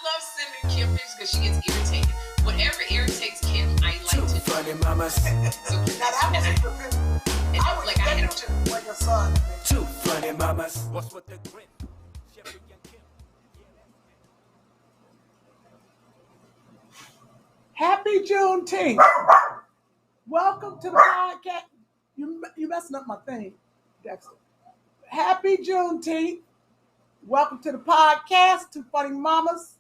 love sending Kym pictures because she gets irritated. Whatever irritates Kym, I like to do. Funny mamas. So now that was I was like, I had to like a son. Two funny mamas. What's with the grin? Sherri and Kym. Happy Juneteenth. Welcome to the podcast. You messing up my thing, Dexter. Happy Juneteenth. Welcome to the podcast, Two Funny Mamas.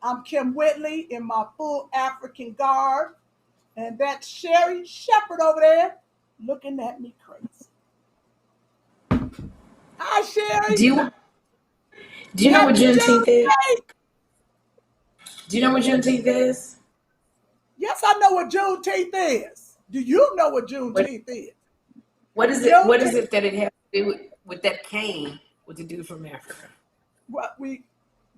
I'm Kym Whitley in my full African garb. And that's Sherri Shepherd over there looking at me crazy. Hi, Sherri. Do you know what Juneteenth is? Do you know what Juneteenth is? Yes, I know what Juneteenth is. Do you know what Juneteenth is? What is it? What is it that it has to do with that cane with the dude from Africa? Well,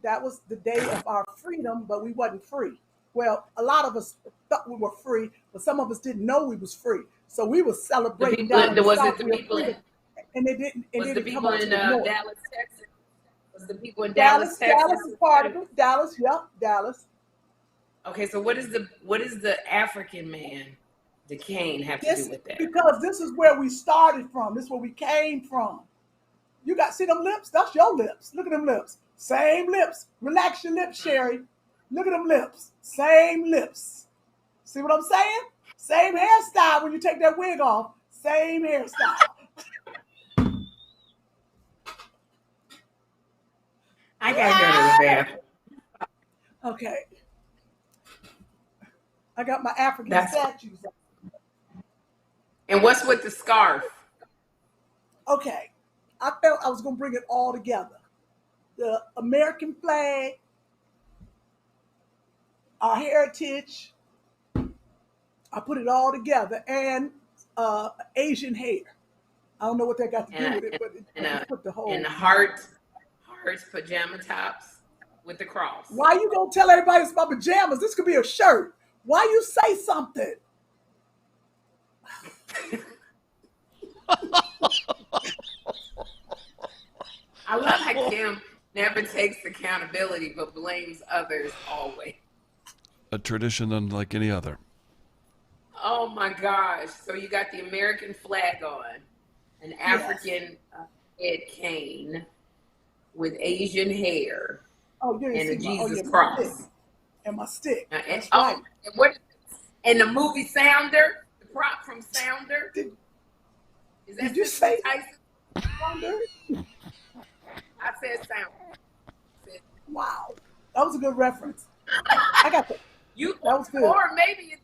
that was the day of our freedom, but we wasn't free. Well, a lot of us thought we were free, but some of us didn't know we was free. So we were celebrating. Was it the people in Dallas, Texas? Was the people in Dallas, Texas? Dallas is part of it. Dallas, yep, Dallas. Okay, so what is the African man, the cane, have to do with that? Because this is where we started from. This is where we came from. You see them lips? That's your lips. Look at them lips. Same lips. Relax your lips, Sherri. Look at them lips. Same lips. See what I'm saying? Same hairstyle when you take that wig off. Same hairstyle. I gotta go to the bathroom. Okay. I got my African statues up. And what's with the scarf? Okay. I felt I was going to bring it all together. The American flag, our heritage, I put it all together, and Asian hair. I don't know what that got to do with it, but it put the whole. And the hearts pajama tops with the cross. Why you going to tell everybody it's my pajamas? This could be a shirt. Why you say something? I love how Kym never takes accountability but blames others always. A tradition unlike any other. Oh my gosh. So you got the American flag on, an African head cane with Asian hair, and a Jesus cross. And my stick. And the movie Sounder, the prop from Sounder. Did you say Tyson? Sounder? I said Sounder. Wow, that was a good reference. I got that. That was good. Or maybe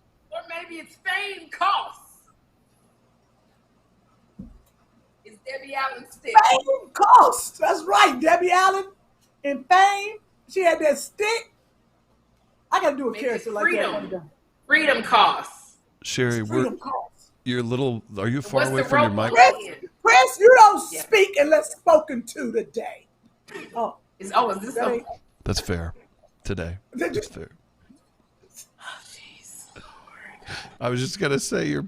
it's Fame Costs. It's Debbie Allen's stick. Fame Costs. That's right, Debbie Allen in Fame. She had that stick. I got to do a character like that. Freedom Costs. Sherri, you're a little. Are you far away from your mic? Chris, you don't speak unless spoken to today. Oh, is this? That's fair. Today. That's fair. Oh, jeez. I was just gonna say your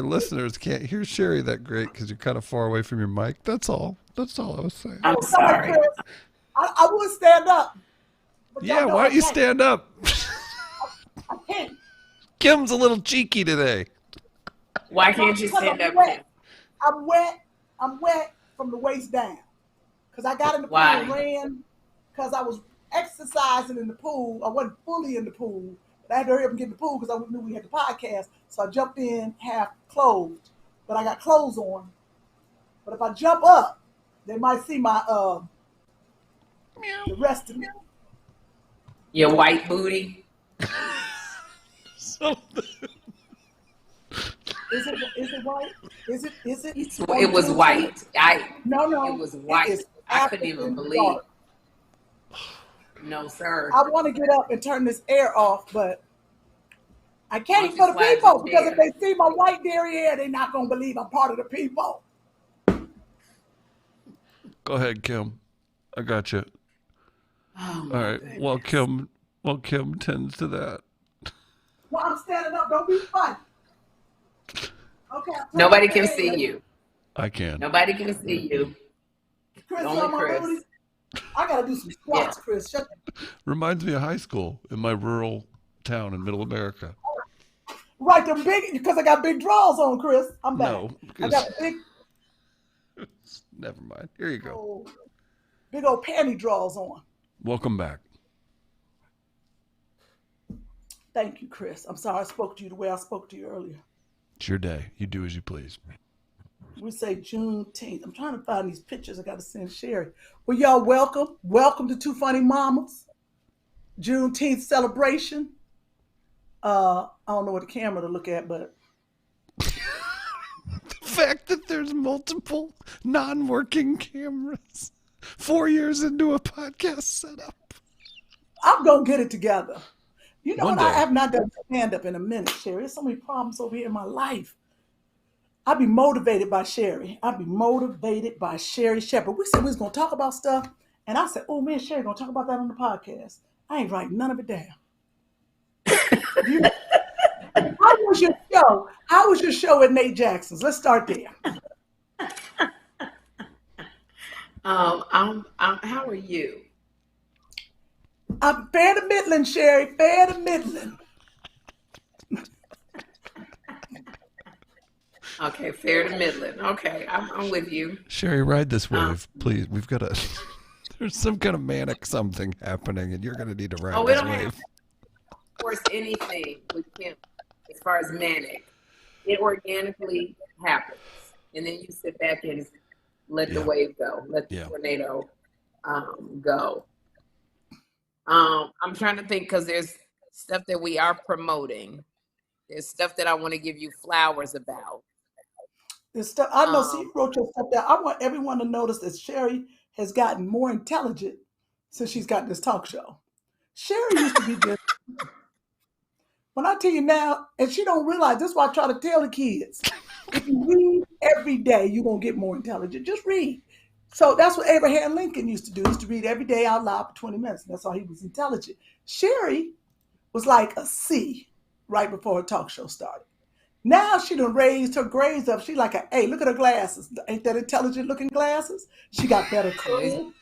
listeners can't hear Sherri that great because you're kind of far away from your mic. That's all. That's all I was saying. I'm sorry. Chris, I would stand up. Yeah, why don't you stand up? I can't. Kym's a little cheeky today. Why can't you stand up? I'm wet from the waist down. Because I got in the pool and ran. Because I was exercising in the pool. I wasn't fully in the pool. But I had to hurry up and get in the pool because I knew we had the podcast. So I jumped in half clothed. But I got clothes on. But if I jump up, they might see my the rest of me. Your white booty. Is it white? Is it? It was white. No. It was white. I couldn't even believe. No, sir. I want to get up and turn this air off, but I can't for the people because if they see my white dairy hair, they're not gonna believe I'm part of the people. Go ahead, Kym. I got you. Oh, all right. Goodness. Well, Kym tends to that. Well, I'm standing up. Don't be funny. Okay. Nobody can see you. I can. Nobody can see you. Chris, Only Chris. I gotta do some squats, Chris. Shut Reminds me of high school in my rural town in middle America. Right, them big, because I got big draws on, Chris. I'm back. No, I got big. Never mind. Here you go. Big old panty draws on. Welcome back. Thank you, Chris. I'm sorry I spoke to you the way I spoke to you earlier. It's your day. You do as you please. We say Juneteenth. I'm trying to find these pictures I got to send Sherri. Well, y'all welcome. Welcome to Two Funny Mamas. Juneteenth celebration. I don't know what the camera to look at, but the fact that there's multiple non-working cameras 4 years into a podcast setup. I'm going to get it together. You know One what? I day. have not done stand-up in a minute, Sherri. There's so many problems over here in my life. I'd be motivated by Sherri. I'd be motivated by Sherri Shepherd. We said we was going to talk about stuff, and I said, oh, me and Sherri going to talk about that on the podcast. I ain't writing none of it down. How was your show? How was your show at Nate Jackson's? Let's start there. How are you? I'm fair to middling, Sherri. Fair to middling. Okay, fair to middling. Okay, I'm with you. Sherri, ride this wave, please. We've got a. There's some kind of manic something happening, and you're going to need to ride this wave. Of course, anything with Kym, as far as manic, it organically happens, and then you sit back and let the wave go, let the tornado go. I'm trying to think because there's stuff that we are promoting. There's stuff that I want to give you flowers about. There's stuff I know. See, you wrote your stuff down. I want everyone to notice that Sherri has gotten more intelligent since she's got this talk show. Sherri used to be just. When I tell you now, and she don't realize, this is why I try to tell the kids. If you read every day, you're going to get more intelligent. Just read. So that's what Abraham Lincoln used to do. He used to read every day out loud for 20 minutes. And that's why he was intelligent. Sherri was like a C right before her talk show started. Now she done raised her grades up. She like a A. Look at her glasses. Ain't that intelligent looking glasses? She got better clothes.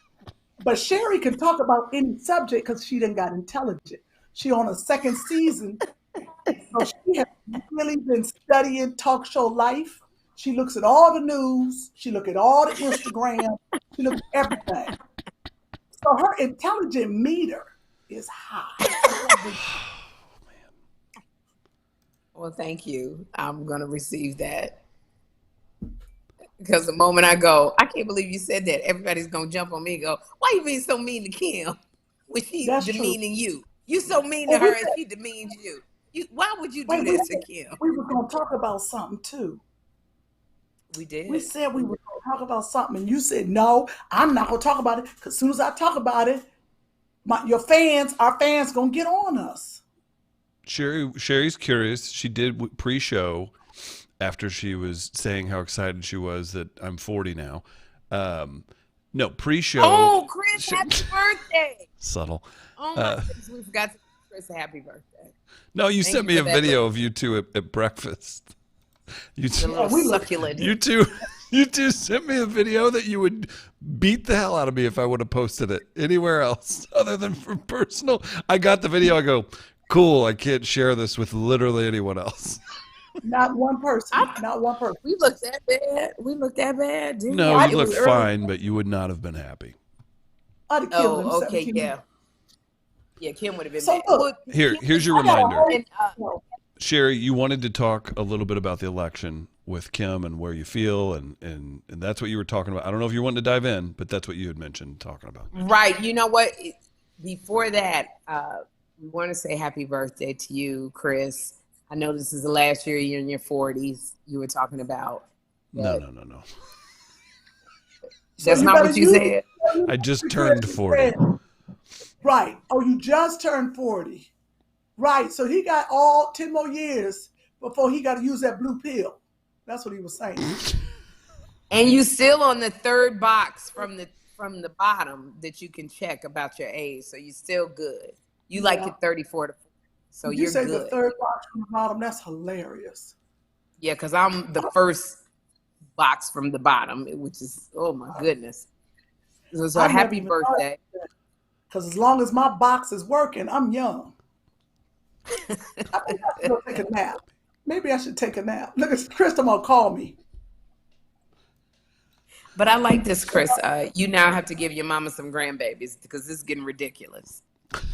But Sherri can talk about any subject because she done got intelligent. She on her second season. So she has really been studying talk show life. She looks at all the news. She look at all the Instagram. She looks at everything. So her intelligent meter is high. Well, thank you. I'm going to receive that. Because the moment I go, I can't believe you said that. Everybody's going to jump on me and go, why you being so mean to Kym when she's demeaning you? You so mean to her and she demeans you. Why would you do this to Kym? We were going to talk about something too. We did. We said we were going to talk about something, and you said, no, I'm not going to talk about it, because as soon as I talk about it, our fans going to get on us. Sherri's curious. She did pre-show after she was saying how excited she was that I'm 40 now. No, pre-show. Oh, Chris, happy birthday. Subtle. Oh, my goodness, we forgot to wish Chris a happy birthday. No, you sent me a video of you two at breakfast. You two sent me a video that you would beat the hell out of me if I would have posted it anywhere else other than for personal. I got the video. I go, cool. I can't share this with literally anyone else. Not one person. Not one person. We looked that bad. We looked that bad. Didn't No, we? you looked fine, but you would not have been happy. I'd have killed him. Okay, yeah. Yeah, Kym would have been so mad. Look, here's your reminder. And, Sherri, you wanted to talk a little bit about the election with Kym and where you feel, and that's what you were talking about. I don't know if you wanted to dive in, but that's what you had mentioned talking about. Right. You know what? Before that, we want to say happy birthday to you, Chris. I know this is the last year you're in your 40s. You were talking about. No. That's not what you said. I just turned 40. Right. Oh, you just turned 40. Right. So he got all 10 more years before he got to use that blue pill. That's what he was saying. And you still on the third box from the bottom that you can check about your age. So you're still good. You like it 34 to 40. So you're good. You say the third box from the bottom. That's hilarious. Yeah, because I'm the first box from the bottom, which is, oh my goodness. So happy birthday. Because as long as my box is working, I'm young. I think I should go take a nap. Maybe I should take a nap. Look at Chris, I'm gonna call me. But I like this, Chris. You now have to give your mama some grandbabies because this is getting ridiculous.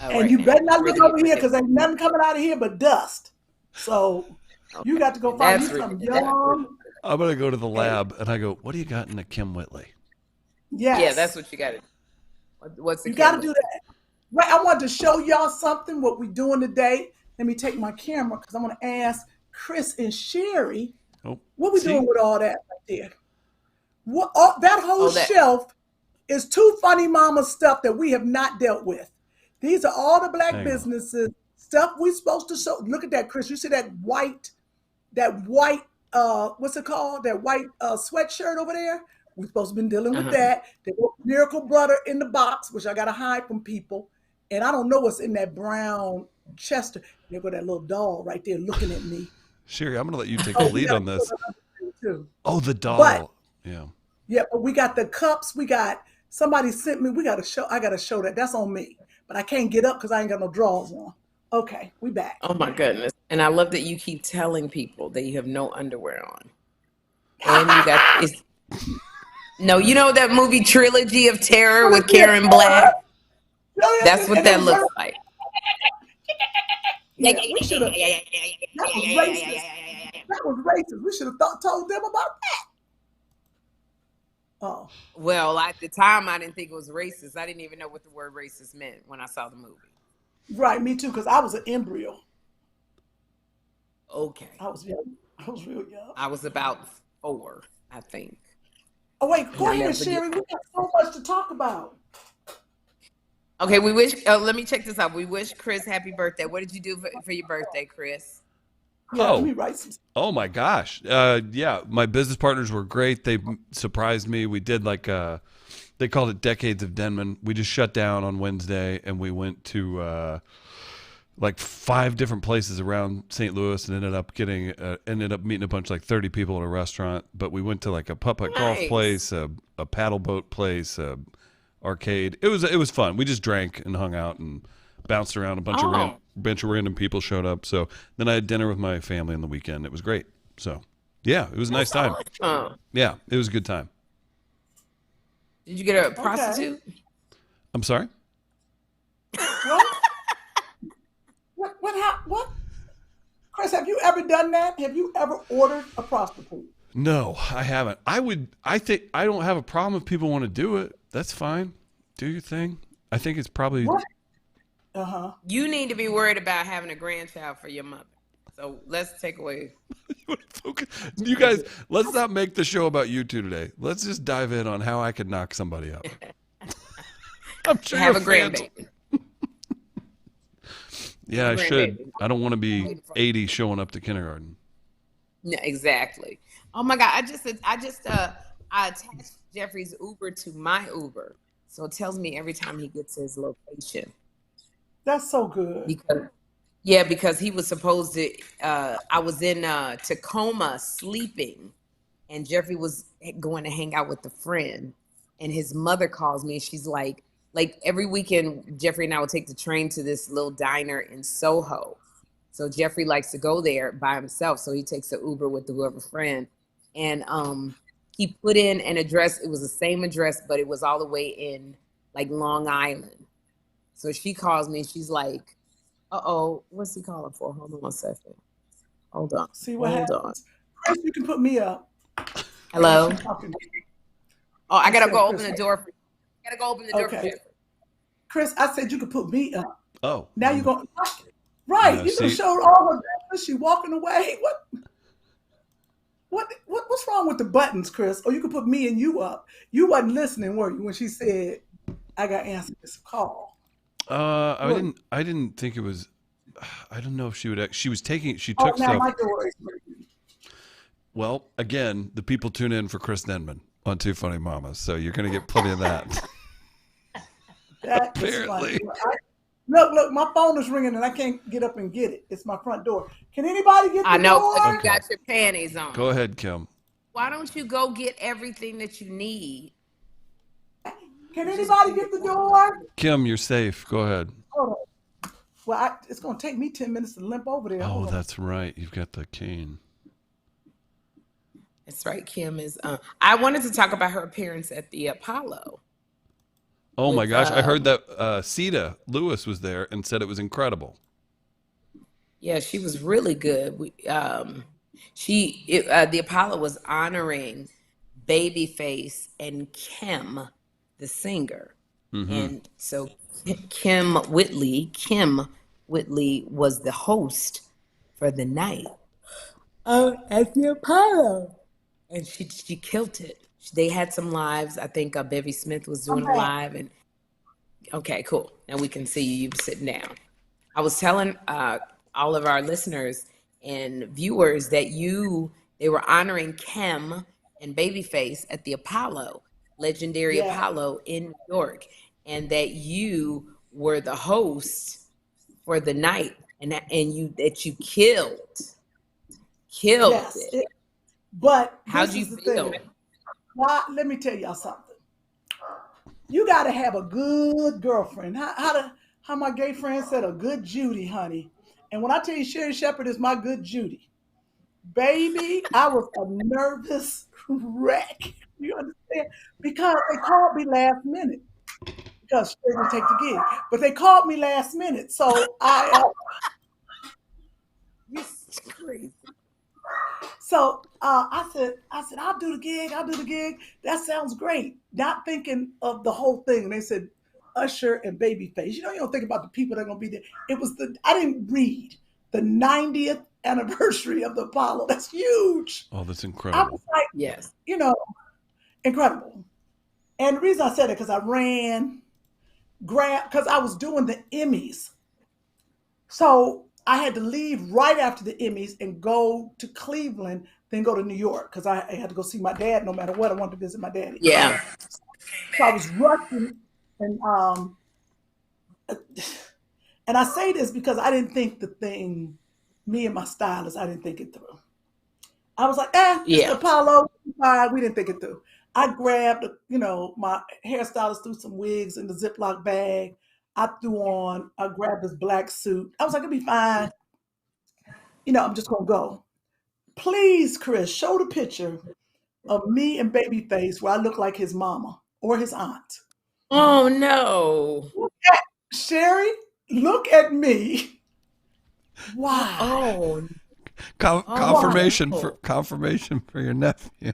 And you better not look over here because ain't nothing coming out of here but dust. So you got to go find you some young. I'm gonna go to the lab and I go, what do you got in the Kym Whitley? Yes. Yeah, that's what you got to do. What's the you got to do that. Wait, I wanted to show y'all something, what we're doing today. Let me take my camera because I'm going to ask Chris and Sherri, what we doing with all that right there? What, that whole shelf is Two Funny Mama stuff that we have not dealt with. These are all the black businesses, stuff we supposed to show. Look at that, Chris. You see that white, what's it called? That white sweatshirt over there? We're supposed to be dealing with that. The Miracle Butter in the box, which I got to hide from people. And I don't know what's in that brown Chester. There go that little doll right there looking at me. Sherri, I'm going to let you take the lead on this. Oh, the doll. Yeah. Yeah, but we got the cups. We got, somebody sent me, I got to show that. That's on me. But I can't get up because I ain't got no drawers on. Okay, we back. Oh, my goodness. And I love that you keep telling people that you have no underwear on. And you got... No, you know that movie Trilogy of Terror with Karen Black? That's what that looks like. Yeah, that was racist. We should have told them about that. Oh. Well, at the time, I didn't think it was racist. I didn't even know what the word racist meant when I saw the movie. Right, me too, because I was an embryo. Okay. I was young. I was real young. I was about 4, I think. Oh, wait, go ahead, Sherri. We got so much to talk about. Okay, we wish, let me check this out. We wish Chris happy birthday. What did you do for your birthday, Chris? Yeah, let me write some. Oh, my gosh. Yeah, my business partners were great. They surprised me. We did they called it Decades of Denman. We just shut down on Wednesday and we went to 5 different places around St. Louis and ended up meeting a bunch, 30 people at a restaurant. But we went to a putt-putt golf place, a paddle boat place, arcade. It was fun. We just drank and hung out and bounced around. A bunch of random people showed up. So then I had dinner with my family on the weekend. It was great. So yeah, it was a nice time. Yeah, it was a good time. Did you get a prostitute? I'm sorry? What? Chris, have you ever done that? Have you ever ordered a prostitute? No, I haven't. I think I don't have a problem if people want to do it. That's fine. Do your thing. I think it's probably. You need to be worried about having a grandchild for your mother. So let's take away. You guys, let's not make the show about you two today. Let's just dive in on how I could knock somebody up. I'm sure have a grandbaby. Yeah, I should. I don't want to be 80 showing up to kindergarten. No, exactly. Oh my God! I attached Jeffrey's Uber to my Uber, so it tells me every time he gets his location. That's so good. Because he was supposed to. I was in Tacoma sleeping, and Jeffrey was going to hang out with a friend, and his mother calls me, and she's like every weekend, Jeffrey and I would take the train to this little diner in Soho. So Jeffrey likes to go there by himself. So he takes an Uber with whoever friend. And he put in an address. It was the same address, but it was all the way in Long Island. So she calls me. She's like, uh-oh, what's he calling for? Hold on 1 second. Hold on. See what happens. Chris, you can put me up. Hello? Oh, I got to go open the door for you. Gotta go open the door for you. Chris, I said you could put me up. Oh. Now you're going right. Yeah, you could have showed all of that. She walking away. What's wrong with the buttons, Chris? Or you could put me and you up. You wasn't listening, were you, when she said I got answered this call? I didn't think it was. I don't know if she would. She was taking. She Oh, took now stuff. my door is ringing. Well, again, the people tune in for Chris Denman on Two Funny Mamas, so you're going to get plenty of that. That apparently. Look, my phone is ringing and I can't get up and get it. It's my front door. Can anybody get the door? I know, but you got your panties on. Go ahead, Kym. Why don't you go get everything that you need? Can anybody get the door? Kym, you're safe. Go ahead. Hold on. Well, it's going to take me 10 minutes to limp over there. Oh, that's right. You've got the cane. That's right. Kym is. I wanted to talk about her appearance at the Apollo. Oh my gosh! I heard that Sita Lewis was there and said it was incredible. Yeah, she was really good. The Apollo was honoring Babyface and Kym, the singer, and so Kym Whitley was the host for the night at the Apollo, and she killed it. They had some lives. I think Bevy Smith was doing a live, and okay, cool. Now we can see you sitting down. I was telling all of our listeners and viewers that they were honoring Kym and Babyface at the Apollo, legendary Apollo in New York, and that you were the host for the night, and you killed it. But how'd you feel? Well, let me tell y'all something. You got to have a good girlfriend. How my gay friend said, a good Judy, honey. And when I tell you Sherri Shepherd is my good Judy, baby, I was a nervous wreck. You understand? Because they called me last minute. Because Sherri didn't take the gig. But they called me last minute. So It's crazy. So I said, I'll do the gig. That sounds great. Not thinking of the whole thing. And they said, Usher and Babyface. You don't think about the people that are going to be there. I didn't read the 90th anniversary of the Apollo. That's huge. Oh, that's incredible. I was like, yes, incredible. And the reason I said it, because I because I was doing the Emmys. So I had to leave right after the Emmys and go to Cleveland, then go to New York, because I had to go see my dad no matter what. I wanted to visit my daddy. Yeah. So I was rushing, and I say this because I didn't think the thing, me and my stylist, I didn't think it through. I was like, it's Apollo, fine. We didn't think it through. I grabbed, my hairstylist threw some wigs in the Ziploc bag. I grabbed this black suit. I was like, it'll be fine. I'm just going to go. Please, Chris, show the picture of me and Babyface where I look like his mama or his aunt. Oh, no. Sherri, look at me. Wow. Oh. Confirmation for your nephew.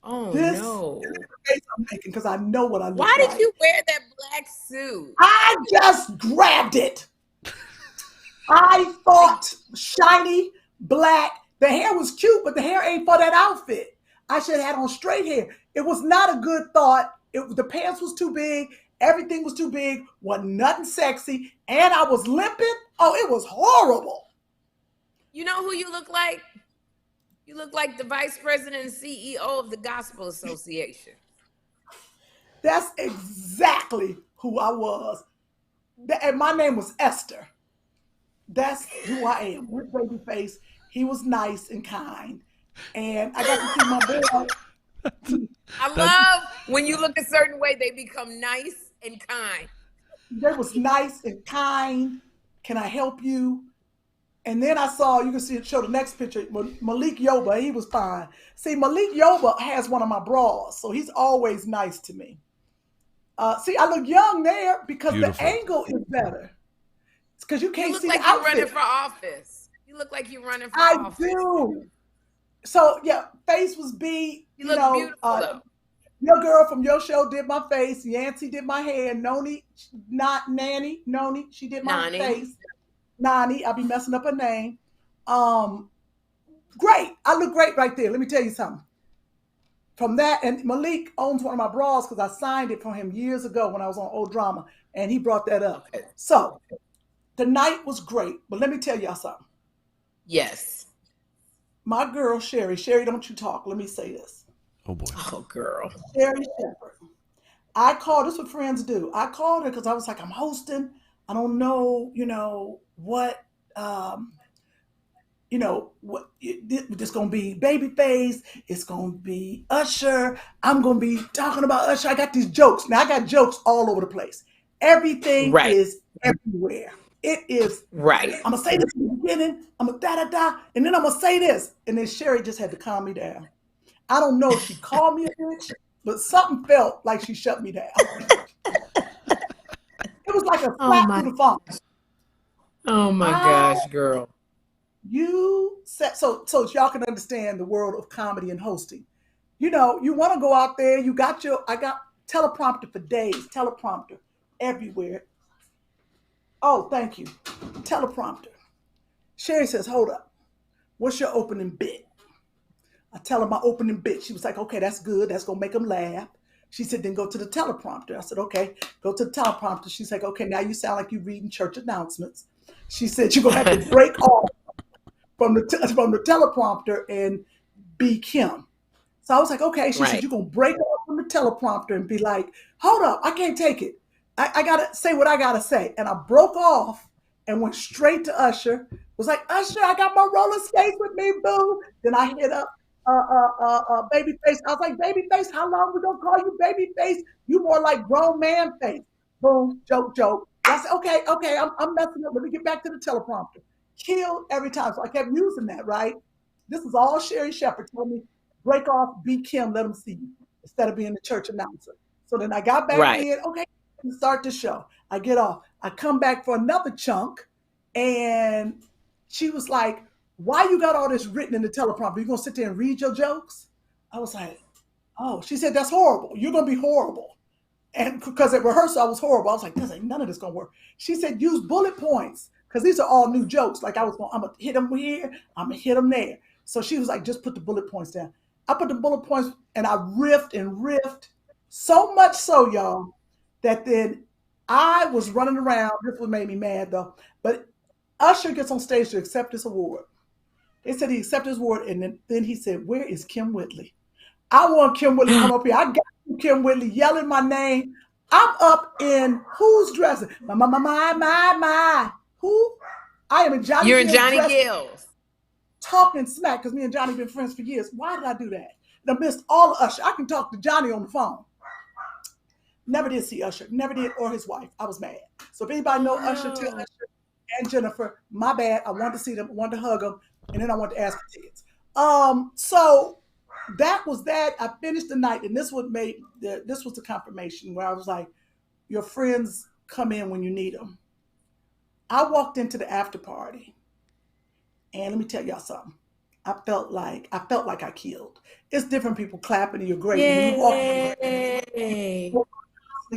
Oh, this no. is the face I'm making because I know what I look Why like. did you wear that black suit? I just grabbed it. I thought shiny, black. The hair was cute, but the hair ain't for that outfit. I should have had on straight hair. It was not a good thought. The pants was too big. Everything was too big. Wasn't nothing sexy. And I was limping. Oh, it was horrible. You know who you look like? You look like the vice president and CEO of the Gospel Association. That's exactly who I was. And my name was Esther. That's who I am. With Babyface, he was nice and kind. And I got to see my boy. I love when you look a certain way, they become nice and kind. They was nice and kind. Can I help you? And then I saw, you can show the next picture, Malik Yoba, he was fine. See, Malik Yoba has one of my bras, so he's always nice to me. See, I look young there because Beautiful. The angle is better. It's because you can't see the outfit. You look like you're running for office. You look like you're running for office. I do. So, yeah, face was beat. You look beautiful, though. Your girl from your show did my face. Yancy did my hair. Noni, she did my face. Nani, I'll be messing up her name. Great. I look great right there. Let me tell you something. From that, and Malik owns one of my bras because I signed it for him years ago when I was on Old Drama, and he brought that up. Okay. So the night was great, but let me tell y'all something. Yes. My girl, Sherri, don't you talk. Let me say this. Oh, boy. Oh, girl. Sherri Shepherd. I called, this is what friends do. I called her because I was like, I'm hosting. I don't know, what, you know, what it's going to be Babyface. It's going to be Usher. I'm going to be talking about Usher. I got these jokes. Now I got jokes all over the place. Everything is everywhere. It is. Right. I'm going to say this in the beginning. I'm going to da-da-da. And then I'm going to say this. And then Sherri just had to calm me down. I don't know if she called me a bitch, but something felt like she shut me down. It was like a slap to the phone. Oh my gosh, girl. You said so y'all can understand the world of comedy and hosting. You know, you want to go out there, I got teleprompter for days, teleprompter everywhere. Oh, thank you. Teleprompter. Sherri says, hold up. What's your opening bit? I tell her my opening bit. She was like, okay, that's good. That's going to make them laugh. She said, then go to the teleprompter. I said, okay, go to the teleprompter. She's like, okay, now you sound like you're reading church announcements. She said, you're going to have to break off from the teleprompter and be Kym. So I was like, okay. She said, you're going to break off from the teleprompter and be like, hold up, I can't take it. I got to say what I got to say. And I broke off and went straight to Usher. Was like, Usher, I got my roller skates with me, boo. Then I hit up Babyface. I was like, Babyface, how long we gonna call you Babyface? You more like grown man face. Boom, joke. I said, okay, I'm messing up. Let me get back to the teleprompter. Killed every time. So I kept using that, right? This is all Sherri Shepherd told me. Break off, be Kym, let them see you, instead of being the church announcer. So then I got back in, okay, start the show. I get off. I come back for another chunk, and she was like, why you got all this written in the teleprompter? You gonna sit there and read your jokes? I was like, oh, she said, that's horrible. You're gonna be horrible. And because at rehearsal, I was horrible. I was like, none of this gonna work. She said, use bullet points, because these are all new jokes. Like I'm gonna hit them here, I'm gonna hit them there. So she was like, just put the bullet points down. I put the bullet points and I riffed so much so, y'all, that then I was running around. This what made me mad though. But Usher gets on stage to accept this award. They said he accepted his award, and then he said, where is Kym Whitley? I want Kym Whitley to come up here. I got Kym Whitley yelling my name. I'm up in who's dressing? My. Who? I am in Johnny You're Gill's in Johnny dressing, Gill's. talking smack, because me and Johnny been friends for years. Why did I do that? And I missed all of Usher. I can talk to Johnny on the phone. Never did see Usher. Never did, or his wife. I was mad. So if anybody know Usher, tell Usher and Jennifer, my bad. I wanted to see them, wanted to hug them. And then I wanted to ask for tickets. So that was that. I finished the night, and this was the confirmation where I was like, your friends come in when you need them. I walked into the after party, and let me tell y'all something. I felt like I killed. It's different people clapping, and you're great. When you walk in, they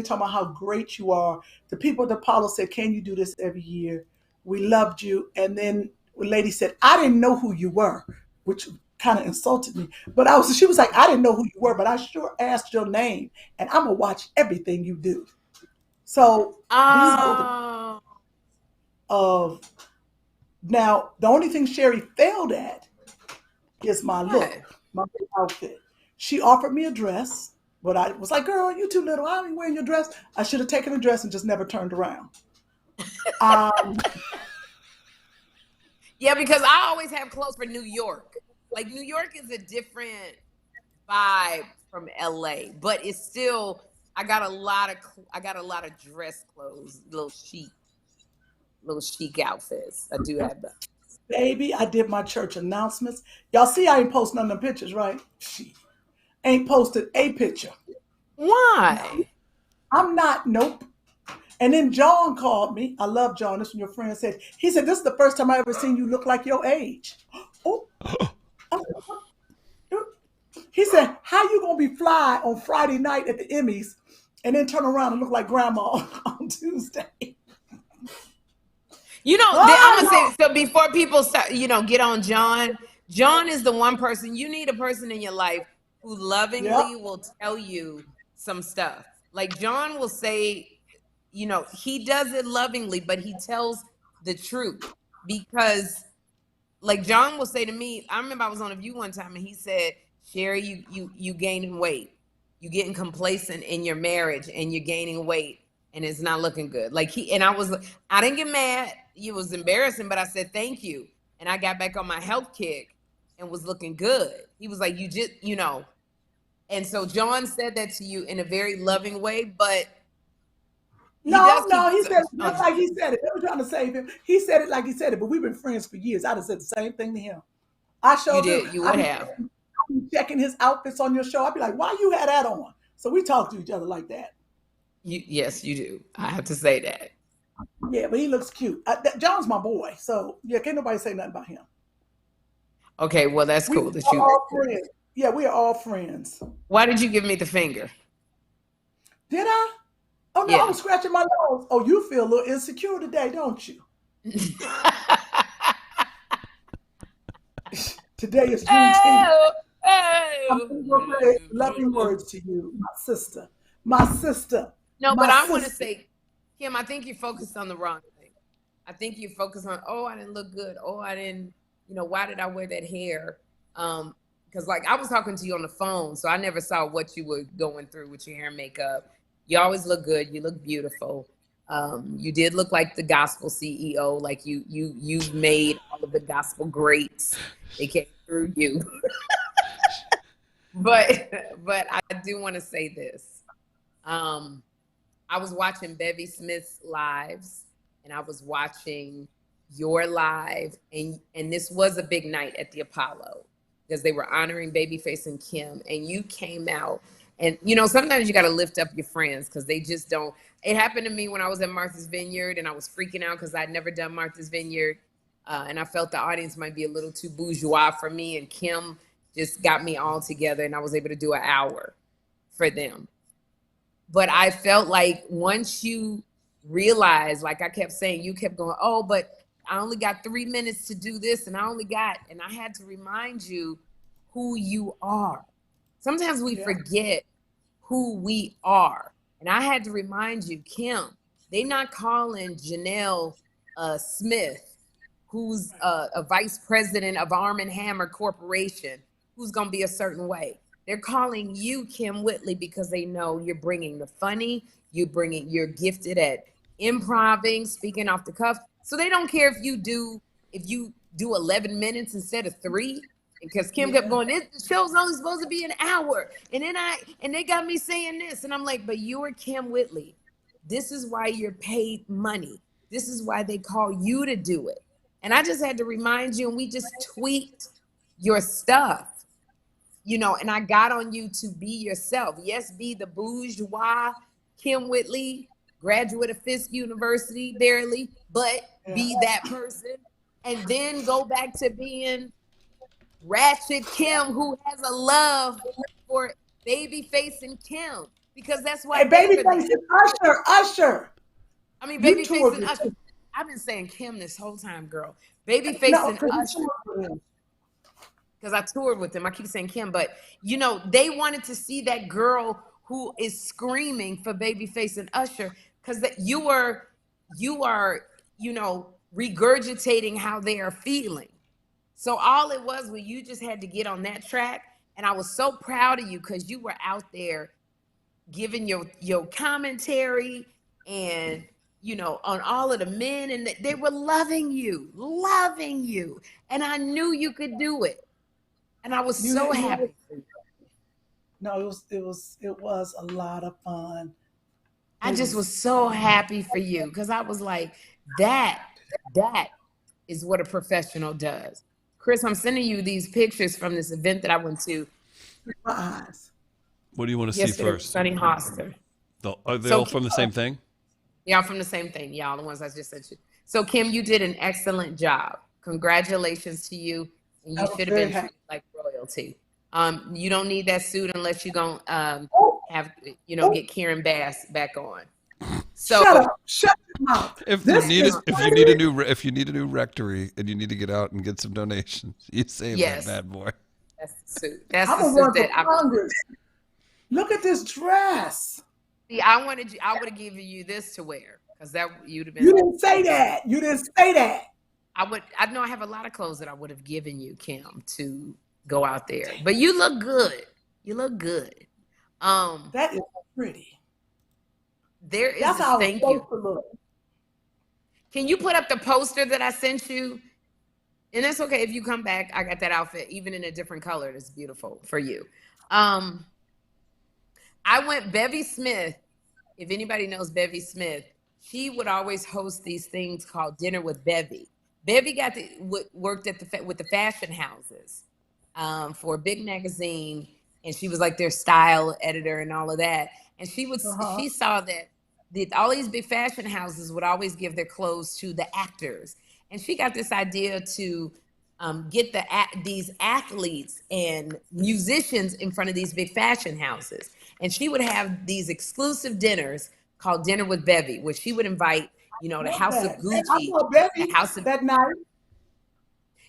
talking about how great you are. The people at Apollo said, can you do this every year? We loved you. And then a lady said, I didn't know who you were, which kind of insulted me. But she was like, I didn't know who you were, but I sure asked your name, and I'm gonna watch everything you do. So now the only thing Sherri failed at is my look, my outfit. She offered me a dress, but I was like, girl, you too little. I ain't wearing your dress. I should have taken a dress and just never turned around. Yeah, because I always have clothes for New York. Like New York is a different vibe from LA, but it's still, I got a lot of dress clothes, little chic outfits. I do have them. Baby, I did my church announcements. Y'all see I ain't posting none of the pictures, right? She ain't posted a picture. Why? I'm not, nope. And then John called me. I love John. This is when your friend said, he said, this is the first time I ever seen you look like your age. Oh. He said, how you going to be fly on Friday night at the Emmys and then turn around and look like grandma on Tuesday? You know, I'm going to say, so before people start, get on John is the one person, you need a person in your life who lovingly will tell you some stuff. Like John will say, he does it lovingly, but he tells the truth. Because like John will say to me, I remember I was on a View one time and he said, Sherri, you gaining weight. You getting complacent in your marriage and you're gaining weight and it's not looking good. Like I didn't get mad. It was embarrassing, but I said, thank you. and I got back on my health kick and was looking good. He was like, you just, you know. And so John said that to you in a very loving way, but he said it just like he said it. They were trying to save him. He said it like he said it, but we've been friends for years. I'd have said the same thing to him. I showed him. You would have. Checking his outfits on your show. I'd be like, why you had that on? So we talk to each other like that. Yes, you do. I have to say that. Yeah, but he looks cute. John's my boy. So yeah, can't nobody say nothing about him. Okay, well, that's cool. We are all friends. Yeah, we are all friends. Why did you give me the finger? Did I? Oh, no, yeah. I was scratching my nose. Oh, you feel a little insecure today, don't you? Today is Juneteenth. Loving words to you, my sister. My sister. No, but I want to say, Kym, I think you focused on the wrong thing. I think you focused on, oh, I didn't look good. Oh, I didn't, why did I wear that hair? Because like I was talking to you on the phone, so I never saw what you were going through with your hair and makeup. You always look good. You look beautiful. You did look like the gospel CEO. Like you've made all of the gospel greats. They came through you. But I do want to say this. I was watching Bevy Smith's lives, and I was watching your live, and this was a big night at the Apollo because they were honoring Babyface and Kym, and you came out. And, sometimes you got to lift up your friends because they just don't. It happened to me when I was at Martha's Vineyard and I was freaking out because I'd never done Martha's Vineyard. And I felt the audience might be a little too bourgeois for me. And Kym just got me all together and I was able to do an hour for them. But I felt like once you realize, like I kept saying, you kept going, oh, but I only got 3 minutes to do this. And I had to remind you who you are. Sometimes we forget who we are. And I had to remind you, Kym, they not calling Janelle Smith, who's a vice president of Arm & Hammer Corporation, who's going to be a certain way. They're calling you Kym Whitley because they know you're bringing the funny, you're gifted at improving, speaking off the cuff. So they don't care if you do 11 minutes instead of 3. Because Kym kept going, the show's only supposed to be an hour. And they got me saying this. And I'm like, but you are Kym Whitley. This is why you're paid money. This is why they call you to do it. And I just had to remind you, and we just tweaked your stuff, and I got on you to be yourself. Yes, be the bourgeois Kym Whitley, graduate of Fisk University, barely, but be that person. And then go back to being ratchet Kym, who has a love for Babyface and Kym, because that's why. Hey, Babyface and Usher. I mean, Babyface and Usher. I've been saying Kym this whole time, girl. Babyface and Usher. Because I toured with them. I keep saying Kym, but they wanted to see that girl who is screaming for Babyface and Usher, because that you are regurgitating how they are feeling. So all it was you just had to get on that track. And I was so proud of you because you were out there giving your commentary and, on all of the men, and they were loving you. And I knew you could do it. And I was so happy for you. No, it was a lot of fun. I just was so happy for you because I was like, that is what a professional does. Chris, I'm sending you these pictures from this event that I went to. My eyes. What do you want to see first? Sunny Hoster. Are they all from the same thing? Yeah, from the same thing. Yeah, the ones I just sent you. So, Kym, you did an excellent job. Congratulations to you. And you should have been treated like royalty. You don't need that suit unless you're going to get Karen Bass back on. So shut your mouth. If you need a new rectory and you need to get out and get some donations, you save that bad boy. That's the suit. That's the suit that Congress. Look at this dress. See, I would have given you this to wear because that you'd have been. You didn't say that. I know I have a lot of clothes that I would have given you, Kym, to go out there. But you look good. That is pretty. There is That's how it's supposed to look. Can you put up the poster that I sent you? And that's okay. If you come back, I got that outfit, even in a different color. It's beautiful for you. I went Bevy Smith. If anybody knows Bevy Smith, she would always host these things called Dinner with Bevy. Bevy worked with the fashion houses for a big magazine, and she was like their style editor and all of that. And she saw that all these big fashion houses would always give their clothes to the actors, and she got this idea to get these athletes and musicians in front of these big fashion houses. And she would have these exclusive dinners called Dinner with Bevy, where she would invite, the House of Gucci, Bevy the House of that night.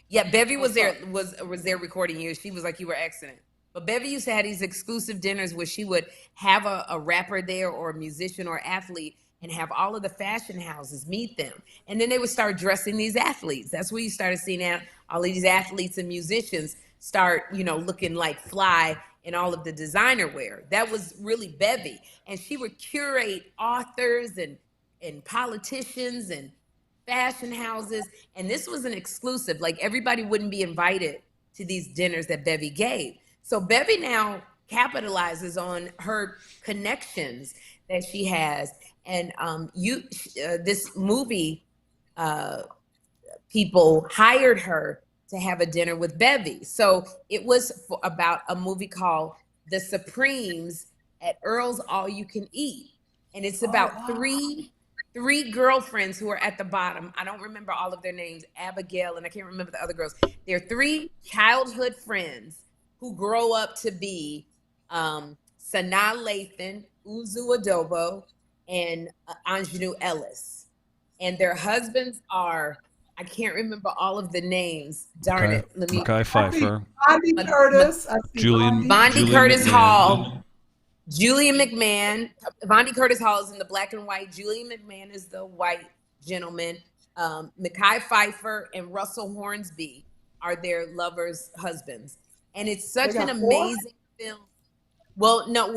Yeah, Bevy was there recording you. She was like, you were excellent. But Bevy used to have these exclusive dinners where she would have a rapper there or a musician or athlete and have all of the fashion houses meet them. And then they would start dressing these athletes. That's where you started seeing all of these athletes and musicians start, looking like fly in all of the designer wear. That was really Bevy. And she would curate authors and politicians and fashion houses. And this was an exclusive. Like, everybody wouldn't be invited to these dinners that Bevy gave. So Bevy now capitalizes on her connections that she has. And this movie people hired her to have a dinner with Bevy. So it was about a movie called The Supremes at Earl's All You Can Eat. And it's about three girlfriends who are at the bottom. I don't remember all of their names, Abigail, and I can't remember the other girls. They're three childhood friends who grow up to be Sanaa Lathan, Uzu Adobo, and Anjanou Ellis. And their husbands are, I can't remember all of the names. Darn it. Guy Pfeiffer. Bondi Curtis. Bondi Curtis Hall. Julian McMahon. Bondi Curtis Hall is in the black and white. Julian McMahon is the white gentleman. Mekhi Phifer and Russell Hornsby are their lovers' husbands. And it's such an amazing film. Well, no,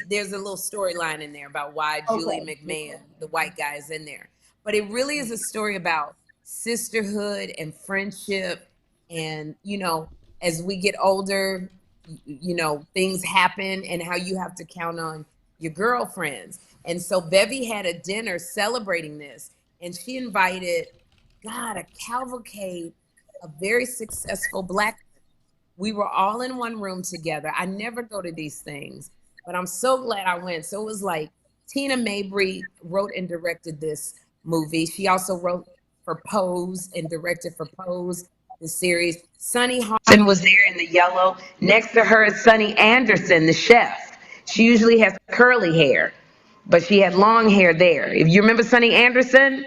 there's a little storyline in there about why Julian McMahon, the white guy, is in there. But it really is a story about sisterhood and friendship. And, as we get older, things happen and how you have to count on your girlfriends. And so Bevy had a dinner celebrating this. And she invited, a cavalcade of very successful Black. We were all in one room together. I never go to these things, but I'm so glad I went. So it was like Tina Mabry wrote and directed this movie. She also wrote for Pose and directed for Pose, the series. Sunny Hawson was there in the yellow. Next to her is Sunny Anderson, the chef. She usually has curly hair, but she had long hair there. If you remember Sunny Anderson?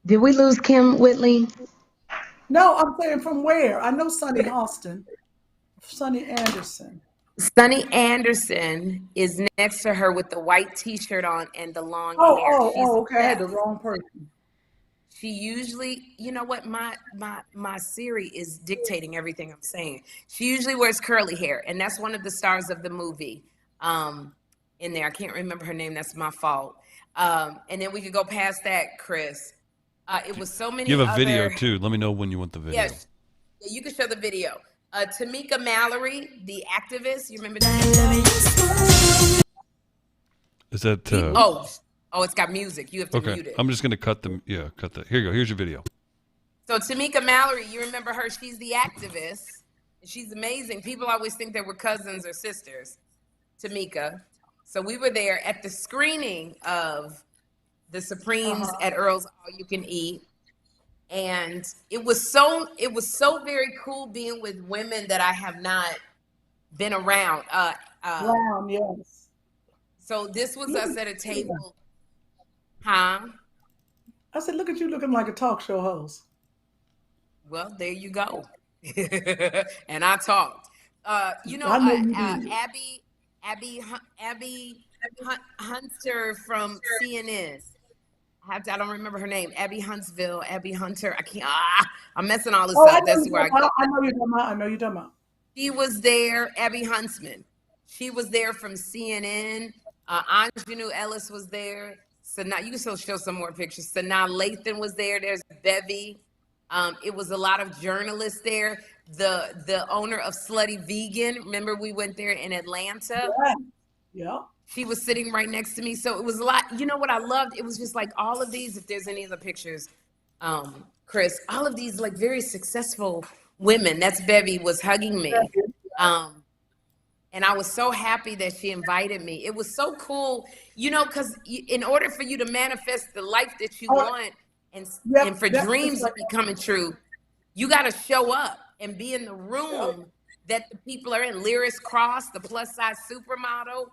Did we lose Kym Whitley? No, I'm saying from where? I know Sunny Austin. Sunny Anderson. Sunny Anderson is next to her with the white T-shirt on and the long hair. Okay. I had the wrong person. She usually, my Siri is dictating everything I'm saying. She usually wears curly hair, and that's one of the stars of the movie in there. I can't remember her name. That's my fault. And then we could go past that, Chris. It was so many. You have a video too. Let me know when you want the video. Yes, you can show the video. Tamika Mallory, the activist. You remember that? Is that? It's got music. You have to mute it. I'm just gonna cut them. Yeah, cut that. Here you go. Here's your video. So Tamika Mallory, you remember her? She's the activist. She's amazing. People always think they were cousins or sisters. Tamika. So we were there at the screening of The Supremes at Earl's All You Can Eat. And it was so very cool being with women that I have not been around. Yes. So this was us at a table. Huh? I said, look at you looking like a talk show host. Well, there you go. And I talked. Abby Hunter from CNN. I don't remember her name. Abby Huntsville, Abby Hunter. I can't. I'm messing all this up. That's where I go. I know you're talking about. She was there. Abby Huntsman. She was there from CNN. Anjanou Ellis was there. So now you can still show some more pictures. So now Lathan was there. There's Bevy. It was a lot of journalists there. The owner of Slutty Vegan. Remember we went there in Atlanta? Yeah. She was sitting right next to me. So it was a lot. You know what I loved? It was just like all of these, if there's any other pictures, Chris, all of these like very successful women. That's Bevy was hugging me. And I was so happy that she invited me. It was so cool, you know, because in order for you to manifest the life that you want and for dreams to be coming true, you got to show up and be in the room that the people are in. Lyris Cross, the plus size supermodel,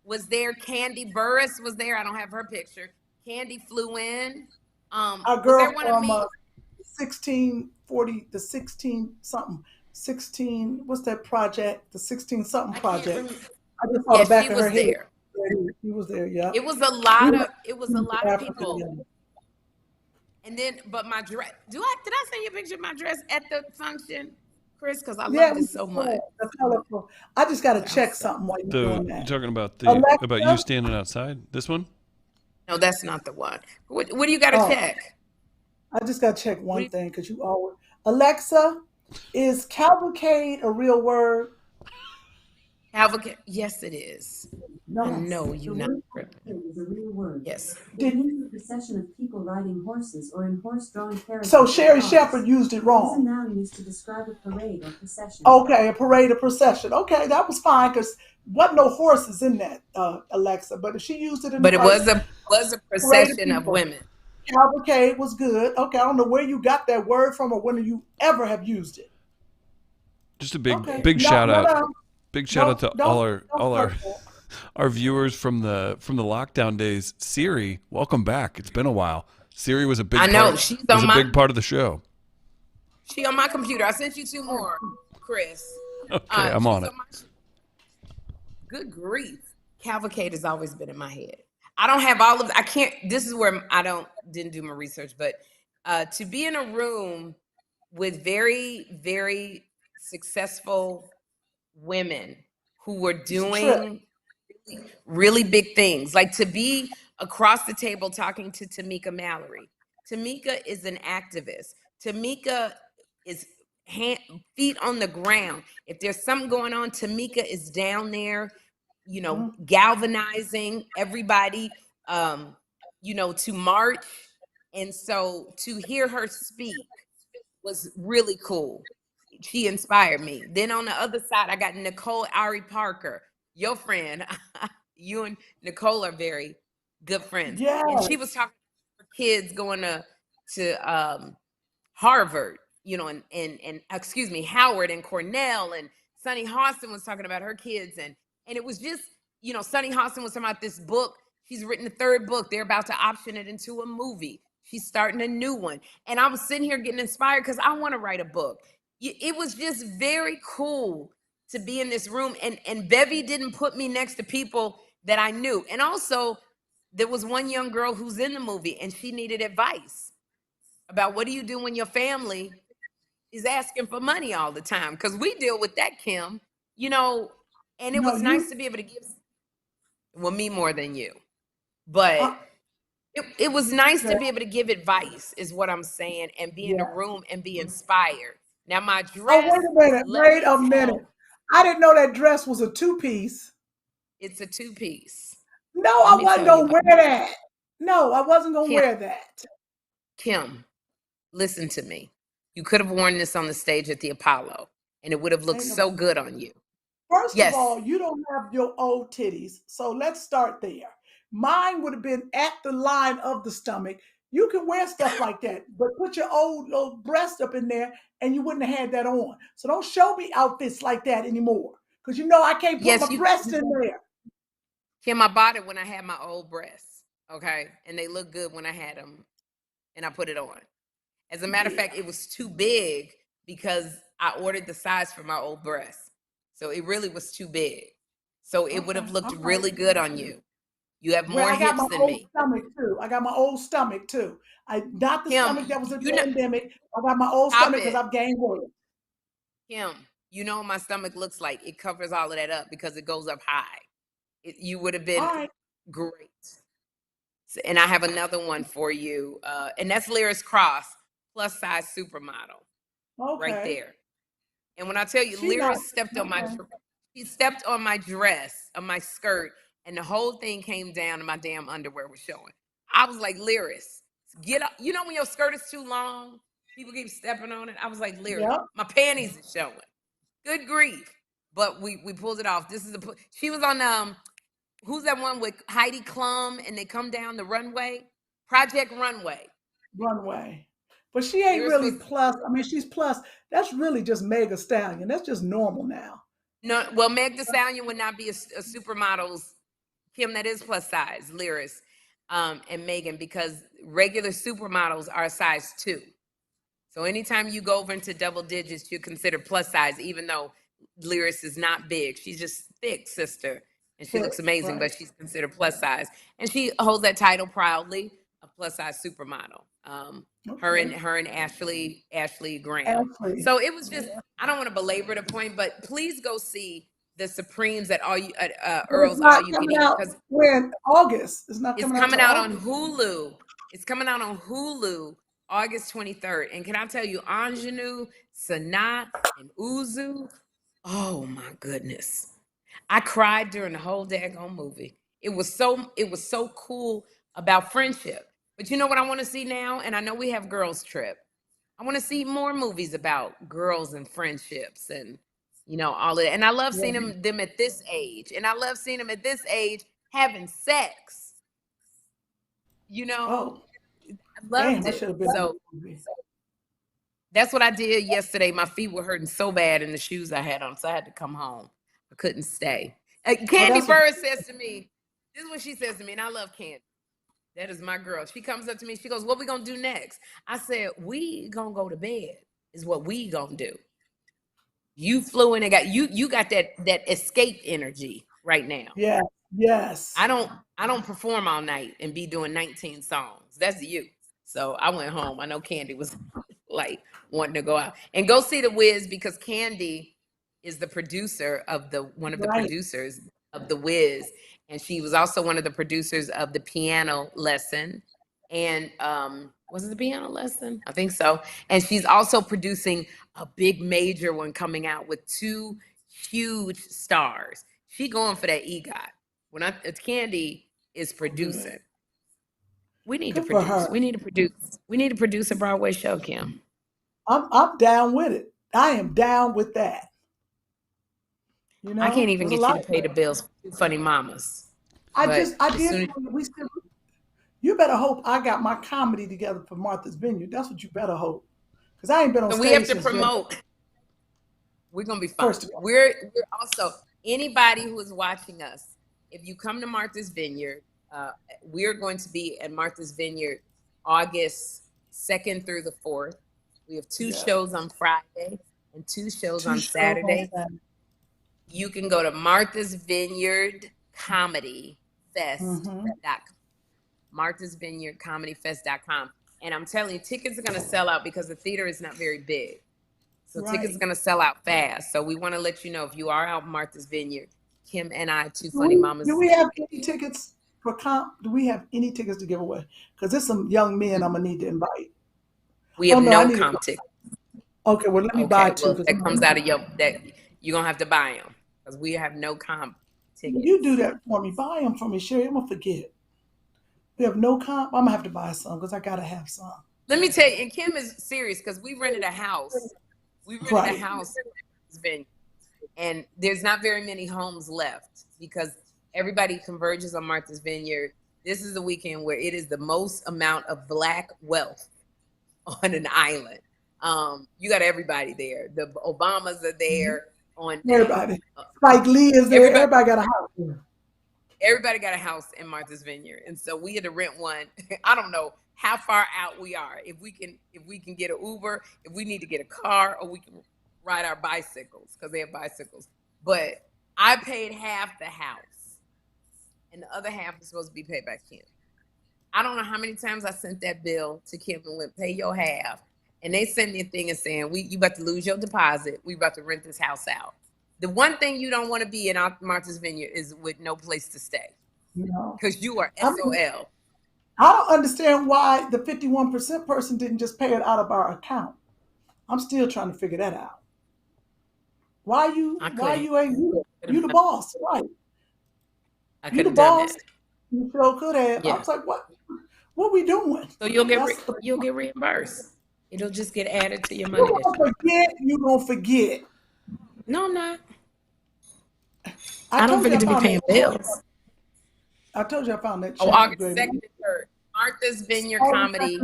was there. Candy Burris was there. I don't have her picture. Candy flew in. A girl from 1640, the 16 something. 16, what's that project? The 16 something project. I just saw the back of her head. She was there, yeah. It was a lot of people. And then, but my dress, did I send you a picture of my dress at the function, Chris? Because I loved it so much. That's colorful. I just got to check something while you're doing that. You're talking about about you standing outside? This one? No, that's not the one. What do you got to check? I just got to check one thing because you always, Alexa, is cavalcade a real word? Cavalcade, yes, it is. No, you're not. It is a real word. Yes. It means a procession of people riding horses or in horse-drawn carriages. So Sherri Shepherd used it wrong. It's a noun used to describe a parade or procession. Okay, a parade or procession. Okay, that was fine because wasn't no horses in that, Alexa. But if she used it in it was a procession of women. Cavalcade was good. Okay, I don't know where you got that word from or when you ever have used it. Just a big shout out. Big shout out to all our viewers from the lockdown days. Siri, welcome back. It's been a while. Siri was a big big part of the show. She on my computer. I sent you 2 more, Chris. Okay, I'm on it. Good grief. Cavalcade has always been in my head. I don't have all of I can't, this is where didn't do my research, but to be in a room with very, very successful women who were doing really big things, like to be across the table talking to Tamika Mallory. Tamika is an activist. Tamika is feet on the ground. If there's something going on, Tamika is down there, you know, galvanizing everybody, you know, to march. And so to hear her speak was really cool. She inspired me. Then on the other side, I got Nicole Ari Parker, your friend. You and Nicole are very good friends. Yeah. And she was talking to kids going to Harvard, you know, and excuse me, Howard and Cornell, and Sunny Hostin was talking about her kids. And it was just, you know, Sunny Hostin was talking about this book. She's written the 3rd book. They're about to option it into a movie. She's starting a new one. And I was sitting here getting inspired because I want to write a book. It was just very cool to be in this room. And Bevy didn't put me next to people that I knew. And also, there was one young girl who's in the movie, and she needed advice about what do you do when your family is asking for money all the time? Because we deal with that, Kym, you know, and it was nice to be able to give, well, me more than you. But it was nice to be able to give advice, is what I'm saying, and be in the room and be inspired. Now, my dress. Oh, wait a minute. I didn't know that dress was a 2-piece. It's a 2-piece. No, I wasn't going to wear that. No, I wasn't going to wear that. Kym, listen to me. You could have worn this on the stage at the Apollo, and it would have looked so good on you. First of all, you don't have your old titties, so let's start there. Mine would have been at the line of the stomach. You can wear stuff like that, but put your old little breast up in there and you wouldn't have had that on. So don't show me outfits like that anymore, because you know I can't put my breast in there. Kym, I bought it when I had my old breasts, okay? And they look good when I had them, and I put it on. As a matter of fact, it was too big because I ordered the size for my old breasts. So it really was too big. So it would have looked really good on you. You have more hips than me. I got my old stomach too. Not the stomach that was in the pandemic. I got my old stomach because I've gained weight. Kym, you know what my stomach looks like. It covers all of that up because it goes up high. You would have been great. And I have another one for you, and that's Lyris Cross, plus size supermodel, right there. And when I tell you, Lyris stepped on my dress, on my skirt, and the whole thing came down and my damn underwear was showing. I was like, Lyris, get up. You know when your skirt is too long, people keep stepping on it. I was like, Lyris, my panties are showing. Good grief. But we pulled it off. She was on who's that one with Heidi Klum and they come down the runway? Project Runway. But she ain't really plus. I mean, she's plus. That's really just Meg Thee Stallion. That's just normal now. No, well, Meg Thee Stallion would not be a supermodel's. Kym, that is plus size, Lyris, and Megan, because regular supermodels are a size 2. So anytime you go over into double digits, you're considered plus size, even though Lyris is not big. She's just thick, sister. And she looks amazing, but she's considered plus size. And she holds that title proudly, a plus size supermodel. Her and Ashley Graham. So it was just, I don't want to belabor the point, but please go see the Supremes at Earl's All You Can Eat. Because when August, it's coming out on Hulu. It's coming out on Hulu August 23rd. And can I tell you, Ingenue, Sanaa, and Uzu, oh my goodness. I cried during the whole daggone movie. It was so cool about friendship. But you know what I want to see now? And I know we have Girls Trip. I want to see more movies about girls and friendships and, you know, all of that. And I love seeing them at this age. And I love seeing them at this age having sex. You know? I loved it. So that's what I did yesterday. My feet were hurting so bad in the shoes I had on, so I had to come home. I couldn't stay. Candy Bird says to me, this is what she says to me, and I love Candy. That is my girl. She comes up to me, she goes, what we gonna do next? I said, we gonna go to bed is what we gonna do. You flew in and you got that escape energy right now. Yeah, yes. I don't perform all night and be doing 19 songs. That's you. So I went home. I know Candy was like wanting to go out. And go see The Wiz, because Candy is the producer of one of the producers of The Wiz. And she was also one of the producers of The Piano Lesson. And was it The Piano Lesson? I think so. And she's also producing a big major one coming out with 2 huge stars. She going for that EGOT. It's Candy is producing. We need to produce. We need to produce a Broadway show, Kym. I'm down with it. I am down with that. You know, I can't even get you to pay the bills for 2 funny mamas. You better hope I got my comedy together for Martha's Vineyard. That's what you better hope. Because I ain't been on stage. We have to promote. We're gonna be fine. We're also, anybody who is watching us, if you come to Martha's Vineyard, we're going to be at Martha's Vineyard August 2nd through the 4th. We have 2 shows on Friday and 2 shows on Saturday. You can go to Martha's Vineyard Comedy Fest.com. Martha's Vineyard Comedy Fest.com. And I'm telling you, tickets are going to sell out because the theater is not very big. So tickets are going to sell out fast. So we want to let you know, if you are out in Martha's Vineyard, Kym and I, 2 funny mamas. Do we have any tickets for comp? Do we have any tickets to give away? Because there's some young men I'm going to need to invite. We have no comp tickets. Okay, well, let me buy 2. Well, that comes out of you're going to have to buy them because we have no comp tickets. You do that for me. Buy them for me, Sherri. I'm going to forget. We have no comp. I'm going to have to buy some because I got to have some. Let me tell you, and Kym is serious because we rented a house. We rented a house in this venue, and there's not very many homes left because everybody converges on Martha's Vineyard. This is the weekend where it is the most amount of Black wealth on an island. You got everybody there. The Obamas are there. Everybody. Spike Lee is there. Everybody got a house there. Everybody got a house in Martha's Vineyard, and so we had to rent one. I don't know how far out we are. If we can get an Uber, if we need to get a car, or we can ride our bicycles because they have bicycles. But I paid half the house, and the other half is supposed to be paid by Kym. I don't know how many times I sent that bill to Kym and went, pay your half. And they sent me a thing and saying, you about to lose your deposit. We about to rent this house out. The one thing you don't want to be in Martha's Vineyard is with no place to stay. Because you are SOL. I don't understand why the 51% person didn't just pay it out of our account. I'm still trying to figure that out. Why you ain't you the boss, right? I You the could have done boss. that. You sure could have. Yeah. I was like, what we doing? So you'll get reimbursed. It'll just get added to your money. You gonna forget. No, I'm not. I don't forget to be paying bills. I told you I found that. August 2nd and 3rd. Martha's Vineyard Comedy.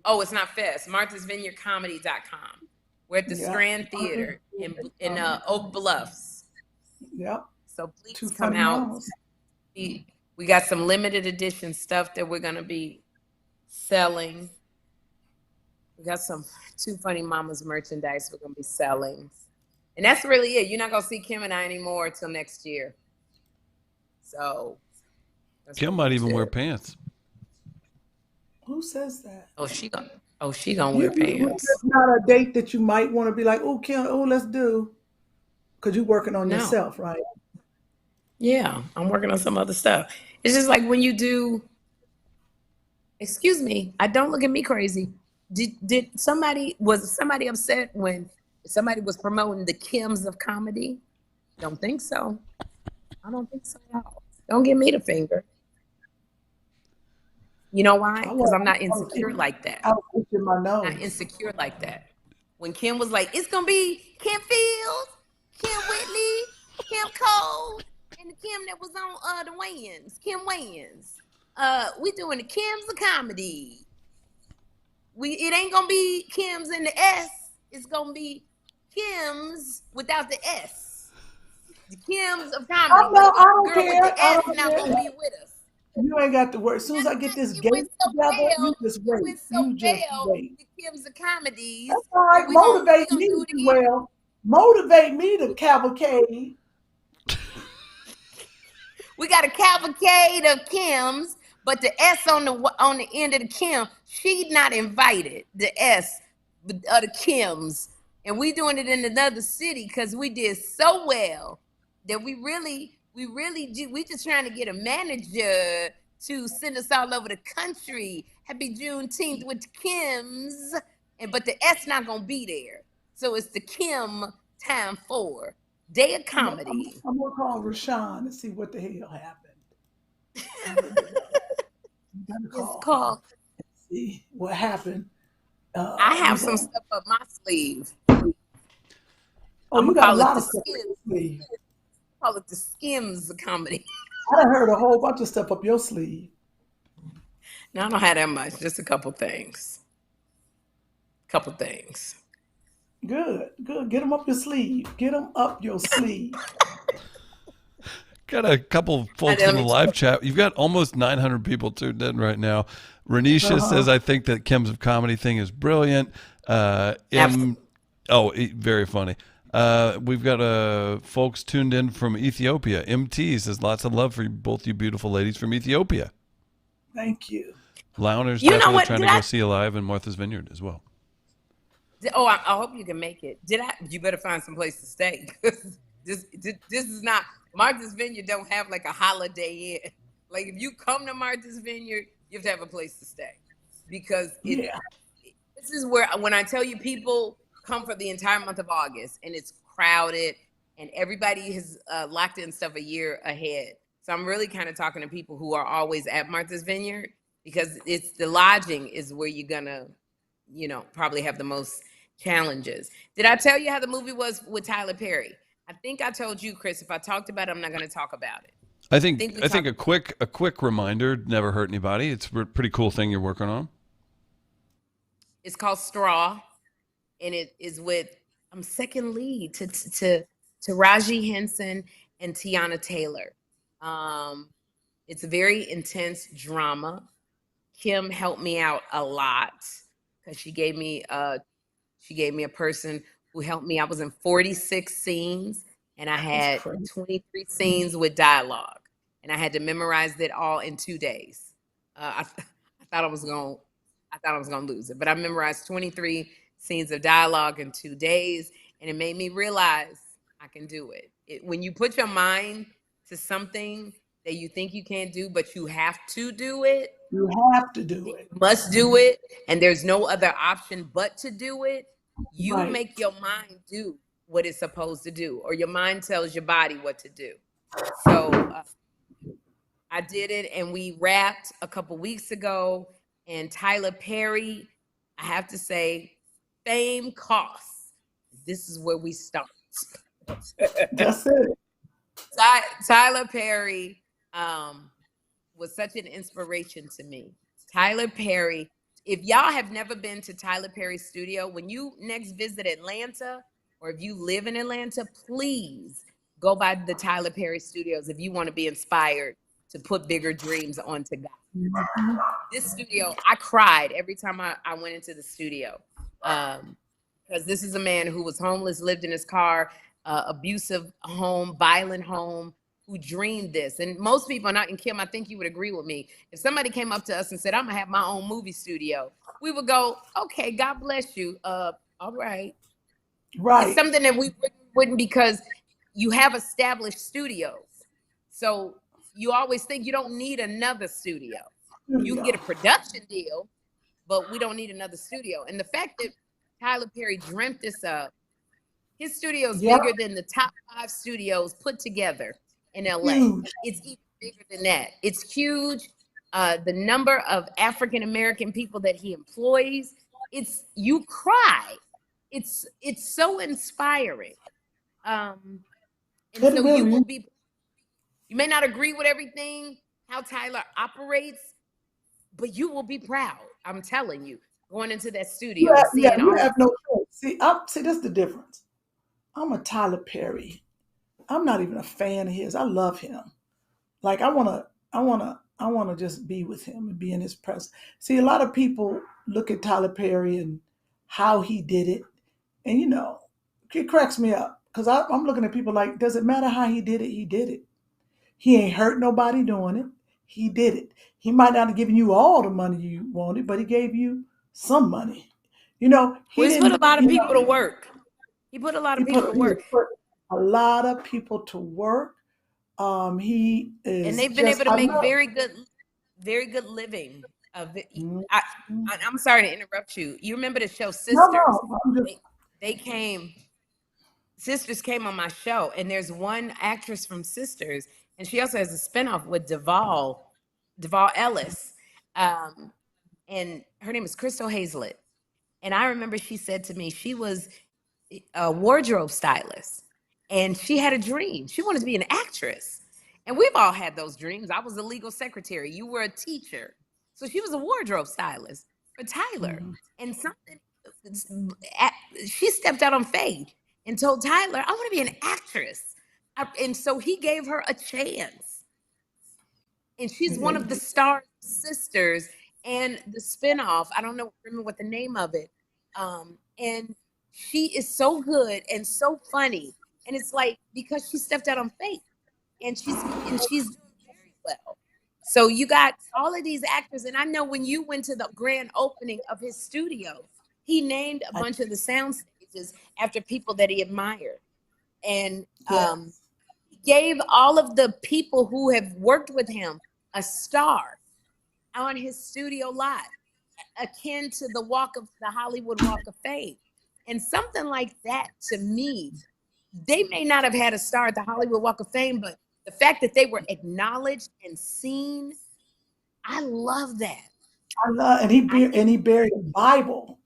Oh, it's not Fest. Martha's Vineyard Comedy.com. We're at the Strand Theater in Oak Bluffs. Yep. So please come out. We got some limited edition stuff that we're gonna be selling. We got some Two Funny Mamas merchandise we're gonna be selling. And that's really it. You're not gonna see Kym and I anymore until next year. So Kym might even wear pants. Who says that? She gonna wear pants. It's not a date that you might want to be like, oh, Kym, let's do. Because you're working on yourself, right? Yeah, I'm working on some other stuff. It's just like when you do, excuse me, don't look at me crazy. Was somebody upset when somebody was promoting the Kyms of comedy? Don't think so. I don't think so at all. Don't give me the finger. You know why? Because I'm not insecure like that. I was pushing my nose. I'm not insecure like that. When Kym was like, it's gonna be Kym Fields, Kym Whitley, Kym Cole, and the Kym that was on the Wayans, Kym Wayans. We doing the Kyms of comedy. It ain't gonna be Kyms in the S. It's gonna be Kyms without the S. The Kyms of comedy. I don't Girl care. with the S not gonna be with us. You ain't got to worry. As soon as I get this game together, you just wait. You just wait. The Kyms of comedies. That's all right. Motivate me as well. Motivate me to cavalcade. We got a cavalcade of Kyms, but the S on the end of the Kym, she not invited. The S of the Kyms, and we doing it in another city because we did so well that we just trying to get a manager to send us all over the country. Happy Juneteenth with the Kyms, but the S not gonna be there, so it's the Kym time 4 day of comedy. I'm gonna call Rashawn and see what the hell happened. Call. See what happened. I have some stuff up my sleeve. Oh, you got a lot of stuff up your sleeve. Call it the Skims of comedy. I done heard a whole bunch of stuff up your sleeve. No, I don't have that much. Just a couple things. Good. Get them up your sleeve. Get them up your sleeve. Got a couple folks in the live chat. You've got almost 900 people tuned in right now. Renisha says, I think that Kym's of comedy thing is brilliant. Very funny. We've got folks tuned in from Ethiopia. MT says, lots of love for both you beautiful ladies from Ethiopia. Thank you. Launer's definitely trying to go see you live in Martha's Vineyard as well. I hope you can make it. You better find some place to stay. This is not, Martha's Vineyard don't have like a Holiday Inn. Like if you come to Martha's Vineyard, you have to have a place to stay. Because this is where, when I tell you people come for the entire month of August and it's crowded and everybody has locked in stuff a year ahead. So I'm really kind of talking to people who are always at Martha's Vineyard because it's the lodging is where you're gonna, probably have the most challenges. Did I tell you how the movie was with Tyler Perry? I think I told you, Chris. If I talked about it, I'm not going to talk about it. I think a quick reminder never hurt anybody. It's a pretty cool thing you're working on. It's called Straw, and it is with second lead to Raji Henson and Tiana Taylor. It's a very intense drama. Kym helped me out a lot because she gave me a person who helped me. I was in 46 scenes and I had 23 scenes with dialogue, and I had to memorize it all in 2 days. I thought I was gonna lose it, but I memorized 23 scenes of dialogue in 2 days, and it made me realize I can do it. When you put your mind to something, that you think you can't do, but you have to do it. You have to do it. You must do it, and there's no other option but to do it. You Right. make your mind do what it's supposed to do, or your mind tells your body what to do. So I did it, and we wrapped a couple weeks ago. And Tyler Perry, I have to say, fame costs. This is where we start. That's it. Tyler Perry was such an inspiration to me. Tyler Perry, if y'all have never been to Tyler Perry's studio, when you next visit Atlanta, or if you live in Atlanta, please go by the Tyler Perry studios if you want to be inspired to put bigger dreams onto God. Mm-hmm. This studio, I cried every time I went into the studio, because this is a man who was homeless, lived in his car, abusive home, violent home, who dreamed this. And most people, and Kym, I think you would agree with me, if somebody came up to us and said, I'm gonna have my own movie studio, we would go, okay, God bless you. All right. Right. It's something that we wouldn't, because you have established studios. So you always think you don't need another studio. You can get a production deal, but we don't need another studio. And the fact that Tyler Perry dreamt this up, his studio is bigger than the top 5 studios put together in LA. Huge. It's even bigger than that. It's huge. The number of African-American people that he employs, you cry. It's so inspiring. And so you may not agree with everything, how Tyler operates, but you will be proud. I'm telling you, going into that studio. You have no choice. See, that's the difference. I'm a Tyler Perry. I'm not even a fan of his. I love him. Like I wanna just be with him and be in his presence. See, a lot of people look at Tyler Perry and how he did it, and it cracks me up, because I'm looking at people like, does it matter how he did it? He did it. He ain't hurt nobody doing it. He did it. He might not have given you all the money you wanted, but he gave you some money. He put a lot of people to work. He put a lot of people to work. He put a lot of people to work. He is, and they've been able to make very good living. I'm sorry to interrupt you. You remember the show Sisters? No, they came. Sisters came on my show, and there's one actress from Sisters, and she also has a spinoff with Duvall Ellis, and her name is Crystal Hazlett. And I remember she said to me, she was a wardrobe stylist, and she had a dream. She wanted to be an actress, and we've all had those dreams. I was a legal secretary. You were a teacher, so she was a wardrobe stylist for Tyler. And she stepped out on faith and told Tyler, I want to be an actress. And so he gave her a chance. And she's one of the star sisters and the spinoff. I don't remember what the name of it. And she is so good and so funny. And it's like, because she stepped out on faith, and she's doing very well. So you got all of these actors. And I know when you went to the grand opening of his studio, he named a bunch of the sound stages after people that he admired. And he gave all of the people who have worked with him a star on his studio lot, akin to the Hollywood Walk of Fame. And something like that, to me, they may not have had a star at the Hollywood Walk of Fame, but the fact that they were acknowledged and seen, I love that. And he buried a Bible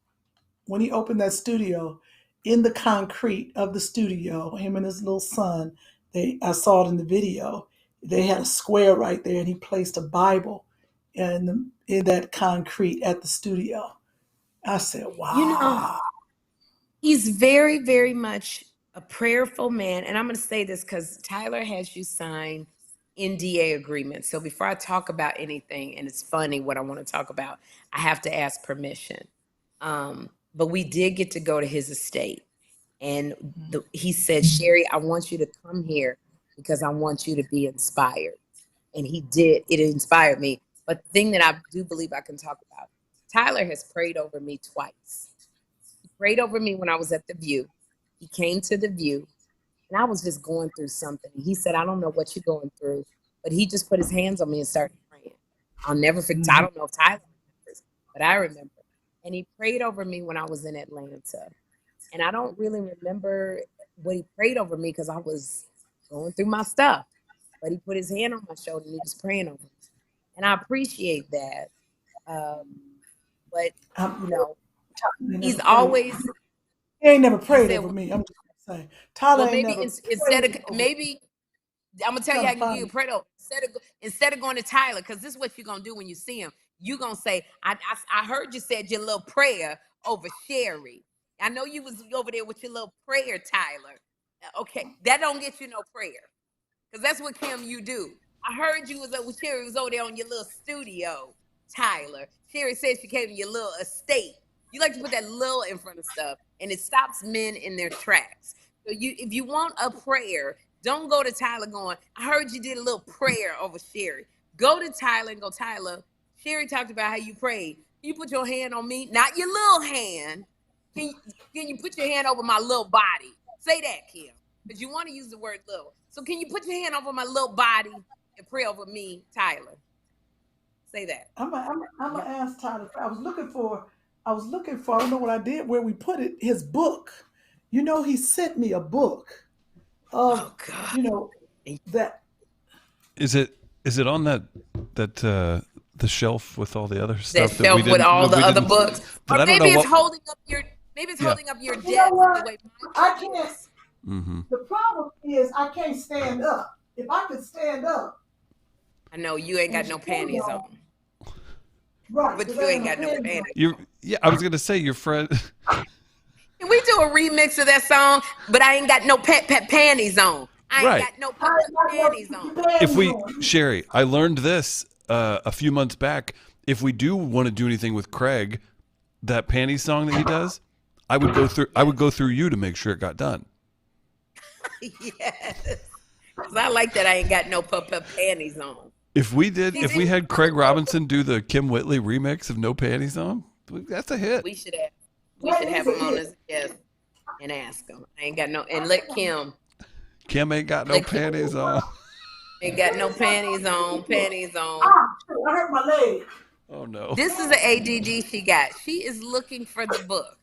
when he opened that studio in the concrete of the studio. Him and his little son, I saw it in the video. They had a square right there, and he placed a Bible in that concrete at the studio. I said, wow. He's very, very much a prayerful man. And I'm going to say this because Tyler has you sign NDA agreements. So before I talk about anything, and it's funny what I want to talk about, I have to ask permission. But we did get to go to his estate. And he said, Sherri, I want you to come here because I want you to be inspired. And he did. It inspired me. But the thing that I do believe I can talk about, Tyler has prayed over me twice. He prayed over me when I was at The View. He came to The View, and I was just going through something. He said, I don't know what you're going through, but he just put his hands on me and started praying. I'll never forget. I don't know if Tyler remembers, but I remember. And he prayed over me when I was in Atlanta. And I don't really remember what he prayed over me because I was going through my stuff. But he put his hand on my shoulder and he was praying over me. And I appreciate that. But, you know, he's always... He ain't never prayed over me. I'm just going to say. Tyler well, ain't maybe never instead of... Maybe... I'm going to tell you how you pray over. Instead of going to Tyler, because this is what you're going to do when you see him. You're going to say, I heard you said your little prayer over Sherri. I know you was over there with your little prayer, Tyler. Okay, that don't get you no prayer. Because that's what, Kym, you do. I heard you was with Sherri was over there on your little studio, Tyler. Sherri said she came to your little estate. You like to put that little in front of stuff, and it stops men in their tracks. So if you want a prayer, don't go to Tyler going, I heard you did a little prayer over Sherri. Go to Tyler and go, Tyler, Sherri talked about how you prayed. Can you put your hand on me? Not your little hand. Can you put your hand over my little body? Say that, Kym, because you want to use the word little. So can you put your hand over my little body and pray over me, Tyler? Say that. I'm gonna ask Tyler. I was looking for, I don't know what I did, where we put it, his book. You know, he sent me a book of, you know, that. Is it on that the shelf with all the other stuff? That shelf with all the other books. Or maybe it's holding up your holding up your desk. You know what? The way I can't. The problem is I can't stand up. If I could stand up. I know you ain't got no panties on. Right. But you ain't got no panties. I was gonna say your friend. Can we do a remix of that song? But I ain't got no panties on. I ain't got no panties on. Sherri, I learned this a few months back. If we do want to do anything with Craig, that panties song that he does, I would go through you to make sure it got done. Yes, because I like that I ain't got no panties on. If we had Craig Robinson do the Kym Whitley remix of No Panties On, that's a hit. We should have him on as a guest and ask him. I ain't got no, and let Kym. Kym ain't got no panties on. Ain't got no panties on. Panties on. I hurt my leg. Oh no. This is the ADD she got. She is looking for the book.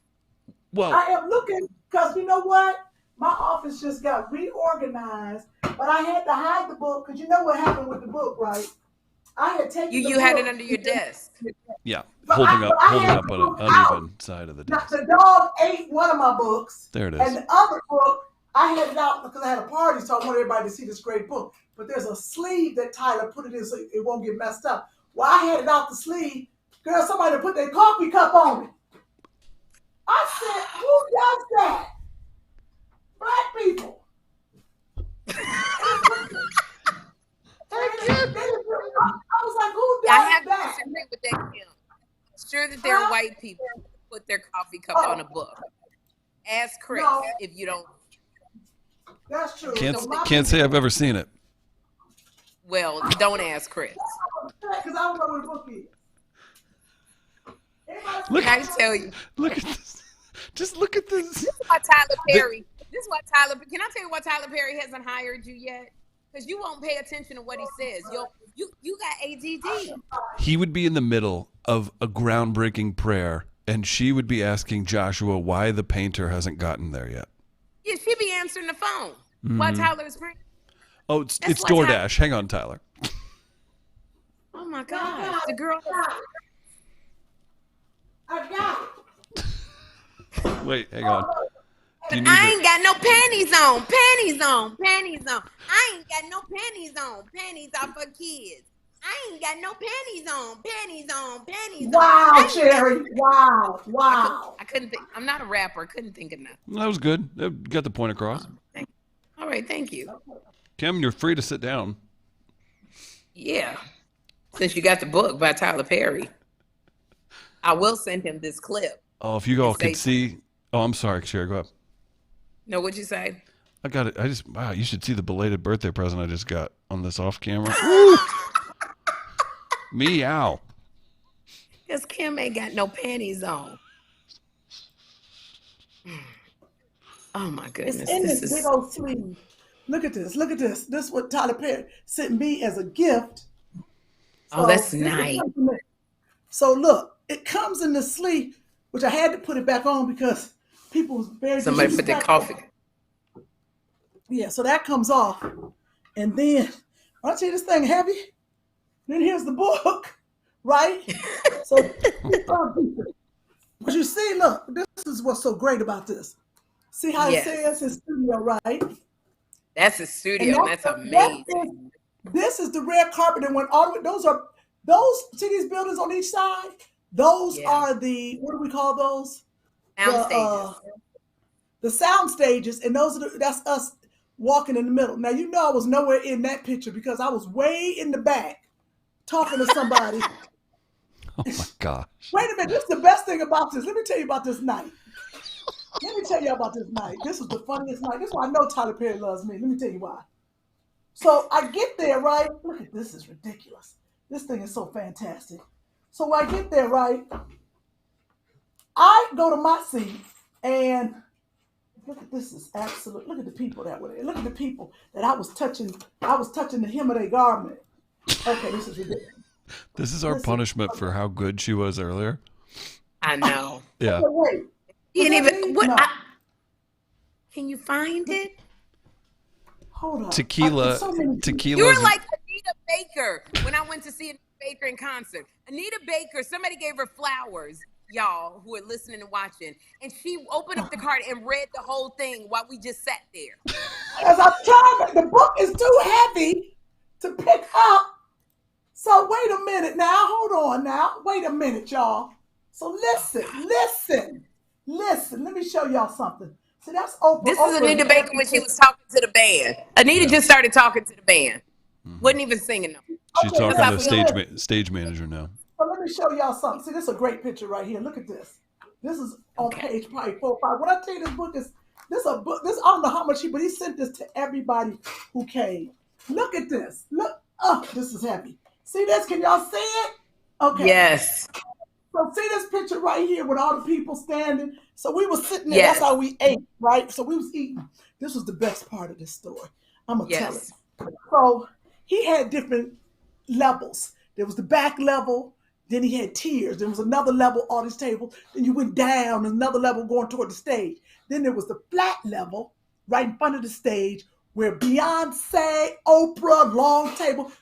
Well, I am looking because you know what? My office just got reorganized, but I had to hide the book because you know what happened with the book, right? I had taken you had it under your desk. Yeah, holding up on an uneven side of the desk. The dog ate one of my books. There it is. And the other book, I had it out because I had a party, so I wanted everybody to see this great book. But there's a sleeve that Tyler put it in so it won't get messed up. Well, I had it out the sleeve. Girl, somebody put their coffee cup on it. I said, who does that? Black people. I was like, who does I have that? to disagree with that, Kym. I'm sure that there are white people who put their coffee cup on a book. Ask Chris if you don't. That's true. Can't say I've ever seen it. Well, don't ask Chris. Because I don't know what the book is. I tell you. Look at this. Just look at this. This is why Tyler Perry. Can I tell you why Tyler Perry hasn't hired you yet? Because you won't pay attention to what he says. You got ADD. He would be in the middle of a groundbreaking prayer, and she would be asking Joshua why the painter hasn't gotten there yet. Yeah, she'd be answering the phone. Why Tyler is praying. Oh, it's DoorDash. Hang on, Tyler. Oh my God, the girl. I got it. Wait, hang on. I ain't got no panties on. Panties on. Panties on. I ain't got no panties on. Panties are for kids. I ain't got no panties on. Panties on. Panties on. Wow, Sherri. Wow. I couldn't think. I'm not a rapper. Couldn't think of nothing. That was good. Got the point across. All right, thank you. Kym, you're free to sit down. Yeah. Since you got the book by Tyler Perry, I will send him this clip. Oh, if you all could see. Oh, I'm sorry, Sherri. Go ahead. No, what'd you say? I got it. Wow, you should see the belated birthday present I just got on this off camera. Meow. Because Kym ain't got no panties on. Oh my goodness. It's in this big old sleeve. Look at this. Look at this. This is what Tyler Perry sent me as a gift. Oh, that's nice. So look, it comes in the sleeve, which I had to put it back on because people was very Somebody put their coffee. Yeah, so that comes off. And then, I'll tell you this thing heavy. Then here's the book, right? So, but you see, look, this is what's so great about this. See how it says his studio, right? That's a studio. That's amazing. This is the red carpet that went all the way. See these buildings on each side? Those are the, what do we call those? Sound stages. The sound stages, and that's us walking in the middle. Now, you know I was nowhere in that picture because I was way in the back talking to somebody. Oh my gosh. Wait a minute, this is the best thing about this. Let me tell you about this night. This is the funniest night. This is why I know Tyler Perry loves me. Let me tell you why. So I get there, right? Look at this, is ridiculous. This thing is so fantastic. So when I get there, right, I go to my seat and look at this is absolute. Look at the people that were there. Look at the people that I was touching. I was touching the hem of their garment. Okay, this is ridiculous. This is our punishment for how good she was earlier. I know. Yeah. Okay, wait. You didn't even. What? No. Can you find it? Hold on. Tequila. You were like Anita Baker when I went to see Anita Baker in concert. Anita Baker, somebody gave her flowers, y'all who are listening and watching, and she opened up the card and read the whole thing while we just sat there. As I'm trying, the book is too heavy to pick up. So wait a minute now. Hold on now. Wait a minute, y'all. So listen. Let me show y'all something. See, that's Oprah. This is Anita Baker when she was talking to the band. Anita just started talking to the band. Wasn't even singing them. She's talking to the stage manager now. So let me show y'all something. See, this is a great picture right here. Look at this. This is on page probably 4 or 5. When I tell you this book is, this a book. This I don't know how much but he sent this to everybody who came. Look at this. Look. Oh, this is heavy. See this? Can y'all see it? Okay. Yes. So see this picture right here with all the people standing. So we were sitting there. Yes. That's how we ate, right? So we was eating. This was the best part of this story. I'm gonna tell it. So he had different levels. There was the back level. Then he had tiers. There was another level on his table. Then you went down, another level going toward the stage. Then there was the flat level right in front of the stage where Beyonce, Oprah, long table,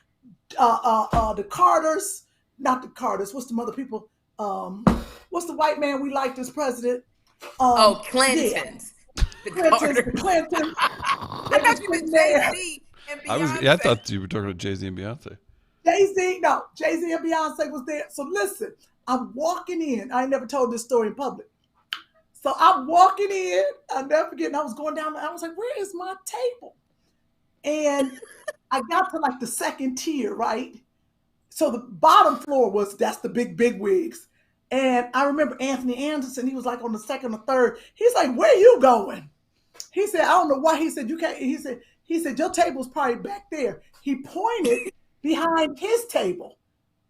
the Carters, not the Carters. What's the other people? What's the white man we liked as president? Clintons. Yeah. The Clintons. I thought you meant Jay-Z and Beyonce. I thought you were talking about Jay-Z and Beyonce. Jay-Z and Beyonce was there. So listen, I'm walking in. I ain't never told this story in public. So I'm walking in. I'll never forget. And I was going down. I was like, where is my table? And I got to like the second tier, right? So the bottom floor that's the big wigs. And I remember Anthony Anderson, he was like on the second or third. He's like, where you going? He said, I don't know why. He said, you can't. He said, your table's probably back there. He pointed behind his table.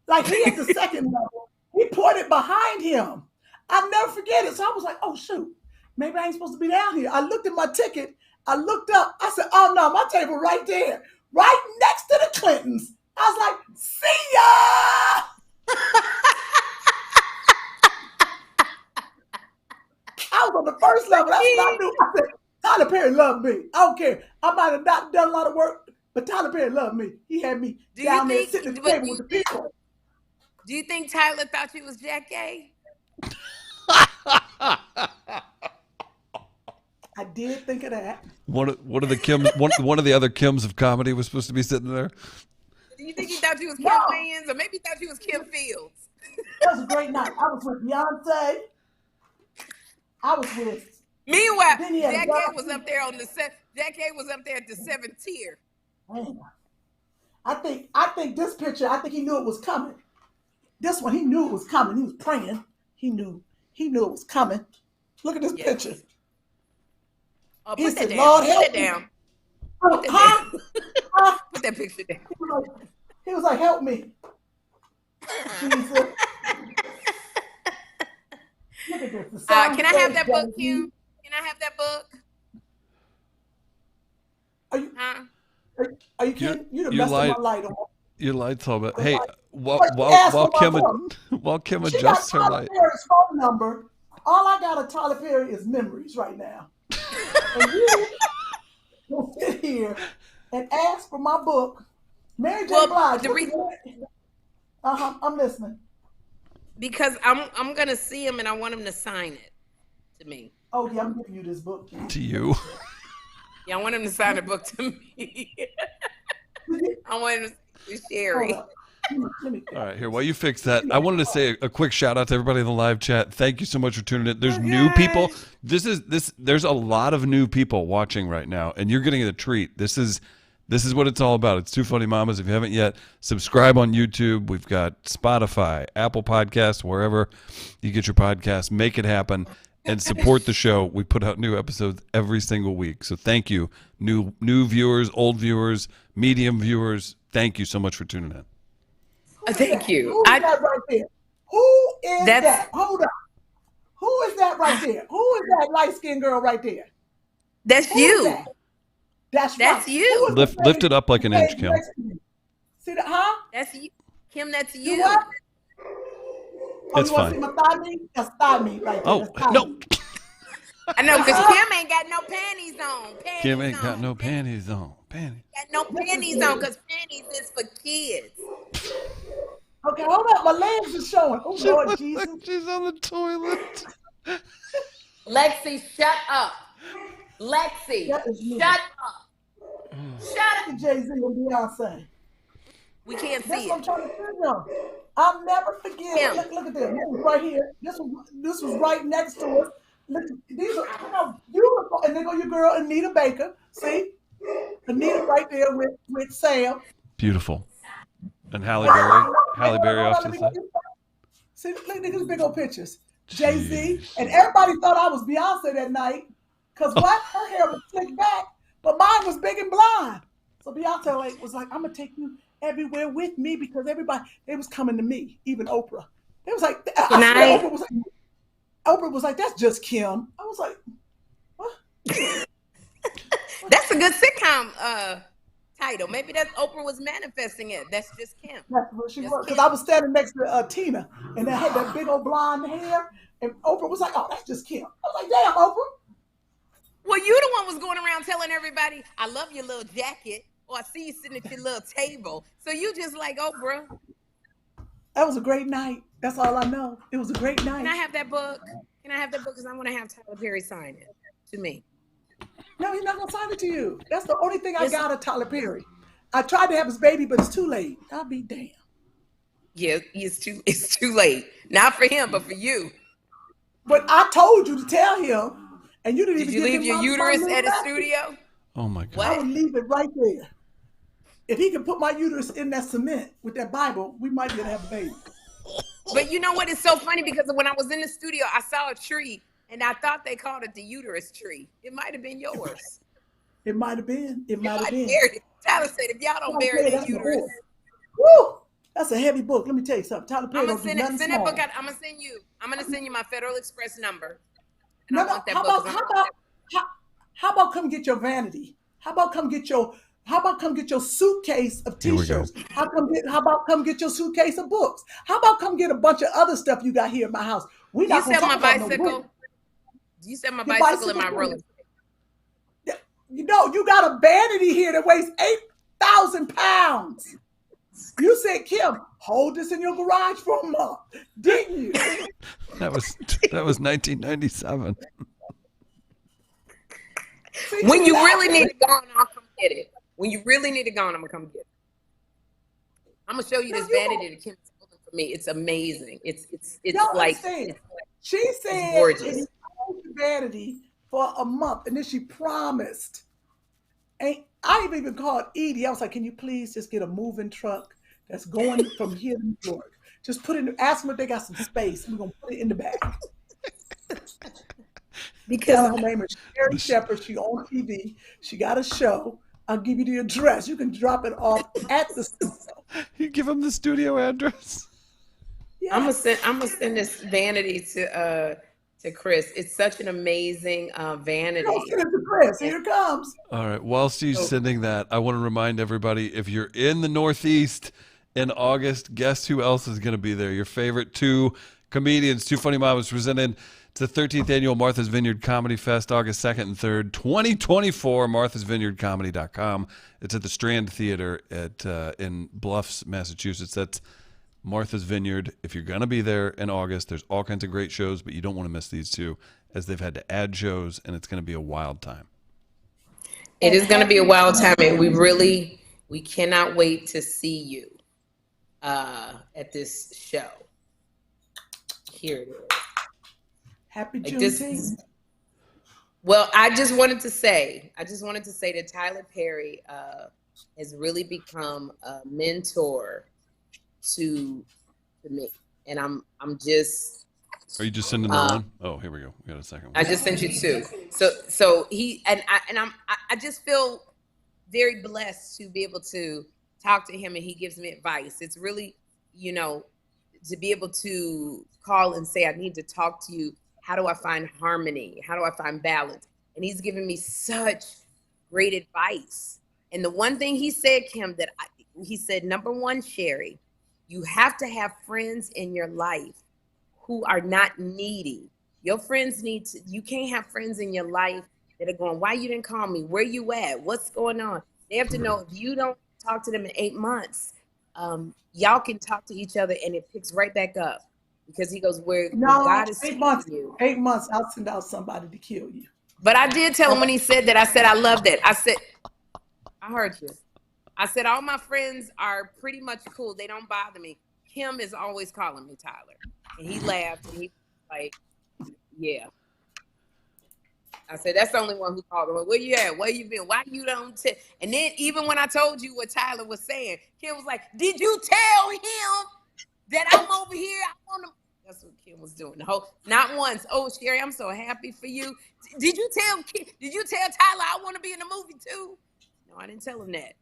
Like he at the second level. He pointed behind him. I'll never forget it. So I was like, oh shoot, maybe I ain't supposed to be down here. I looked at my ticket. I looked up. I said, oh no, my table right there. Right next to the Clintons. I was like, see ya! I was on the first level. That's what I knew. I said, Tyler Perry loved me. I don't care. I might have not done a lot of work, but Tyler Perry loved me. He had me down there sitting at the table with the people. Do you think Tyler thought you was Jack Gay? I did think of that. One of the Kyms, one of the other Kyms of comedy was supposed to be sitting there. Do you think he thought you was Kim Wayans, or maybe he thought you was Kim Fields? That was a great night. I was with Beyonce. I was with. Meanwhile, Jack Gay was up there on the set. Jack Gay was up there at the 7th tier. Man. I think this picture. I think he knew it was coming. This one, he knew it was coming. He was praying. He knew it was coming. Look at this picture. Oh, put that down. Put that down. Put that picture down. He was like, help me. Jesus. Look at this. Can I have that book, Kym? Can I have that book? Are you? Are you kidding? You done messed up my light on. Your light's all about. The Hey, light. while But Kim she got adjusts her Tyler light. Perry's phone number. All I got of Tyler Perry is memories right now. And you will sit here and ask for my book, Mary J. Blige. I'm listening. Because I'm gonna see him and I want him to sign it to me. Oh yeah, I'm giving you this book. To you. Yeah, I want him to sign a book to me. I want him to see Sherri. All right, here, while you fix that, I wanted to say a quick shout out to everybody in the live chat. Thank you so much for tuning in. There's new people. There's a lot of new people watching right now, and you're getting a treat. This is what it's all about. It's Two Funny Mamas. If you haven't yet, subscribe on YouTube. We've got Spotify, Apple Podcasts, wherever you get your podcasts. Make it happen and support the show. We put out new episodes every single week. So thank you, new viewers, old viewers, medium viewers. Thank you so much for tuning in. Thank you. Who is that right there? Who is that? Hold on. Who is that right there? Who is that light-skinned girl right there? That's you. That? That's right. You. Lift it up like an inch, Kym. See that, huh? That's you. Kym, that's you. What? It's you want fine. to see my thigh meat? That's thigh meat right there. Oh, no. I know, because Kym ain't got no panties on. Kym ain't got no panties on. Panties. Got no panties on, because panties is for kids. Okay, hold up. My legs are showing. Oh, Lord Jesus. Like she's on the toilet. Lexi, shut up. Lexi, shut up. Shut up. Jay-Z and Beyonce. We can't see That's it. what I'm trying to figure out. I'll never forget. Look at this. This was right here. This was right next to us. Look, these are beautiful. And there go your girl, Anita Baker. See? Anita right there with Sam. Beautiful. And Halle Berry off to the side. See, look at these big old pictures. Jay-Z. And everybody thought I was Beyonce that night. Because what? Her hair was slicked back, but mine was big and blonde. So Beyonce was like, I'm going to take you everywhere with me, because everybody, they was coming to me, even Oprah. They was like, Oprah was like, that's just Kym. I was like, what? That's a good sitcom title. Maybe that's Oprah was manifesting it. That's just Kym. That's what she was. Because I was standing next to Tina, and they had that big old blonde hair, and Oprah was like, oh, that's just Kym. I was like, damn, Oprah. Well, you the one was going around telling everybody, I love your little jacket, or I see you sitting at your little table. So you just like, Oprah. That was a great night. That's all I know. It was a great night. Can I have that book? Because I want to have Tyler Perry sign it to me. No, he's not going to sign it to you. That's the only thing I got of Tyler Perry. I tried to have his baby, but it's too late. I'll be damned. Yeah, it's too late. Not for him, but for you. But I told you to tell him, and you didn't even give him. Did you leave your uterus at a studio? Oh my God. What? I would leave it right there. If he can put my uterus in that cement with that Bible, we might be able to have a baby. But you know what? It's so funny, because when I was in the studio, I saw a tree, and I thought they called it the uterus tree. It might have been yours. It might have been. It might have been. Tyler said, if y'all don't bury the uterus. Woo! That's a heavy book. Let me tell you something. Tyler Perry don't do nothing send small. that book out. I'm gonna send you my Federal Express number. And No, I want that how book. about come get your vanity? How about come get your suitcase of t-shirts? How about come get your suitcase of books? How about come get a bunch of other stuff you got here in my house? Do you sell my bicycle? Do you sell my bicycle and my roller? You know, you got a vanity here that weighs 8,000 pounds. You said, Kym, hold this in your garage for a month, didn't you? That was 1997. When you really need to go on, I'll come get it. When you really need to go on, I'm gonna come get it. I'm gonna show you this vanity that Kym's holding for me. It's amazing. It's like she said gorgeous. Vanity for a month, and then she promised. And I even called Edie. I was like, "Can you please just get a moving truck that's going from here to New York? Just put it. Ask them if they got some space. We're gonna put it in the back." Because her name is Sherri Shepherd. She on TV. She got a show. I'll give you the address. You can drop it off at the studio. You give them the studio address. Yeah. I'm gonna send this vanity to to Chris. It's such an amazing vanity. Send it to Chris. Here it comes. All right. Whilst you're sending that, I want to remind everybody, if you're in the Northeast in August, guess who else is going to be there? Your favorite two comedians, two funny mamas, presented to the 13th annual Martha's Vineyard Comedy Fest, August 2nd and 3rd, 2024, marthasvineyardcomedy.com. It's at the Strand Theater in Bluffs, Massachusetts. That's Martha's Vineyard. If you're going to be there in August, there's all kinds of great shows, but you don't want to miss these two, as they've had to add shows, and it's going to be a wild time. It is going to be a wild time, and we cannot wait to see you at this show. Here it is. Happy Juneteenth. Well, I just wanted to say that Tyler Perry has really become a mentor to me, and I'm just. Are you just sending the one? Oh, here we go. We got a second one. I just sent you two. So he I just feel very blessed to be able to talk to him, and he gives me advice. It's really, to be able to call and say, I need to talk to you. How do I find harmony? How do I find balance? And he's given me such great advice. And the one thing he said, Kym, he said, number one, Sherri, you have to have friends in your life who are not needy. Your friends you can't have friends in your life that are going, why you didn't call me? Where you at? What's going on? They have to know, if you don't talk to them in 8 months, y'all can talk to each other and it picks right back up. Because he goes, where God is 8 months. you. 8 months, I'll send out somebody to kill you. But I did tell him when he said that, I said, I love that. I said, I heard you. I said, all my friends are pretty much cool. They don't bother me. Kym is always calling me Tyler. And he laughed and he was like, yeah. I said, that's the only one who called me. Where you at? Where you been? Why you don't tell? And then even when I told you what Tyler was saying, Kym was like, did you tell him that I'm over here? I want to. That's what Kym was doing. Not once. Oh, Sherri, I'm so happy for you. Did you tell Tyler I want to be in the movie too? No, I didn't tell him that.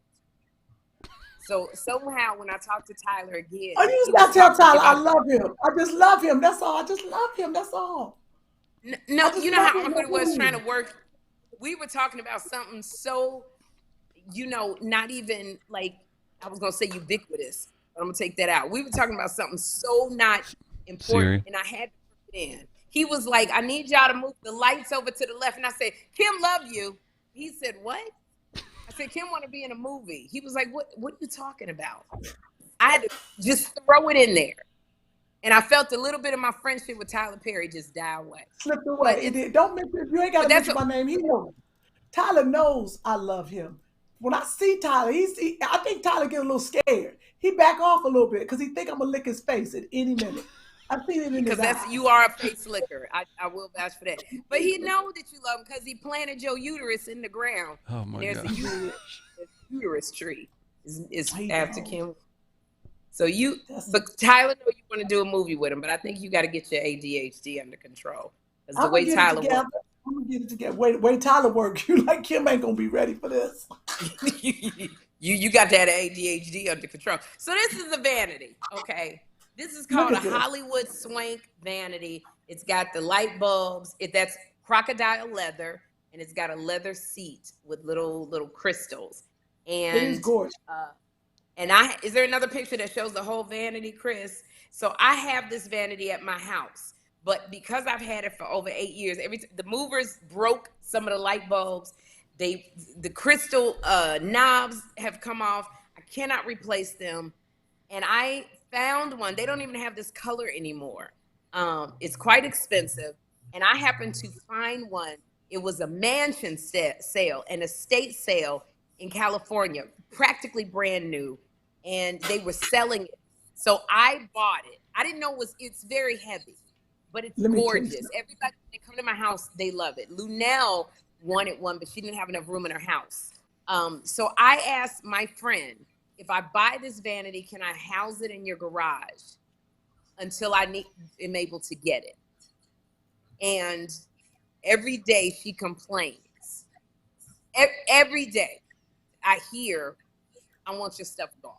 So somehow when I talked to Tyler again. Oh, you just tell Tyler I love him. I just love him. That's all. I just love him. That's all. No, you know how awkward it was trying to work. We were talking about something so, not even like, I was going to say ubiquitous, but I'm going to take that out. We were talking about something so not important, and I had to put it in. He was like, I need y'all to move the lights over to the left. And I said, Kym, love you. He said, what? I said, Kym want to be in a movie. He was like, what are you talking about? I had to just throw it in there. And I felt a little bit of my friendship with Tyler Perry just die away. Slipped away. Don't mention, you ain't got to mention my name. He knows. Tyler knows I love him. When I see Tyler, I think Tyler get a little scared. He back off a little bit because he think I'm going to lick his face at any minute. I've seen it in his eyes. Because you are a face licker. I will vouch for that. But he knows that you love him because he planted your uterus in the ground. Oh, my God. There's a uterus tree is after Kym. So but Tyler know you want to do a movie with him, but I think you got to get your ADHD under control. Because the way Tyler works. I'm going to get it together. Wait, Tyler work. You like Kym ain't going to be ready for this. you got that ADHD under control. So this is a vanity, okay? This is called a Hollywood swank vanity. It's got the light bulbs. That's crocodile leather, and it's got a leather seat with little crystals. And it is gorgeous. And is there another picture that shows the whole vanity, Chris? So I have this vanity at my house, but because I've had it for over 8 years, the movers broke some of the light bulbs. The crystal knobs have come off. I cannot replace them. And I found one. They don't even have this color anymore. It's quite expensive. And I happened to find one. It was a mansion sale, an estate sale in California, practically brand new. And they were selling it. So I bought it. I didn't know it's very heavy, but it's gorgeous. Everybody, when they come to my house, they love it. Lunell wanted one, but she didn't have enough room in her house. So I asked my friend, if I buy this vanity, can I house it in your garage until am able to get it? And every day she complains. Every day I hear, I want your stuff gone.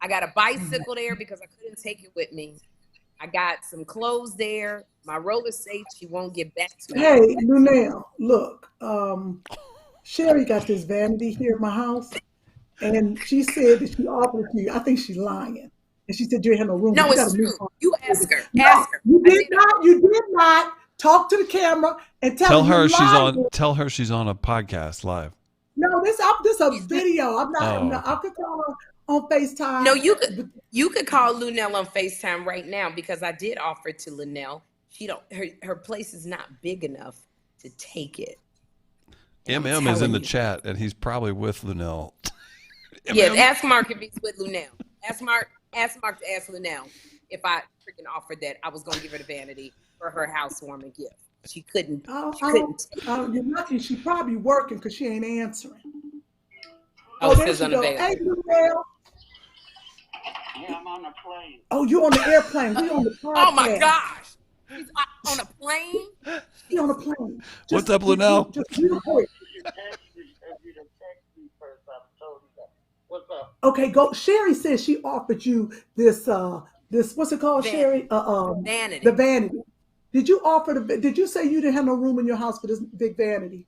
I got a bicycle there because I couldn't take it with me. I got some clothes there. My roller's safe. She won't get back to me. Hey, Lunell, look. Sherri got this vanity here at my house, and she said that she offered it to you. I think she's lying. And she said you had no room. No, it's true. You ask her. No, Ask her. You did not. You did not talk to the camera and tell her she's on. Tell her she's on a podcast live. No, this a video. I'm not. I could call her on FaceTime. No, you could call Lunell on FaceTime right now because I did offer it to Lunell. She don't. Her place is not big enough to take it. MM is in the chat and he's probably with Lunell. Yes, ask Mark if he's with Lunell. Ask Mark to ask Lunell if I freaking offered that I was going to give her the vanity for her housewarming gift. She couldn't. You're lucky. She's probably working because she ain't answering. Oh, it says unavailable. Hey, Lunell. Yeah, I'm on a plane. Oh, you on the airplane. We on the podcast. Oh my gosh. She's on a plane? She on a plane. What's up, Lunell? Just real quick. What's up? Okay, go. Sherri says she offered you this what's it called, Sherri? Vanity. The vanity. Did you offer did you say you didn't have no room in your house for this big vanity?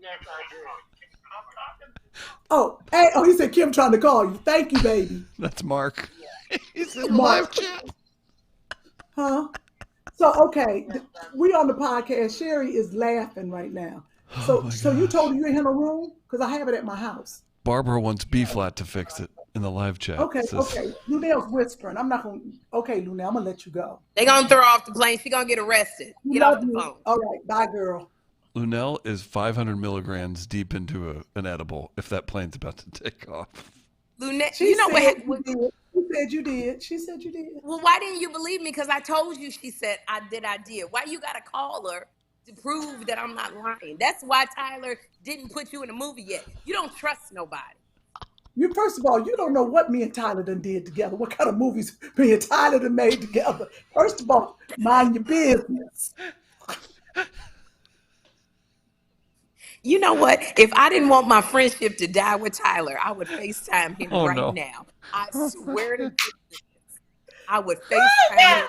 Yes, I did. Oh, hey, he said Kym trying to call you. Thank you, baby. That's Mark. He's in live chat. Huh? So okay, we on the podcast. Sherri is laughing right now. So you told her you ain't have no room? Because I have it at my house. Barbara wants B-flat to fix it in the live chat. Okay. Lunell's whispering. I'm not going to. Okay, Lunell, I'm going to let you go. They going to throw her off the plane. She going to get arrested. Get off the phone. All right. Bye, girl. Lunell is 500 milligrams deep into an edible if that plane's about to take off. Lunell, you know what? She said you did. She said you did. Well, why didn't you believe me? Because I told you she said I did. Why you got to call her to prove that I'm not lying? That's why Tyler didn't put you in a movie yet. You don't trust nobody. First of all, you don't know what me and Tyler done did together. What kind of movies me and Tyler done made together. First of all, mind your business. You know what? If I didn't want my friendship to die with Tyler, I would FaceTime him now. I swear to goodness, I would FaceTime him.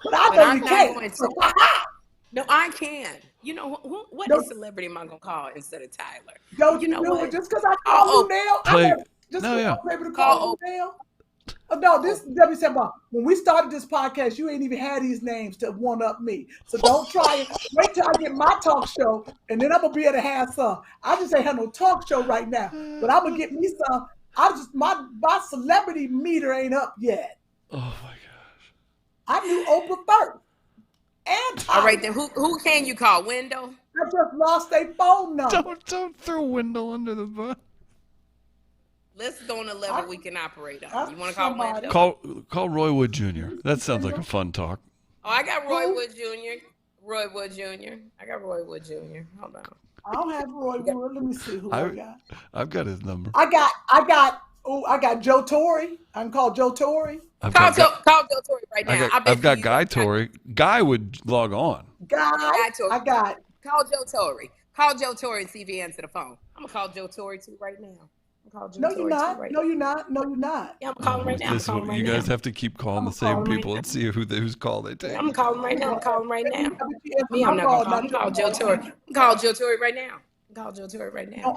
But I know you can't. No, I can. You know, what celebrity am I going to call instead of Tyler? Don't you know what? Just because I call Lunell, I'm able to call Lunell. Oh, no, this Debbie said, when we started this podcast, you ain't even had these names to one up me. So don't try it. Wait till I get my talk show, and then I'm gonna be able to have some. I just ain't have no talk show right now, but I'm gonna get me some. My celebrity meter ain't up yet. Oh my gosh! I knew Oprah first. And Tyler. All right, then who can you call? Wendell? I just lost their phone number. Don't throw Wendell under the bus. Let's go on a level we can operate on. You want to call Wendell? Call Roy Wood Jr. That sounds like a fun talk. Oh, I got Roy Wood Jr. I got Roy Wood Jr. Hold on. I don't have Roy Wood. Let me see who I got. I've got his number. I got Joe Torry. I can call Joe Torry. Call Joe Torry right now. I've got Guy Torry. Guy would log on. Guy Torry. I got. Call Joe Torry. Call Joe Torry and see if he answers the phone. I'm gonna call Joe Torry too right now. No, you're not. No, you're not. No, you're not. Yeah, I'm calling right now. You guys have to keep calling the same people and see whose call they take. I'm calling right now. Me, I'm not gonna call. I'm calling Joe Torry. I'm calling Joe Torry right now. No,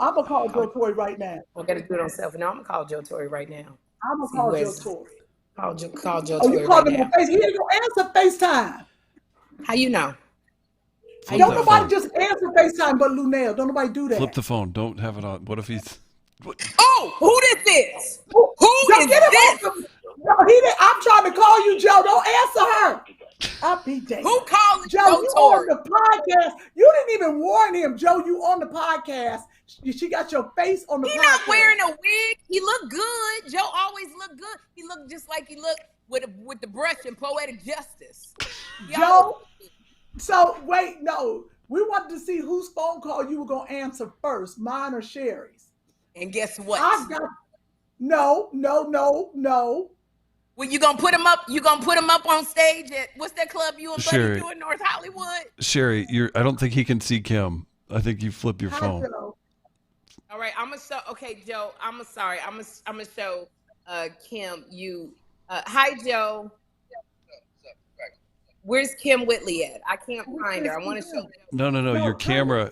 I'm gonna call Joe Torry right now. I gotta do it on self. No, I'm gonna call Joe Torry right now. I'm gonna call Joe Torry. Call Joe Torry you called him on FaceTime. He ain't gonna answer FaceTime. How you know? Don't nobody just answer FaceTime but Lunell. Don't nobody do that. Flip the phone. Don't have it on. What if he's... Oh, who this is? Who is this? No, he didn't. I'm trying to call you, Joe. Don't answer her. I'll be damned. Who called Joe? You on the podcast? You didn't even warn him, Joe. You on the podcast? She got your face on the podcast. He's not wearing a wig. He looked good. Joe always looked good. He looked just like he looked with the brush in Poetic Justice. Joe. So wait, no. We wanted to see whose phone call you were gonna answer first, mine or Sherri's. And guess what? No. Well, you gonna put him up? You gonna put him up on stage at what's that club you and Buddy do in North Hollywood? Sherri, I don't think he can see Kym. I think you flip your phone. All right, I'm gonna show. Okay, Joe, I'm sorry. I'm gonna show Kym you Hi, Joe. Where's Kym Whitley at? I can't find her. I want to show. No. Your camera.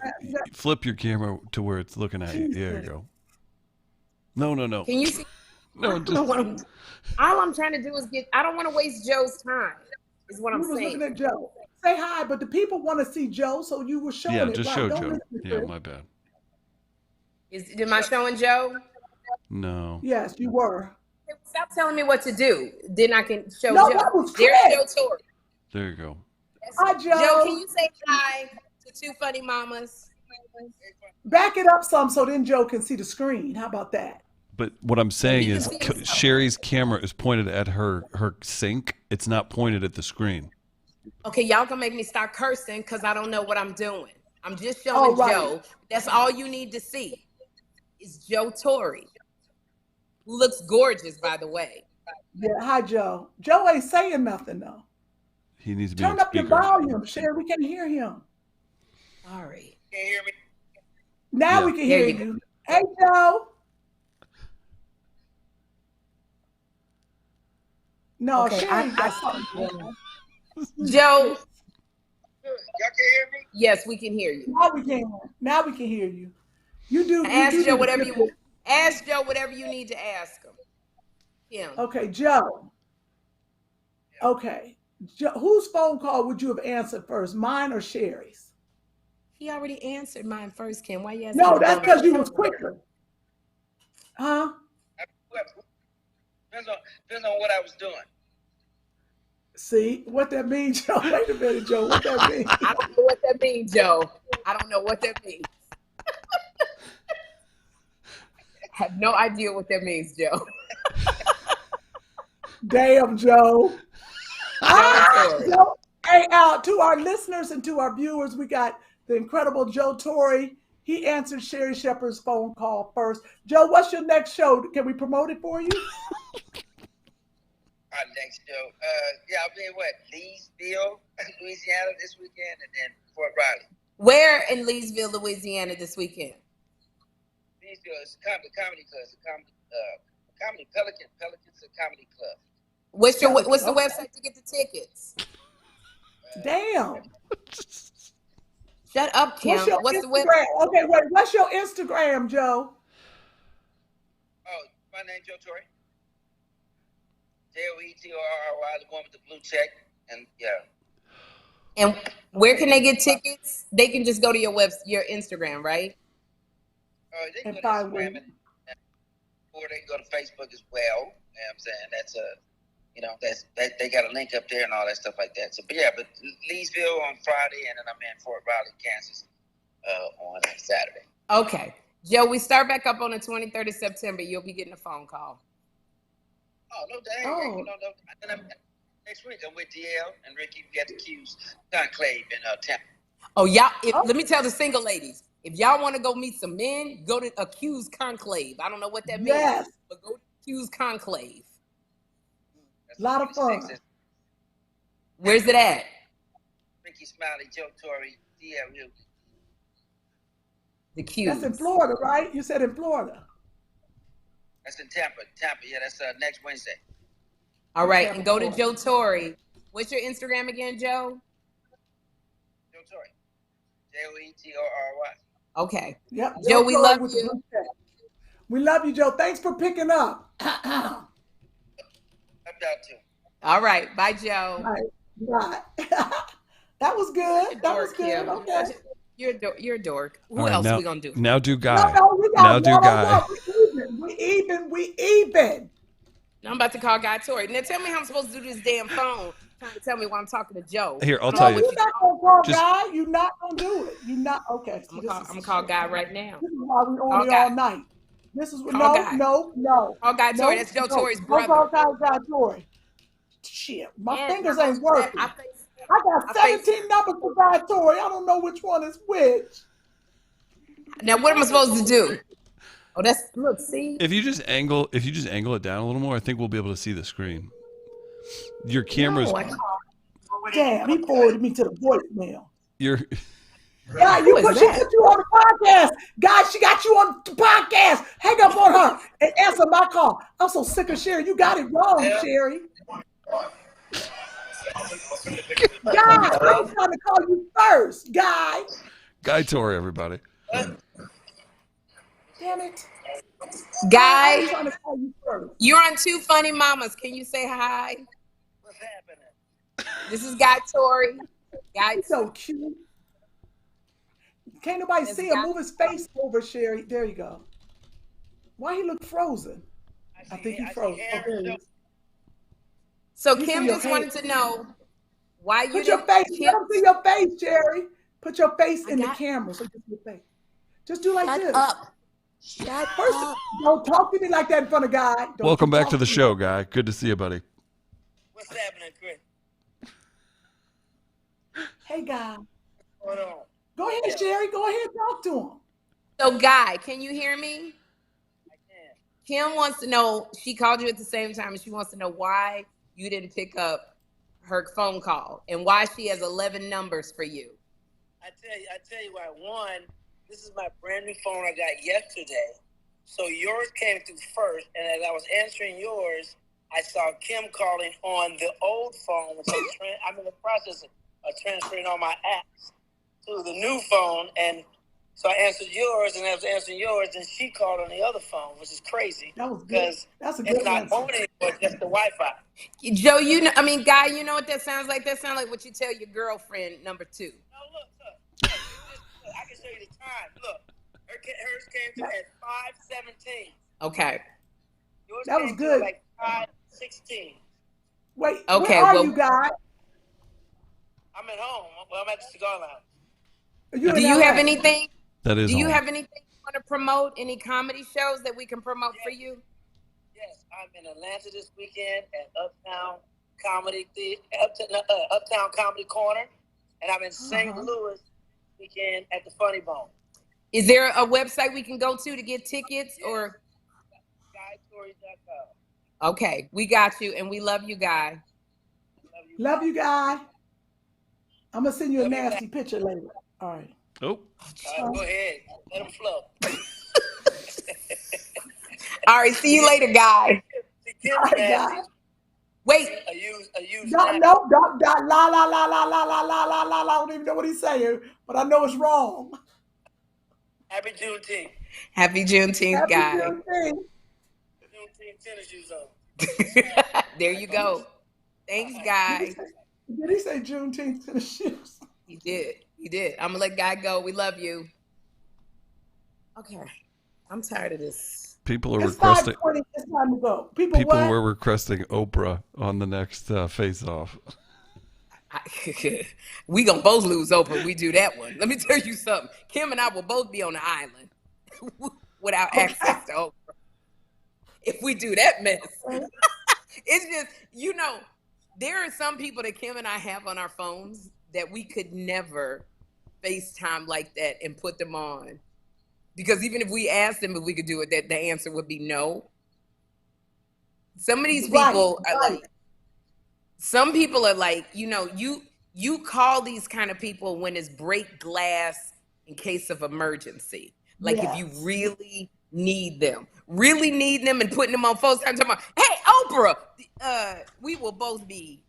Flip your camera to where it's looking at you. There you go. No. Can you see? No, just. All I'm trying to do is I don't want to waste Joe's time. Is what I'm saying. Looking at Joe. Say hi, but the people want to see Joe, so you were showing it. Yeah, just show Joe. Yeah, my bad. Am I showing Joe? No. Yes, you were. Stop telling me what to do. Then I can show Joe. There's Joe Torry. There you go. Hi, Joe. Joe, can you say hi to two funny mamas? Back it up some so then Joe can see the screen. How about that? But what I'm saying is Sherri's camera is pointed at her sink. It's not pointed at the screen. Okay, y'all gonna make me start cursing because I don't know what I'm doing. I'm just showing Joe. That's all you need to see is Joe Torry, who looks gorgeous, by the way. Yeah, hi, Joe. Joe ain't saying nothing, though. He needs to be Turn up your volume, Sherri. We can hear him. Sorry. Can you hear me? Now we can hear you. Hey, Joe. No, okay, Sherri got something. Joe. Y'all can hear me? Yes, we can hear you. Now we can hear you. You do. Ask Joe whatever you ask Joe whatever you need to ask him. Yeah. Okay, Joe. Okay. Joe, whose phone call would you have answered first, mine or Sherri's? He already answered mine first, Kym. Why you asking? No, that's because you was quicker. Huh? Depends on what I was doing. See what that means, Joe? Wait a minute, Joe. What that means? I don't know what that means, Joe. I don't know what that means. I have no idea what that means, Joe. Damn, Joe. Joe. Hey, to our listeners and to our viewers, we got the incredible Joe Torry. He answered Sherri Shepherd's phone call first. Joe, what's your next show? Can we promote it for you? Our next show. I'll be in Leesville, Louisiana this weekend, and then Fort Riley. Where in Leesville, Louisiana this weekend? Leesville is comedy club. Comedy Pelicans a comedy club. What's the website to get the tickets? Damn. Shut up, Kym. What's the website? Okay, wait. What's your Instagram, Joe? Oh, my name's Joe Torry. JOETORRY, the one with the blue check, and yeah. And where can they get tickets? They can just go to your Instagram, right? They can go to Instagram or they can go to Facebook as well. You know what I'm saying? That's they got a link up there and all that stuff like that. So, but Leesville on Friday, and then I'm in Fort Riley, Kansas, on Saturday. Okay, Joe, we start back up on the 23rd of September. You'll be getting a phone call. Oh, no, dang. And then next week I'm with DL and Ricky. We got the Q's Conclave in Tampa. Oh, y'all, let me tell the single ladies. If y'all want to go meet some men, go to a Q's Conclave. I don't know what that means, but go to Q's Conclave. A lot of fun. Where's it at? Ricky Smiley, Joe Torry, DL Hilton. The Q's. That's in Florida, right? You said in Florida. That's in Tampa. Yeah, that's next Wednesday. All right, and go to Joe Torry. What's your Instagram again, Joe? Joe Torry. JOETORRY. Okay. Yep. Joe, we love you. We love you, Joe. Thanks for picking up. Love y'all too. All right. Bye, Joe. Right. That was good. That was good. Okay. You're a dork. Who else are we gonna do? Now do Guy. Now do Guy. We even. Now I'm about to call Guy Torry. Now tell me how I'm supposed to do this damn phone. Trying to tell me why I'm talking to Joe. Here, I'll tell you. You're not gonna call Guy. You're not gonna do it. You're not okay. I'm gonna call Guy right now. This is why we on it all night. This is no. Call Guy Torry. That's Joe Torry's brother. Don't call Guy Torry. Shit, my fingers ain't working. I got 17 numbers for Guy Torry. I don't know which one is which. Now what am I supposed to do? Oh, look, see? If you just angle it down a little more, I think we'll be able to see the screen. Your camera's damn, he forwarded me to the voicemail. You're God, put you on the podcast. Guys, she got you on the podcast. Hang up on her and answer my call. I'm so sick of Sherri. You got it wrong, Sherri. Guy, I'm trying to call you first, Guy. Guy Torry, everybody. Damn it. Guy, I'm trying to call you first. You're on Two Funny Mamas. Can you say hi? What's happening? This is Guy Torry. Guy, He's so cute. Can't nobody see him. Move his face over, Sherri. There you go. Why he look frozen? I think he froze. So Kym just wanted to know why you put your face. Let him see your face, Sherri. Put your face in the camera so you can see your face. Just do like this. Shut up. Don't talk to me like that in front of God. Welcome back to the show, Guy. Good to see you, buddy. What's happening, Chris? Hey, Guy. What's going on? Go ahead, Sherri. Go ahead, talk to him. So, Guy, can you hear me? I can. Kym wants to know, she called you at the same time, and she wants to know why you didn't pick up her phone call and why she has 11 numbers for you. I tell you why. One, this is my brand new phone I got yesterday. So yours came through first, and as I was answering yours, I saw Kym calling on the old phone, which I'm in the process of transferring all my apps to the new phone. And so I answered yours, and as I was answering yours, and she called on the other phone, which is crazy. That was good. That's a good it's not answer. on anymore, just the Wi-Fi. Joe, Guy, you know what that sounds like? That sounds like what you tell your girlfriend, number 2. No, look, I can show you the time. Look, hers came through at 5:17. Okay. Yours that was good. Like 5:16. Wait, okay, where are you, Guy? I'm at home. Well, I'm at the Cigar Lounge. Do you have anything? That is. Do you home. have anything you want to promote? Any comedy shows that we can promote for you? Yes, I'm in Atlanta this weekend at Uptown Comedy Corner, and I'm in St. Louis this weekend at the Funny Bone. Is there a website we can go to get tickets or? GuyTorry.com. Okay, we got you, and we love you, Guy. Love you, Guy. I'm gonna send you a nasty picture later. All right. Oh. Go ahead. Let them flow. All right. See you later, Guy. All right, Guy. Wait. No, la la la la la la la la la. I don't even know what he's saying, but I know it's wrong. Happy Juneteenth. Happy Juneteenth, Guy. Juneteenth tennis shoes on. There you go. Thanks, Guy. Did he say Juneteenth tennis shoes? He did. I'm gonna let Guy go. We love you. Okay. I'm tired of this. People are it's requesting. 5:20. It's time to go. People were requesting Oprah on the next Face Off. We gonna both lose Oprah. We do that one. Let me tell you something. Kym and I will both be on the island without access to Oprah. If we do that mess, it's just there are some people that Kym and I have on our phones that we could never FaceTime like that and put them on. Because even if we asked them if we could do it, that the answer would be no. Some of these people are like, some people are like, you call these kind of people when it's break glass in case of emergency. Like if you really need them and putting them on FaceTime, talking about, hey, Oprah, we will both be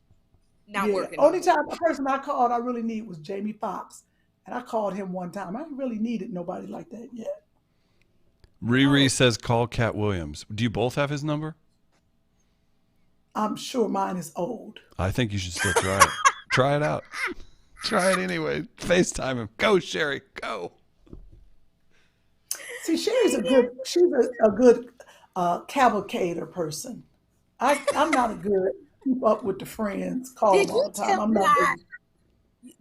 not working. Only time the person I called I really need was Jamie Foxx. And I called him one time. I really needed nobody like that yet. Riri says call Cat Williams. Do you both have his number? I'm sure mine is old. I think you should still try it. Try it out. Try it anyway. FaceTime him. Go, Sherri. Go. See, Sherri's a good cavalcader person. I'm not a good keep up with the friends, call them all the time. I'm not good.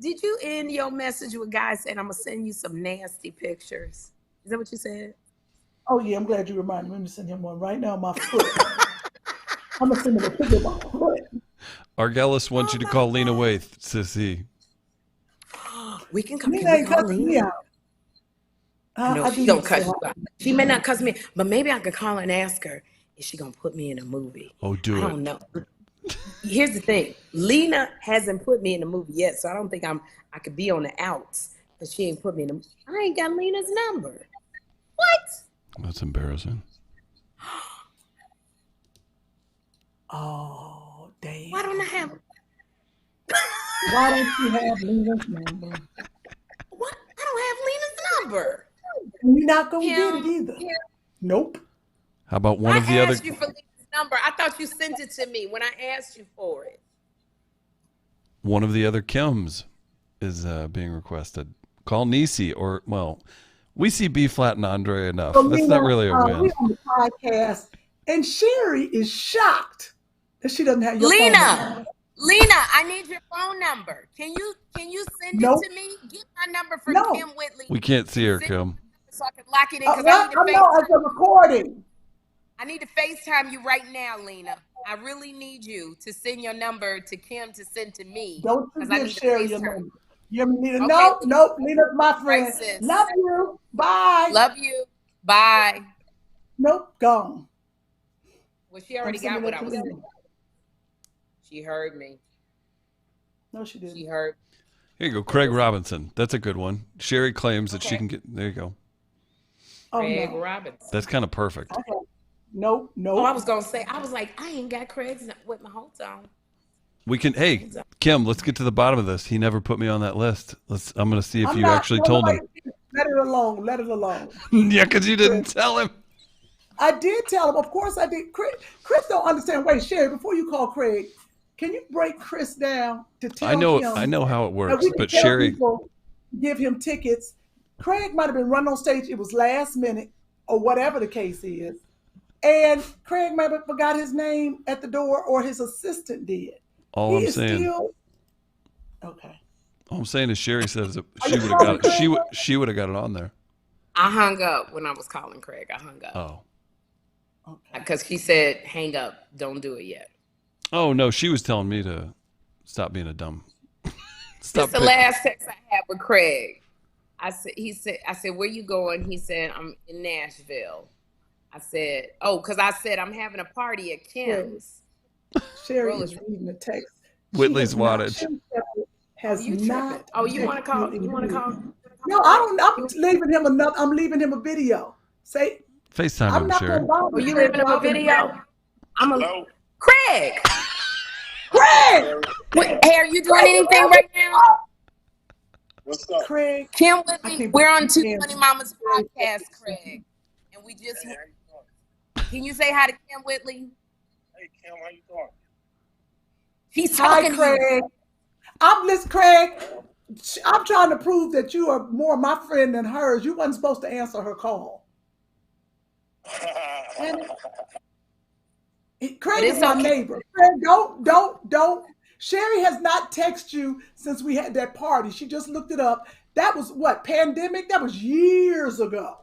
Did you end your message with Guy saying, I'm going to send you some nasty pictures? Is that what you said? Oh, yeah. I'm glad you reminded me. Let me send him one right now on my foot. I'm going to send him a picture of my foot. Argellis wants you to call Lena Waithe, sissy. We can come Lena ain't cussing me out. No, she don't cuss you out. She may not cuss me, but maybe I could call her and ask her, is she going to put me in a movie? Oh, do it. I don't know. Here's the thing. Lena hasn't put me in a movie yet, so I don't think I could be on the outs, but she ain't put me in a movie. I ain't got Lena's number. What? That's embarrassing. Oh, damn. Why don't I have? Why don't you have Lena's number? What? I don't have Lena's number. And you're not gonna get it either. Yeah. Nope. How about one of the other? I asked you for Lena's number. I thought you sent it to me when I asked you for it. One of the other Kyms is being requested. Call Niecy or, well, we see B flat and Andre enough. So That's Lena, not really a win. We're on the podcast, and Sherri is shocked that she doesn't have your phone number. Lena, I need your phone number. Can you send it to me? Get my number for Kym Whitley. We can't see her, Kym. So I can lock it in. I know it's a recording. I need to FaceTime you right now, Lena. I really need you to send your number to Kym to send to me. Don't you give Sherri your number. You need to Okay. No, Lena's my friend. Right, love you. Bye. Love you. Bye. Nope, gone. Well, she already got what I was saying. She heard me. No, she didn't. She heard. Here you go, Craig Robinson. That's a good one. Sherri claims that she can get. There you go. Craig Robinson. That's kind of perfect. Okay. Nope. Oh, I was gonna say. I was like, I ain't got Craig's with my whole time. We can. Hey, Kym, let's get to the bottom of this. He never put me on that list. I'm going to see if you actually told him. Let it alone. Let it alone. Yeah, because you didn't tell him. I did tell him. Of course, I did. Chris don't understand. Wait, Sherri, before you call Craig, can you break Chris down to tell him? I know how it works, but Sherri, give him tickets. Craig might have been run on stage. It was last minute, or whatever the case is, and Craig might have forgot his name at the door, or his assistant did. All I'm saying is Sherri says that she would have got it. She would have got it on there. I hung up when I was calling Craig. I hung up. Oh. Because he said, hang up. Don't do it yet. Oh, no. She was telling me to stop being a dumb. That's the last text I had with Craig. I said, where you going? He said, I'm in Nashville. I said, because I said, I'm having a party at Kym's. Sherri is reading the text. Whitley's wattage. Has not. Oh, you want to call? You want to call? No, I don't. I'm leaving him I'm leaving him a video. Say FaceTime him, Sherri. Are you leaving him a video? Hello? Craig. Craig. Hey, are you doing anything right now? What's up? Kym Whitley, we're on 220 Mama's podcast, Craig, and we just. Can you say hi to Kym Whitley? Hey, Kym, how you doing? He's talking Craig. to you. I'm listening, Craig. I'm trying to prove that you are more my friend than hers. You wasn't supposed to answer her call. Craig is my neighbor. Craig, don't. Sherri has not texted you since we had that party. She just looked it up. That was what, pandemic? That was years ago.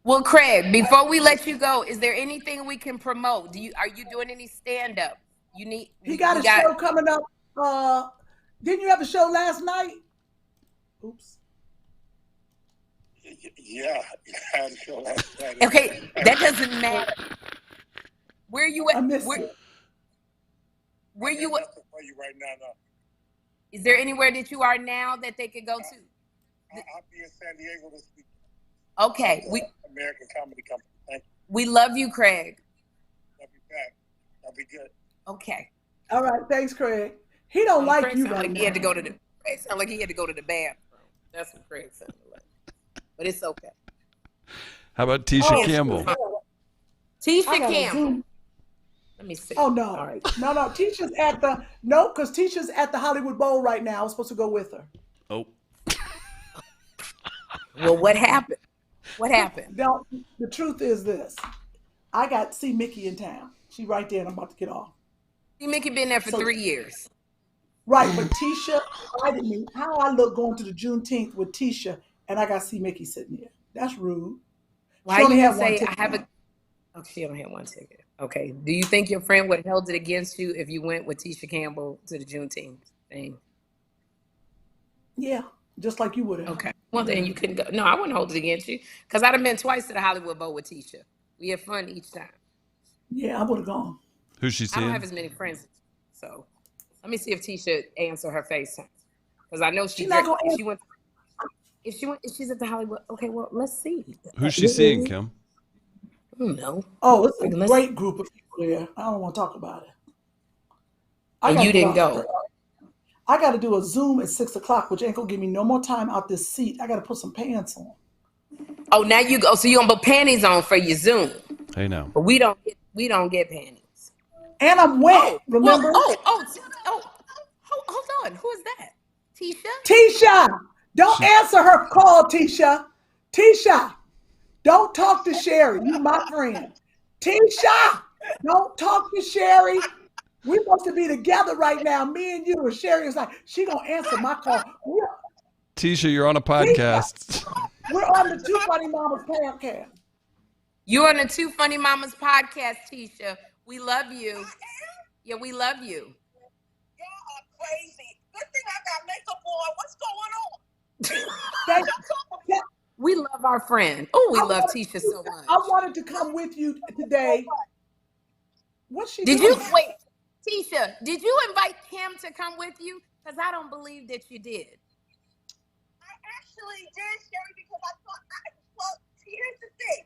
Well, Craig, before we let you go, is there anything we can promote? Are you doing any stand up? He got a show coming up. Didn't you have a show last night? Oops. Yeah, I had a show last night. Okay, that doesn't matter. Where you at? Where you at? Right now, Is there anywhere that you are now that they could go to? I'll be in San Diego this week. Okay, American Comedy Company. Thank you. We love you, Craig. I'll be back. I'll be good. Okay. All right, thanks, Craig. He don't like Craig you right right now. He had to go to the. Craig sounded like he had to go to the bathroom. That's what Craig sounded like. But it's okay. How about Tisha Campbell? Tisha Campbell. Let me see. Oh no, all right. No. Tisha's because Tisha's at the Hollywood Bowl right now. I was supposed to go with her. Oh. Well, what happened? What happened? No, the truth is this. I got to see Mickey in town. She right there, and I'm about to get off. See, Mickey been there for 3 years. Right, but Tisha invited me. How I look going to the Juneteenth with Tisha, and I got to see Mickey sitting here. That's rude. Why you gonna say I have a? Oh, she only had one ticket. Okay. Do you think your friend would have held it against you if you went with Tisha Campbell to the Juneteenth thing? Yeah, just like you would have. Okay. Well, then you couldn't go. No, I wouldn't hold it against you because I'd have been twice to the Hollywood Bowl with Tisha. We had fun each time. Yeah, I would have gone. Who's she seeing? I don't have as many friends, so let me see if Tisha answer her FaceTime Because I know She's not gonna if she's at the Hollywood. Okay, well, let's see. Who's she seeing, Kym? No. Oh, it's a great group of people there. I don't want to talk about it. And you didn't go. I got to do a Zoom at 6 o'clock, which ain't gonna give me no more time out this seat. I got to put some pants on. Oh, now you go. So you gonna put panties on for your Zoom? Hey, now. But we don't get panties. And I'm wet. Remember? Hold on. Who is that? Tisha? Tisha, don't answer her call, Tisha. Tisha, don't talk to Sherri. You my friend. Tisha, don't talk to Sherri. We're supposed to be together right now, me and you. And Sherri is like, she gonna answer my call. Tisha, you're on a podcast. Tisha, we're on the Two Funny Mamas podcast. You're on the Two Funny Mamas podcast, Tisha. We love you. Yeah, we love you. Y'all are crazy. Good thing I got makeup on. What's going on? We love our friend. Oh, we love Tisha so much. I wanted to come with you today. What's she doing? Wait, Tisha, did you invite Kym to come with you? Because I don't believe that you did. I actually did, Sherri, because I thought, well, here's the thing.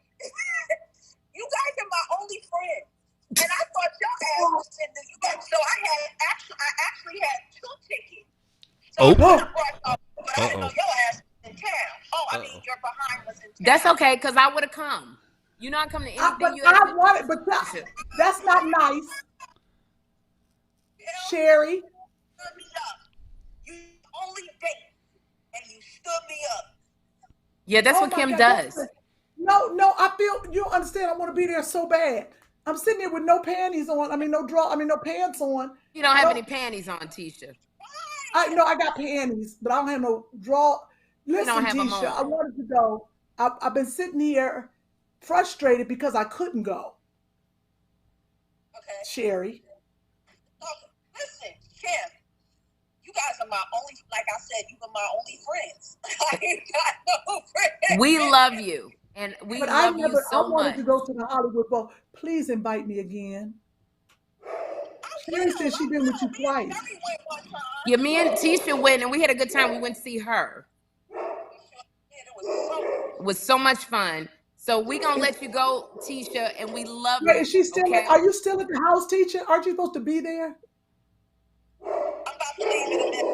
You guys are my only friends. And I thought y'all asked in the US. So I actually had 2 tickets. So I brought but I didn't know your ass was in town. Oh, I mean, your behind was in town. That's okay, because I would have come. You know I come to anything you I wanted, but that's not nice. Sherri. You stood me up. You only date, and you stood me up. Yeah, that's what Kym does. No, I feel, you don't understand. I want to be there so bad. I'm sitting there with no panties on. No pants on. You don't have any panties on, Tisha. I got panties, but I don't have no draw. Listen, Tisha, I wanted to go. I've been sitting here frustrated because I couldn't go. Okay. Sherri. Listen, Kym, you guys are my only, like I said, you are my only friends. I ain't got no friends. We love you. And we love you so much. I wanted to go to the Hollywood Bowl. Please invite me again. Sherri said she's been with you twice. Yeah, me and Tisha went, and we had a good time. We went to see her. It was so much fun. So we're going to let you go, Tisha, and we love you. Is she still? Okay? Are you still at the house, Tisha? Aren't you supposed to be there? I'm about to leave in a minute.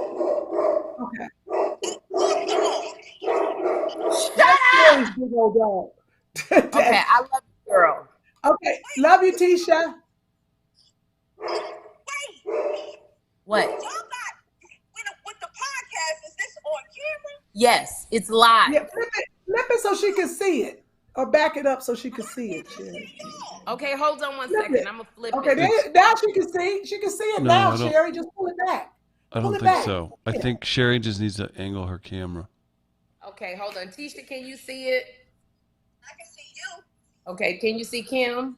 Okay. Shut up! Big old dog. Okay, I love you, girl. Okay, love you, Tisha. Wait. What? Y'all got with the podcast. Is this on camera? Yes, it's live. Yeah, flip it so she can see it, or back it up so she can see it. Sherri. Okay, hold on one second. I'm gonna flip it. Okay, now she can see. She can see it now, Sherri. Just pull it back. I don't think so. I think Sherri just needs to angle her camera. Okay, hold on. Tisha, can you see it? I can see you. Okay, can you see Kym? No,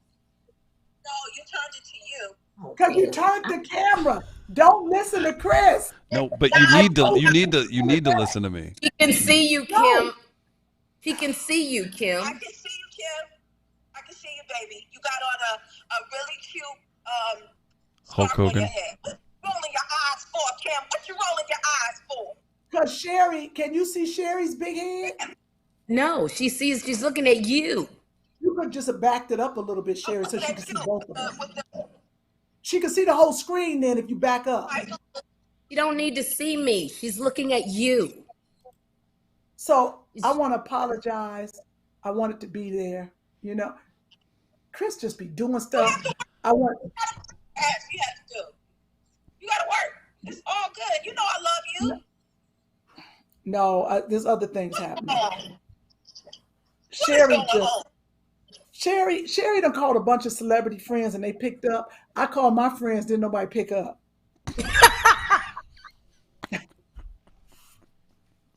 you turned it to you. Because you turned the camera. Don't listen to Chris. No, but you need to listen to me. She can see you, Kym. She can see you, Kym. I can see you, Kym. I can see you, baby. You got on a really cute Hulk scarf on Hogan. your head. What you rolling your eyes for, Kym? What you rolling your eyes for? Because Sherri, can you see Sherri's big head? No, she's looking at you. You could just have backed it up a little bit, Sherri, so she can see both of them. She can see the whole screen then if you back up. You don't need to see me. She's looking at you. So I want to apologize. I wanted to be there. You know, Chris just be doing stuff. I want. You have to do. You got to work. It's all good. You know I love you. No, there's other things happening. Sherri done called a bunch of celebrity friends and they picked up. I called my friends, didn't nobody pick up.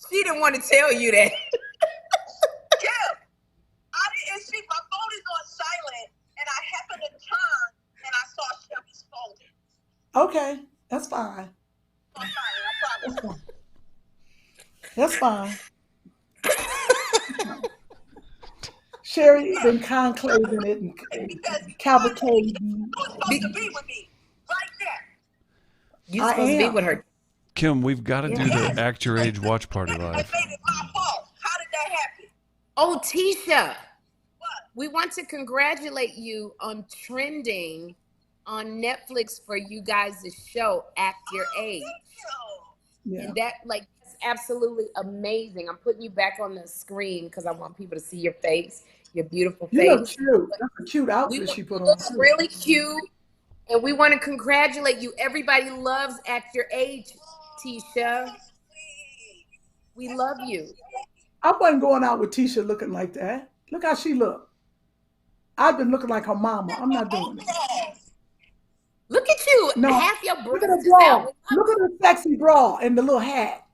She didn't want to tell you that. Yeah. I didn't see, my phone is on silent and I happened to turn and I saw Sherri's phone. Okay, that's fine. I promise. That's fine. Sherri been conclaving it and cavalcading. You're supposed to be with me right there. You're supposed to be with her. Kym, we've got to do the Act Your Age watch party live. It made it my fault. How did that happen? Oh, Tisha, What? we want to congratulate you on trending on Netflix for you guys' show, Act Your Age. Yeah. And that, like, is absolutely amazing. I'm putting you back on the screen because I want people to see your face, your beautiful face. You look cute. That's a cute outfit she put on. Looks really cute. And we want to congratulate you. Everybody loves Act Your Age, Tisha. We love you. I wasn't going out with Tisha looking like that. Look how she looked. I've been looking like her mama. I'm not doing it. Look at you. No. Half your Look at breasts the is bra. out. Look at the sexy bra and the little hat.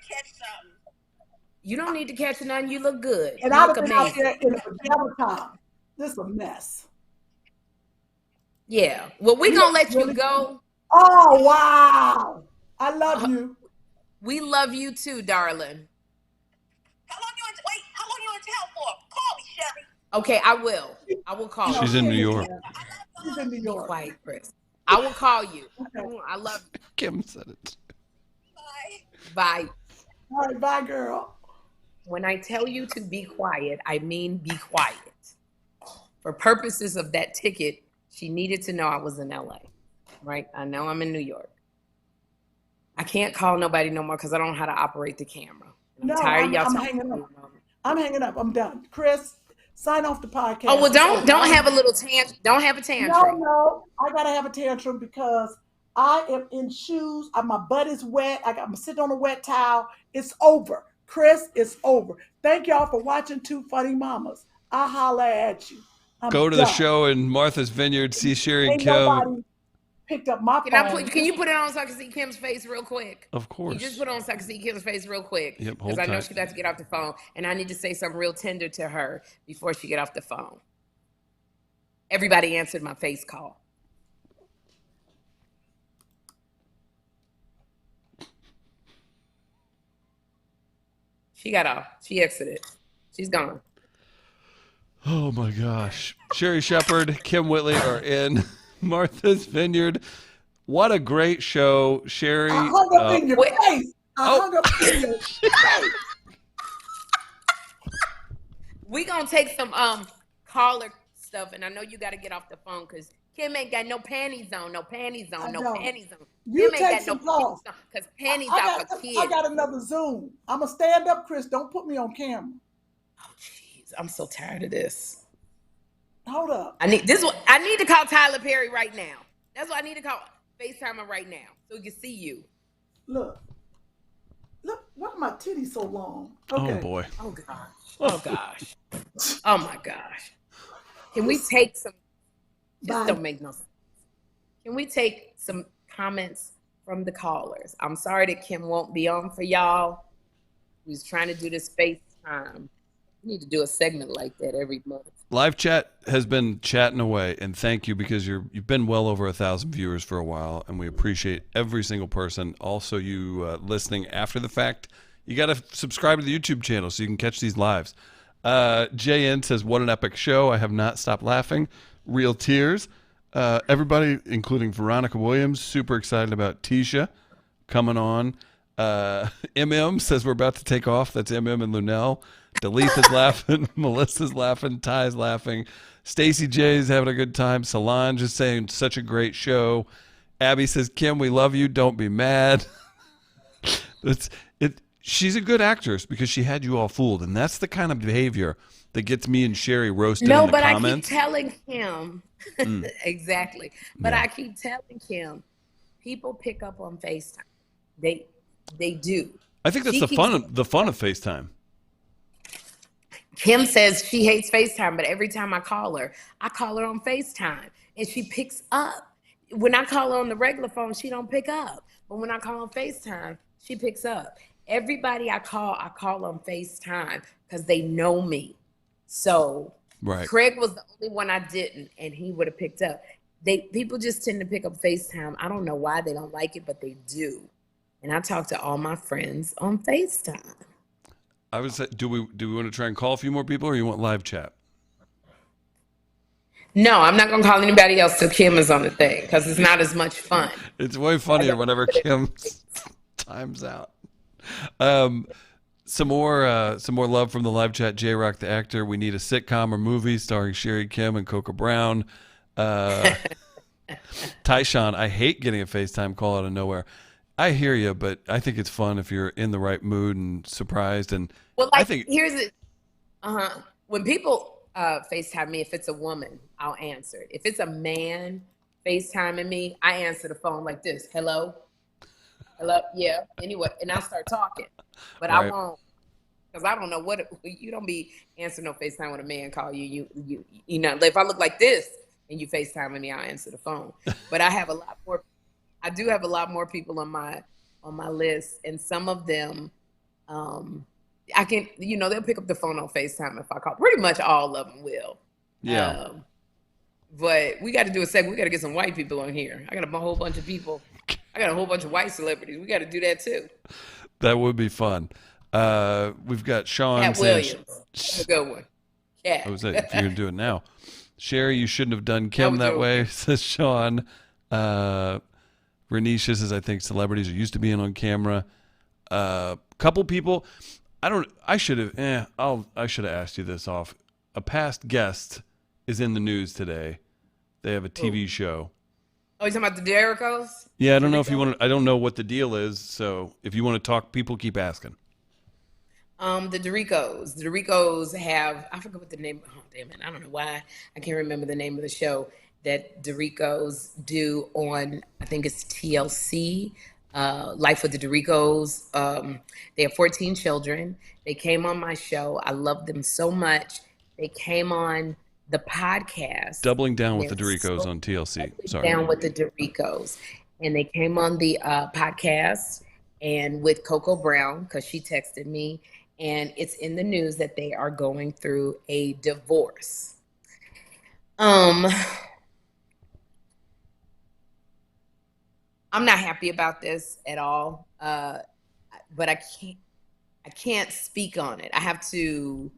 Catch something. You don't need to catch none. You look good. And You I've look been out amazing. there in a pajama top. This is a mess. Yeah. Well, we're going to let you go. Oh, wow. I love you. We love you too, darling. How long you in town for? Call me, Sherri. Okay, I will. I will call She's you. in New York. She's in New Be York. quiet, Chris. I will call you. Okay. I love you. Kym said it. Bye. Bye. All right, bye, girl. When I tell you to be quiet, I mean be quiet. For purposes of that ticket, she needed to know I was in LA, right? I know I'm in New York. I can't call nobody no more because I don't know how to operate the camera. I'm tired of y'all I'm talking. hanging up. I'm hanging up. I'm done. Chris, sign off the podcast. Oh, well, don't have a little tantrum. Don't have a tantrum. No, I gotta have a tantrum because I am in shoes. My butt is wet. I'm sitting on a wet towel. It's over. Chris, it's over. Thank y'all for watching Two Funny Mamas. I'll holler at you. Go to the show in Martha's Vineyard. See Sherri and Kym. Nobody picked up my phone. Can you put it on so I can see Kym's face real quick? Of course. You just put it on so I can see Kym's face real quick. Yep, Because hold I know tight. she's about to get off the phone, and I need to say something real tender to her before she get off the phone. Everybody answered my face call. She got off. She exited. She's gone. Oh my gosh. Sherri Shepherd, Kym Whitley are in Martha's Vineyard. What a great show. Sherri. I hung up in your face. I hung up in your face. We gonna take some caller stuff, and I know you gotta get off the phone because Kym ain't got no panties on, no panties on, no panties on. You Kym take ain't got some no calls. panties on because panties out for kids. I got another Zoom. I'm gonna stand up, Chris. Don't put me on camera. Oh jeez, I'm so tired of this. Hold up. I need to call Tyler Perry right now. That's what I need to call. FaceTime him right now so he can see you. Look, why are my titties so long? Okay. Oh boy. Oh gosh. Oh gosh. Oh my gosh. Can we take some? This don't make no sense. Can we take some comments from the callers? I'm sorry that Kym won't be on for y'all. We was trying to do this FaceTime. We need to do a segment like that every month. Live chat has been chatting away, and thank you because you've been well over 1,000 viewers for a while, and we appreciate every single person. Also, you listening after the fact. You got to subscribe to the YouTube channel so you can catch these lives. JN says, "What an epic show! I have not stopped laughing. Real tears." Everybody, including Veronica Williams, super excited about Tisha coming on. MM says we're about to take off. That's MM and Lunell. Delith is laughing. Melissa's laughing. Ty's laughing. Stacy J's having a good time. Solange is saying such a great show. Abby says, "Kym, we love you. Don't be mad." She's a good actress because she had you all fooled, and that's the kind of behavior that gets me and Sherri roasted in the comments. I keep telling him exactly. But yeah. I keep telling Kym, people pick up on FaceTime. They do. I think that's the fun of FaceTime. Kym says she hates FaceTime, but every time I call her on FaceTime, and she picks up. When I call her on the regular phone, she don't pick up. But when I call on FaceTime, she picks up. Everybody I call on FaceTime because they know me. So right. Craig was the only one I didn't, and he would have picked up. People just tend to pick up FaceTime. I don't know why they don't like it, but they do. And I talk to all my friends on FaceTime. I would say, do we want to try and call a few more people, or you want live chat? No, I'm not going to call anybody else till Kym is on the thing because it's not as much fun. It's way funnier whenever Kym's Time's out. Some more love from the live chat. J-Rock, the actor. We need a sitcom or movie starring Sherri, Kym, and Coco Brown. Tyshawn, I hate getting a FaceTime call out of nowhere. I hear you, but I think it's fun if you're in the right mood and surprised. And well, like, I think here's it. When people FaceTime me, if it's a woman, I'll answer it. If it's a man FaceTiming me, I answer the phone like this: "Hello, hello, yeah." Anyway, and I'll start talking, but right. I won't, because I don't know what you don't be answering no FaceTime when a man call you. You know, if I look like this and you FaceTiming me, I'll answer the phone. But I have a lot more. I do have a lot more people on my list, and some of them, I can, they'll pick up the phone on FaceTime if I call. Pretty much all of them will. Yeah. But we got to do a segment. We got to get some white people on here. I got a whole bunch of people. I got a whole bunch of white celebrities. We got to do that too. That would be fun. We've got Sean. Cat Williams. That's a good one. Cat. I was saying, if you're going to do it now. Sherri, you shouldn't have done Kym that way, says Sean. Renisha says, I think celebrities are used to being on camera. Couple people, I should have asked you this off. A past guest is in the news today. They have a TV show. Oh, you're talking about the Derricos? Yeah, I don't know if you want to, I don't know what the deal is. So if you want to talk, people keep asking. The Derricos have, I forget what the name, oh damn it, I don't know why I can't remember the name of the show that Derricos do on, I think it's TLC, Life with the Derricos. They have 14 children. They came on my show. I love them so much. They came on the podcast. Doubling Down with the Derricos on TLC. Sorry. Down with the Derricos. And they came on the podcast and with Coco Brown, because she texted me, and it's in the news that they are going through a divorce. I'm not happy about this at all, but I can't speak on it. I have to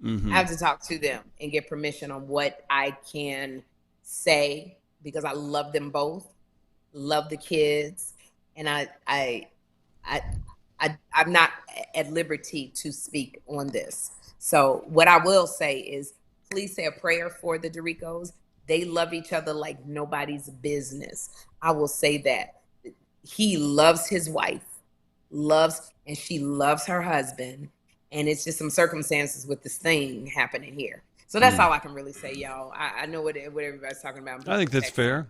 talk to them and get permission on what I can say, because I love them both, love the kids, and I'm not at liberty to speak on this. So what I will say is, please say a prayer for the Derricos. They love each other like nobody's business. I will say that. He loves his wife, and she loves her husband. And it's just some circumstances with this thing happening here. So that's all I can really say, y'all. I know what everybody's talking about. I think that's fair.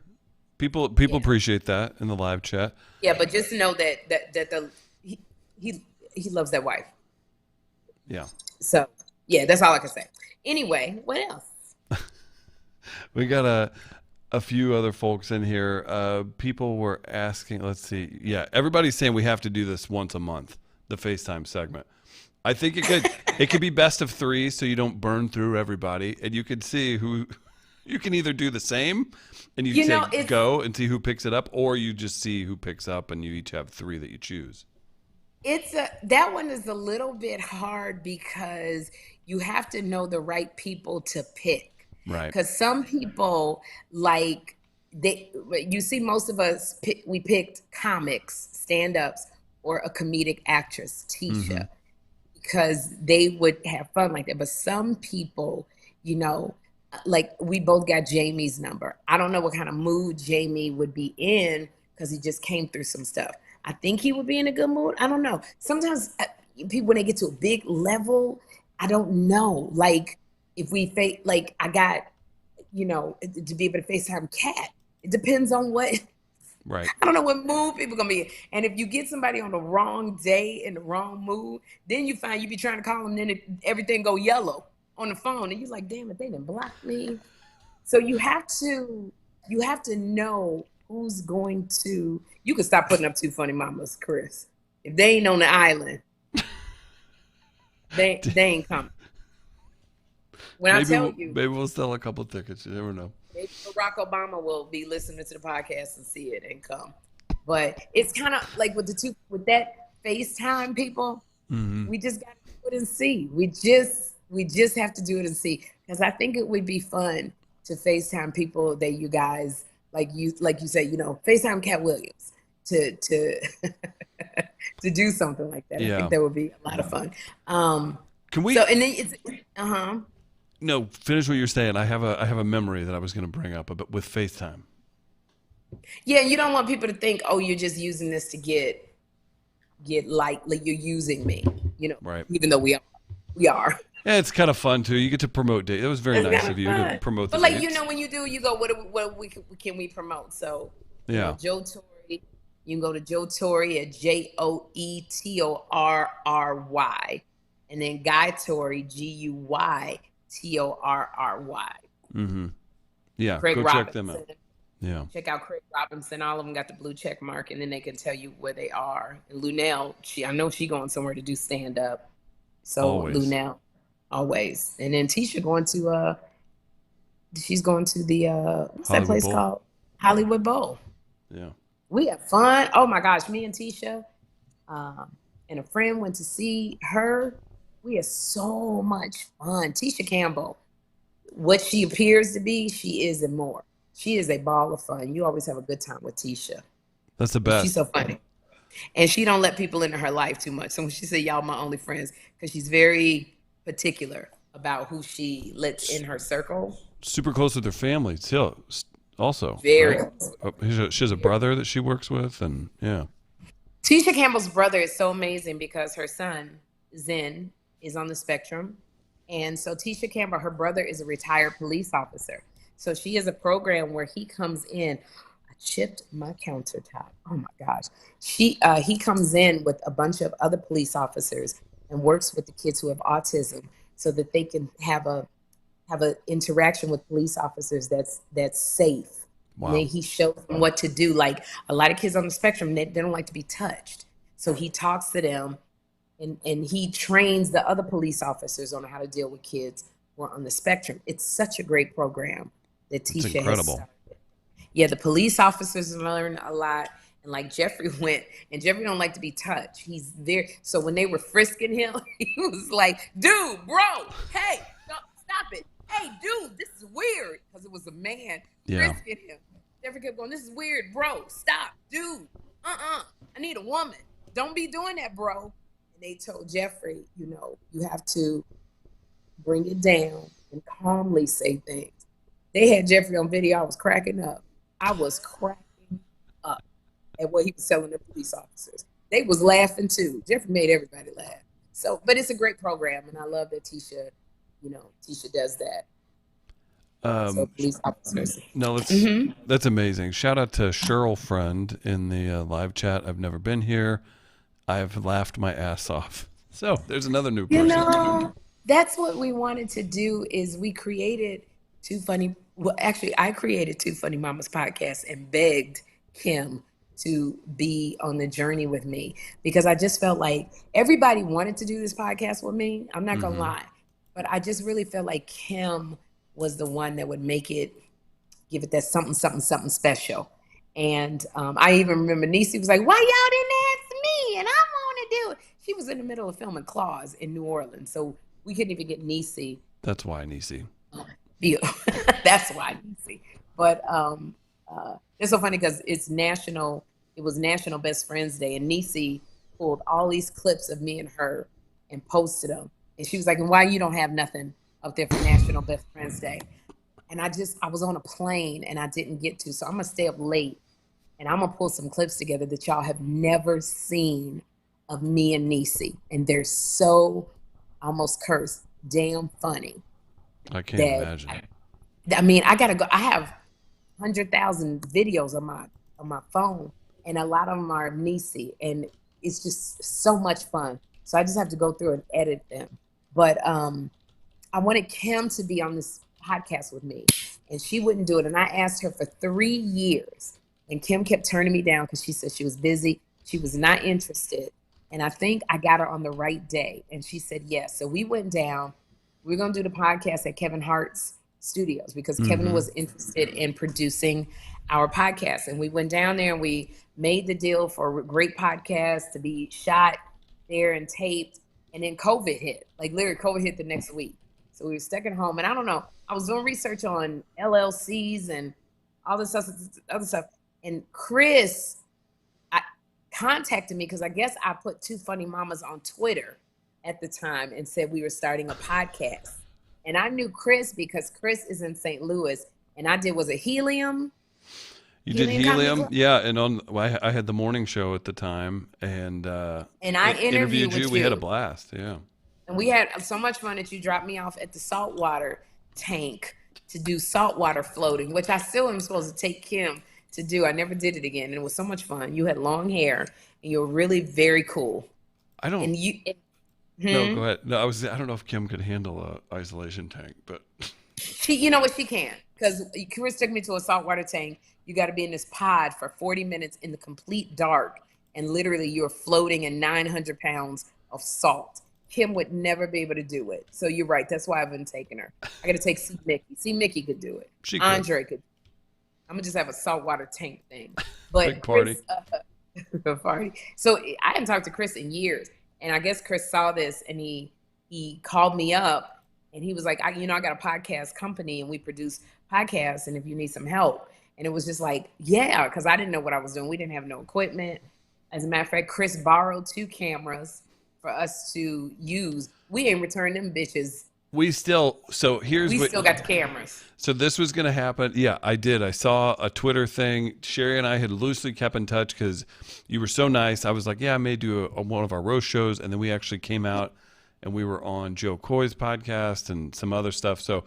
People appreciate that in the live chat. Yeah, but just know that he loves that wife. Yeah. So yeah, that's all I can say. Anyway, what else? We got a few other folks in here. People were asking, let's see. Yeah, everybody's saying we have to do this once a month, the FaceTime segment. I think it could be best of 3, so you don't burn through everybody, and you can see who you can either do the same and you go and see who picks it up, or you just see who picks up and you each have 3 that you choose. That one is a little bit hard because you have to know the right people to pick. Right. Because some people, like, you see most of us, we picked comics, stand-ups, or a comedic actress, Tisha, because they would have fun like that. But some people, like, we both got Jamie's number. I don't know what kind of mood Jamie would be in, because he just came through some stuff. I think he would be in a good mood. I don't know. Sometimes people, when they get to a big level, I don't know. Like, if we I got, to be able to FaceTime Cat. It depends on what. Right. I don't know what mood people gonna be in. And if you get somebody on the wrong day in the wrong mood, then you find you be trying to call them, and then everything go yellow on the phone, and you're like, damn it, they didn't block me. So you have to know who's going to. You can stop putting up 2 funny mamas, Chris. If they ain't on the island, they ain't coming. I tell you, maybe we'll sell a couple tickets. You never know. Maybe Barack Obama will be listening to the podcast and see it and come. But it's kind of like with that FaceTime people, we just got to do it and see. We just have to do it and see, because I think it would be fun to FaceTime people that you guys like you say, FaceTime Cat Williams to to do something like that. I think that would be a lot of fun. Can we? So and then it's No, finish what you're saying. I have a memory that I was going to bring up about with FaceTime. Yeah, you don't want people to think, oh, you're just using this to get like you're using me, right? Even though we are. Yeah, it's kind of fun too. You get to promote dates. It was very nice of you to promote the dates. But when you do, you go, what can we promote? So Joe Torry, you can go to Joe Torry at JoeTorry, and then Guy Torry, GuyTorry. Mm-hmm. Yeah, Craig go Robinson. check them out. Yeah, check out Craig Robinson. All of them got the blue check mark, and then they can tell you where they are. And Lunell, I know she going somewhere to do stand up. So always. Lunell, always. And then Tisha going to she's going to the what's Hollywood that place Bowl. Called? Hollywood Bowl. Yeah. We have fun. Oh my gosh, me and Tisha and a friend went to see her. We had so much fun. Tisha Campbell, what she appears to be, she is and more. She is a ball of fun. You always have a good time with Tisha. That's the best. She's so funny. And she don't let people into her life too much. So when she said, y'all my only friends, because she's very particular about who she lets in her circle. Super close with her family too, also. Very. Right? She has a brother that she works with, and yeah. Tisha Campbell's brother is so amazing because her son, Zen, is on the spectrum. And so Tisha Campbell, her brother is a retired police officer. So she has a program where he comes in. I chipped my countertop. Oh my gosh. He comes in with a bunch of other police officers and works with the kids who have autism so that they can have a interaction with police officers that's safe. Wow. And then he shows them what to do. Like a lot of kids on the spectrum, they don't like to be touched. So he talks to them and he trains the other police officers on how to deal with kids who are on the spectrum. It's such a great program that Tisha has started. Yeah, the police officers learn a lot. And like Jeffrey went, and Jeffrey don't like to be touched. He's there. So when they were frisking him, he was like, dude, bro, hey, stop it. Hey, dude, this is weird. Because it was a man frisking him. Jeffrey kept going, this is weird, bro. Stop, dude. I need a woman. Don't be doing that, bro. And they told Jeffrey, you have to bring it down and calmly say things. They had Jeffrey on video. I was cracking up. I was cracking up at what he was telling the police officers. They was laughing too. Jeffrey made everybody laugh. So, but it's a great program, and I love that Tisha does that. So police officers. No, that's amazing. Shout out to Cheryl Friend in the live chat. I've never been here. I've laughed my ass off. So there's another new person. That's what we wanted to do. Is we created I created Two Funny Mamas podcast and begged Kym to be on the journey with me because I just felt like everybody wanted to do this podcast with me. I'm not gonna lie, but I just really felt like Kym was the one that would give it that something special. And I even remember Niecy was like, "Why y'all didn't ask me?" And I want to do it. She was in the middle of filming Claws in New Orleans, so we couldn't even get Niecy. That's why Niecy. That's why Niecy. But it's so funny because it was National Best Friends Day, and Niecy pulled all these clips of me and her and posted them. And she was like, "And why you don't have nothing up there for National Best Friends Day?" And I was on a plane and I didn't get to, so I'm gonna stay up late and I'm gonna pull some clips together that y'all have never seen of me and Niecy, and they're so almost cursed, damn funny. I can't imagine. I mean, I gotta go. I have 100,000 videos on my phone, and a lot of them are Niecy, and it's just so much fun. So I just have to go through and edit them. But I wanted Kym to be on this podcast with me, and she wouldn't do it. And I asked her for 3 years, and Kym kept turning me down because she said she was busy, she was not interested. And I think I got her on the right day, and she said yes. So we went down. We're gonna do the podcast at Kevin Hart's studios because Kevin was interested in producing our podcast, and we went down there and we made the deal for a great podcast to be shot there and taped. And then COVID hit, like literally COVID hit the next week. So we were stuck at home, and I don't know. I was doing research on LLCs and all this other stuff. And Chris, contacted me because I guess I put Two Funny Mamas on Twitter at the time and said we were starting a podcast. And I knew Chris because Chris is in St. Louis, and I did, was it Helium? You did Helium? Yeah, and I had the morning show at the time, and I interviewed you. We had a blast, yeah. And we had so much fun that you dropped me off at the saltwater tank to do saltwater floating, which I still am supposed to take Kym to do. I never did it again, and it was so much fun. You had long hair, and you were really very cool. I don't. And you. No, go ahead. No, I don't know if Kym could handle a isolation tank, but she, you know what, she can, because Chris took me to a saltwater tank. You got to be in this pod for 40 minutes in the complete dark, and literally you're floating in 900 pounds of salt. Kym would never be able to do it. So you're right. That's why I haven't taken her. I got to take C. Mickey. C. Mickey could do it. She Andre could. I'm gonna just have a saltwater tank thing. But big party. Chris, party. So I hadn't talked to Chris in years, and I guess Chris saw this, and he called me up, and he was like, I got a podcast company, and we produce podcasts, and if you need some help. And it was just like, yeah, because I didn't know what I was doing. We didn't have no equipment. As a matter of fact, Chris borrowed 2 cameras for us to use. We ain't returned them bitches. We still got the cameras. So this was going to happen. Yeah, I did. I saw a Twitter thing. Sherri and I had loosely kept in touch because you were so nice. I was like, yeah, I may do one of our roast shows. And then we actually came out and we were on Joe Coy's podcast and some other stuff. So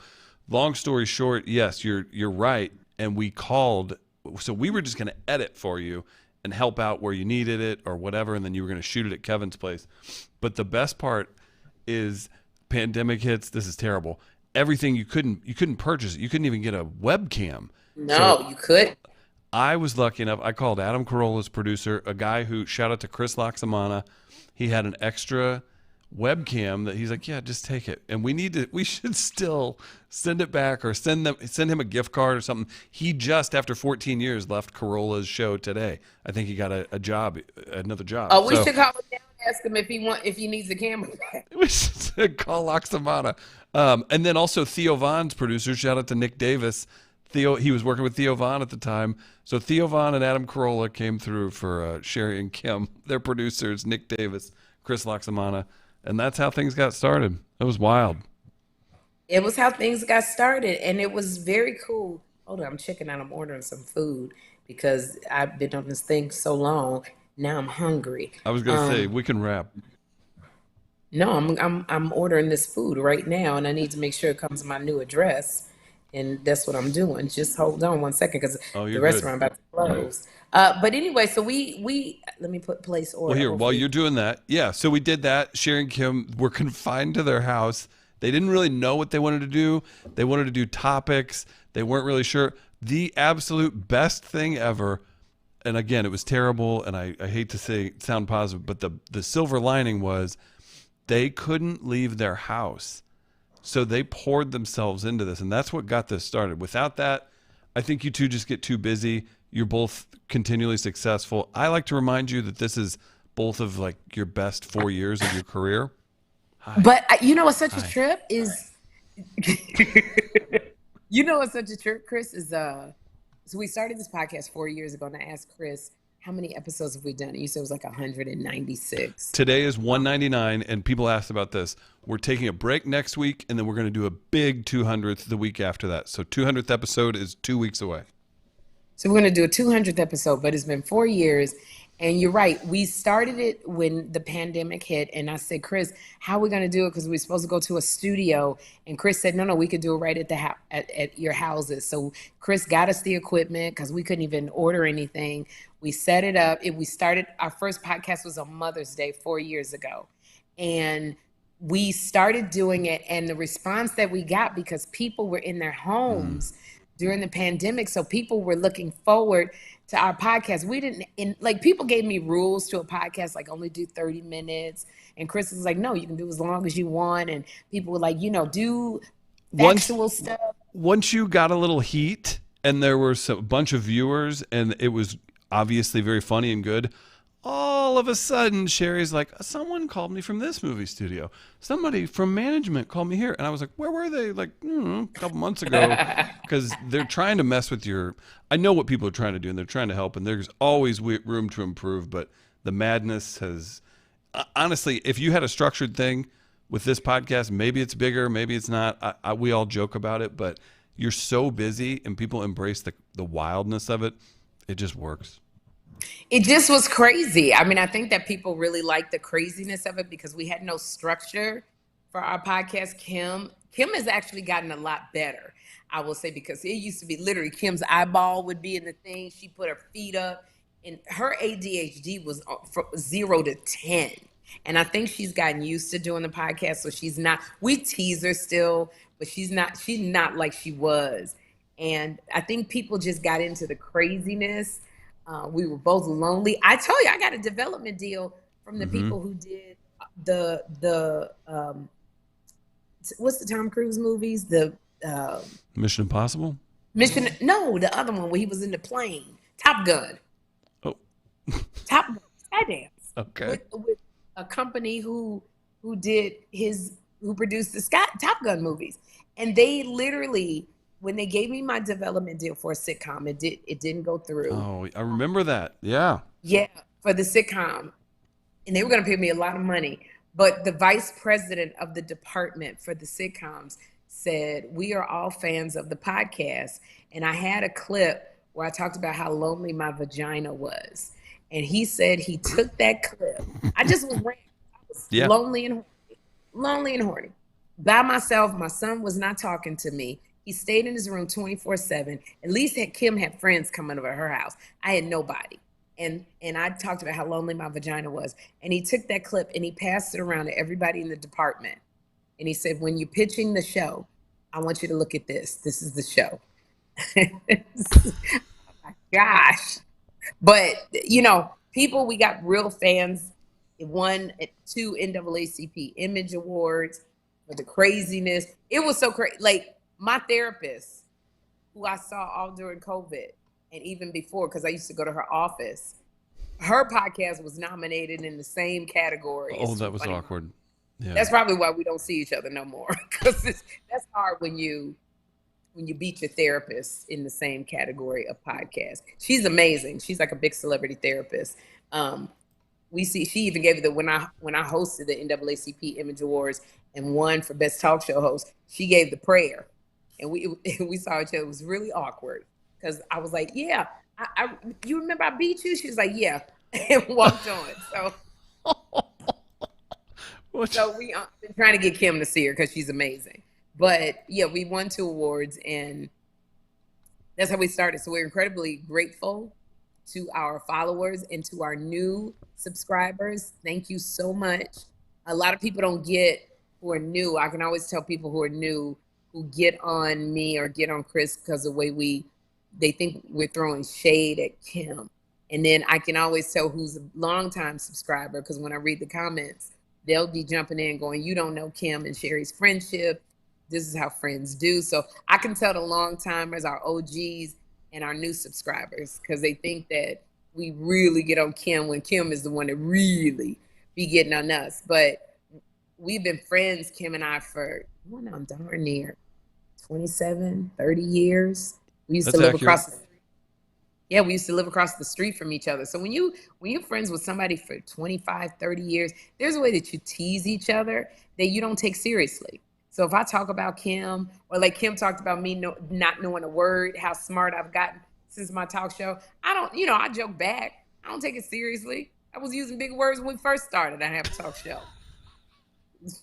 long story short, yes, you're right. And we called. So we were just going to edit for you and help out where you needed it or whatever. And then you were going to shoot it at Kevin's place. But the best part is pandemic hits. This is terrible. Everything you couldn't purchase it. You couldn't even get a webcam. No, you could. I was lucky enough. I called Adam Carolla's producer, a guy who, shout out to Chris Loxamana. He had an extra webcam that he's like, yeah, just take it. And we should still send it back or send him a gift card or something. He just, after 14 years, left Carolla's show today. I think he got another job. Oh, we should call him down and ask him if he needs the camera back. We should call Loxamana. And then also Theo Von's producer, shout out to Nick Davis. He was working with Theo Von at the time. So Theo Von and Adam Carolla came through for Sherri and Kym. Their producers, Nick Davis, Chris Loxamana. And that's how things got started. It was wild. It was how things got started. And it was very cool. Hold on, I'm checking out. I'm ordering some food because I've been on this thing so long. Now I'm hungry. I was going to say, we can wrap. No, I'm ordering this food right now, and I need to make sure it comes to my new address. And that's what I'm doing. Just hold on one second because the restaurant about to close. But anyway, so we let me place order. Well, here, while you're doing that, yeah. So we did that. Sherri and Kym were confined to their house. They didn't really know what they wanted to do. They wanted to do topics. They weren't really sure. The absolute best thing ever, and again, it was terrible, and I hate to sound positive, but the silver lining was they couldn't leave their house. So they poured themselves into this, and that's what got this started. Without that, I think you two just get too busy. You're both continually successful. I like to remind you that this is both of like your best 4 years of your career. Hi. But you know what's such a trip is, you know what's such a trip, Chris, is so we started this podcast 4 years ago, and I asked Chris, how many episodes have we done? And you said it was like 196. Today is 199, and people asked about this. We're taking a break next week, and then we're going to do a big 200th the week after that. So 200th episode is 2 weeks away. So we're going to do a 200th episode, but it's been 4 years. And you're right. We started it when the pandemic hit. And I said, Chris, how are we going to do it? Because we were supposed to go to a studio. And Chris said, no, we could do it right at your houses. So Chris got us the equipment because we couldn't even order anything. We set it up. We started, our first podcast was on Mother's Day 4 years ago. And we started doing it. And the response that we got, because people were in their homes during the pandemic, so people were looking forward to our podcast. We didn't, people gave me rules to a podcast, like only do 30 minutes. And Chris was like, no, you can do as long as you want. And people were like, do factual stuff. Once you got a little heat and there were a bunch of viewers and it was obviously very funny and good, all of a sudden Sherri's like, someone called me from this movie studio. Somebody from management called me here. And I was like, where were they? Like, a couple months ago. Because they're trying to mess with I know what people are trying to do, and they're trying to help, and there's always room to improve, but the madness has, honestly, if you had a structured thing with this podcast, maybe it's bigger, maybe it's not. We all joke about it, but you're so busy and people embrace the wildness of it. It just works. It just was crazy. I mean, I think that people really like the craziness of it because we had no structure for our podcast. Kym has actually gotten a lot better, I will say, because it used to be literally Kym's eyeball would be in the thing. She put her feet up, and her ADHD was from 0 to 10. And I think she's gotten used to doing the podcast. So she's not, we tease her still, but she's not like she was. And I think people just got into the craziness. We were both lonely. I told you, I got a development deal from the people who did the what's the Tom Cruise movies? The Mission Impossible? No, the other one where he was in the plane. Top Gun. Oh. Top Gun. Skydance. Okay. With a company who produced the Top Gun movies. And they literally, when they gave me my development deal for a sitcom, it didn't go through. Oh, I remember that. Yeah. Yeah, for the sitcom. And they were going to pay me a lot of money. But the vice president of the department for the sitcoms said, we are all fans of the podcast. And I had a clip where I talked about how lonely my vagina was. And he said he took that clip. I just was random. I was lonely and horny. By myself. My son was not talking to me. He stayed in his room 24/7. At least Kym had friends coming over her house. I had nobody. And I talked about how lonely my vagina was. And he took that clip and he passed it around to everybody in the department. And he said, when you're pitching the show, I want you to look at this. This is the show. Oh my gosh. But, people, we got real fans. It won 2 NAACP Image Awards for the craziness. It was so crazy. Like, my therapist, who I saw all during COVID and even before, because I used to go to her office, her podcast was nominated in the same category. Oh, that was awkward. Yeah. That's probably why we don't see each other no more, because that's hard when you beat your therapist in the same category of podcast. She's amazing. She's like a big celebrity therapist. She even gave it when I hosted the NAACP Image Awards and won for Best Talk Show Host, she gave the prayer. And we saw each other. It was really awkward because I was like, yeah, you remember I beat you? She was like, yeah, and walked on. So we been trying to get Kym to see her because she's amazing. But yeah, we won 2 awards and that's how we started. So we're incredibly grateful to our followers and to our new subscribers. Thank you so much. A lot of people don't get who are new. I can always tell people who are new who get on me or get on Chris because of the way they think we're throwing shade at Kym. And then I can always tell who's a longtime subscriber because when I read the comments, they'll be jumping in going, you don't know Kym and Sherri's friendship. This is how friends do. So I can tell the long timers, our OGs, and our new subscribers because they think that we really get on Kym when Kym is the one that really be getting on us. But we've been friends, Kym and I, for darn near 27, 30 years. We used to live across the street. Yeah, we used to live across the street from each other. So when you're friends with somebody for 25, 30 years, there's a way that you tease each other that you don't take seriously. So if I talk about Kym, or like Kym talked about me not knowing a word, how smart I've gotten since my talk show, I joke back. I don't take it seriously. I was using big words when we first started. I have a talk show.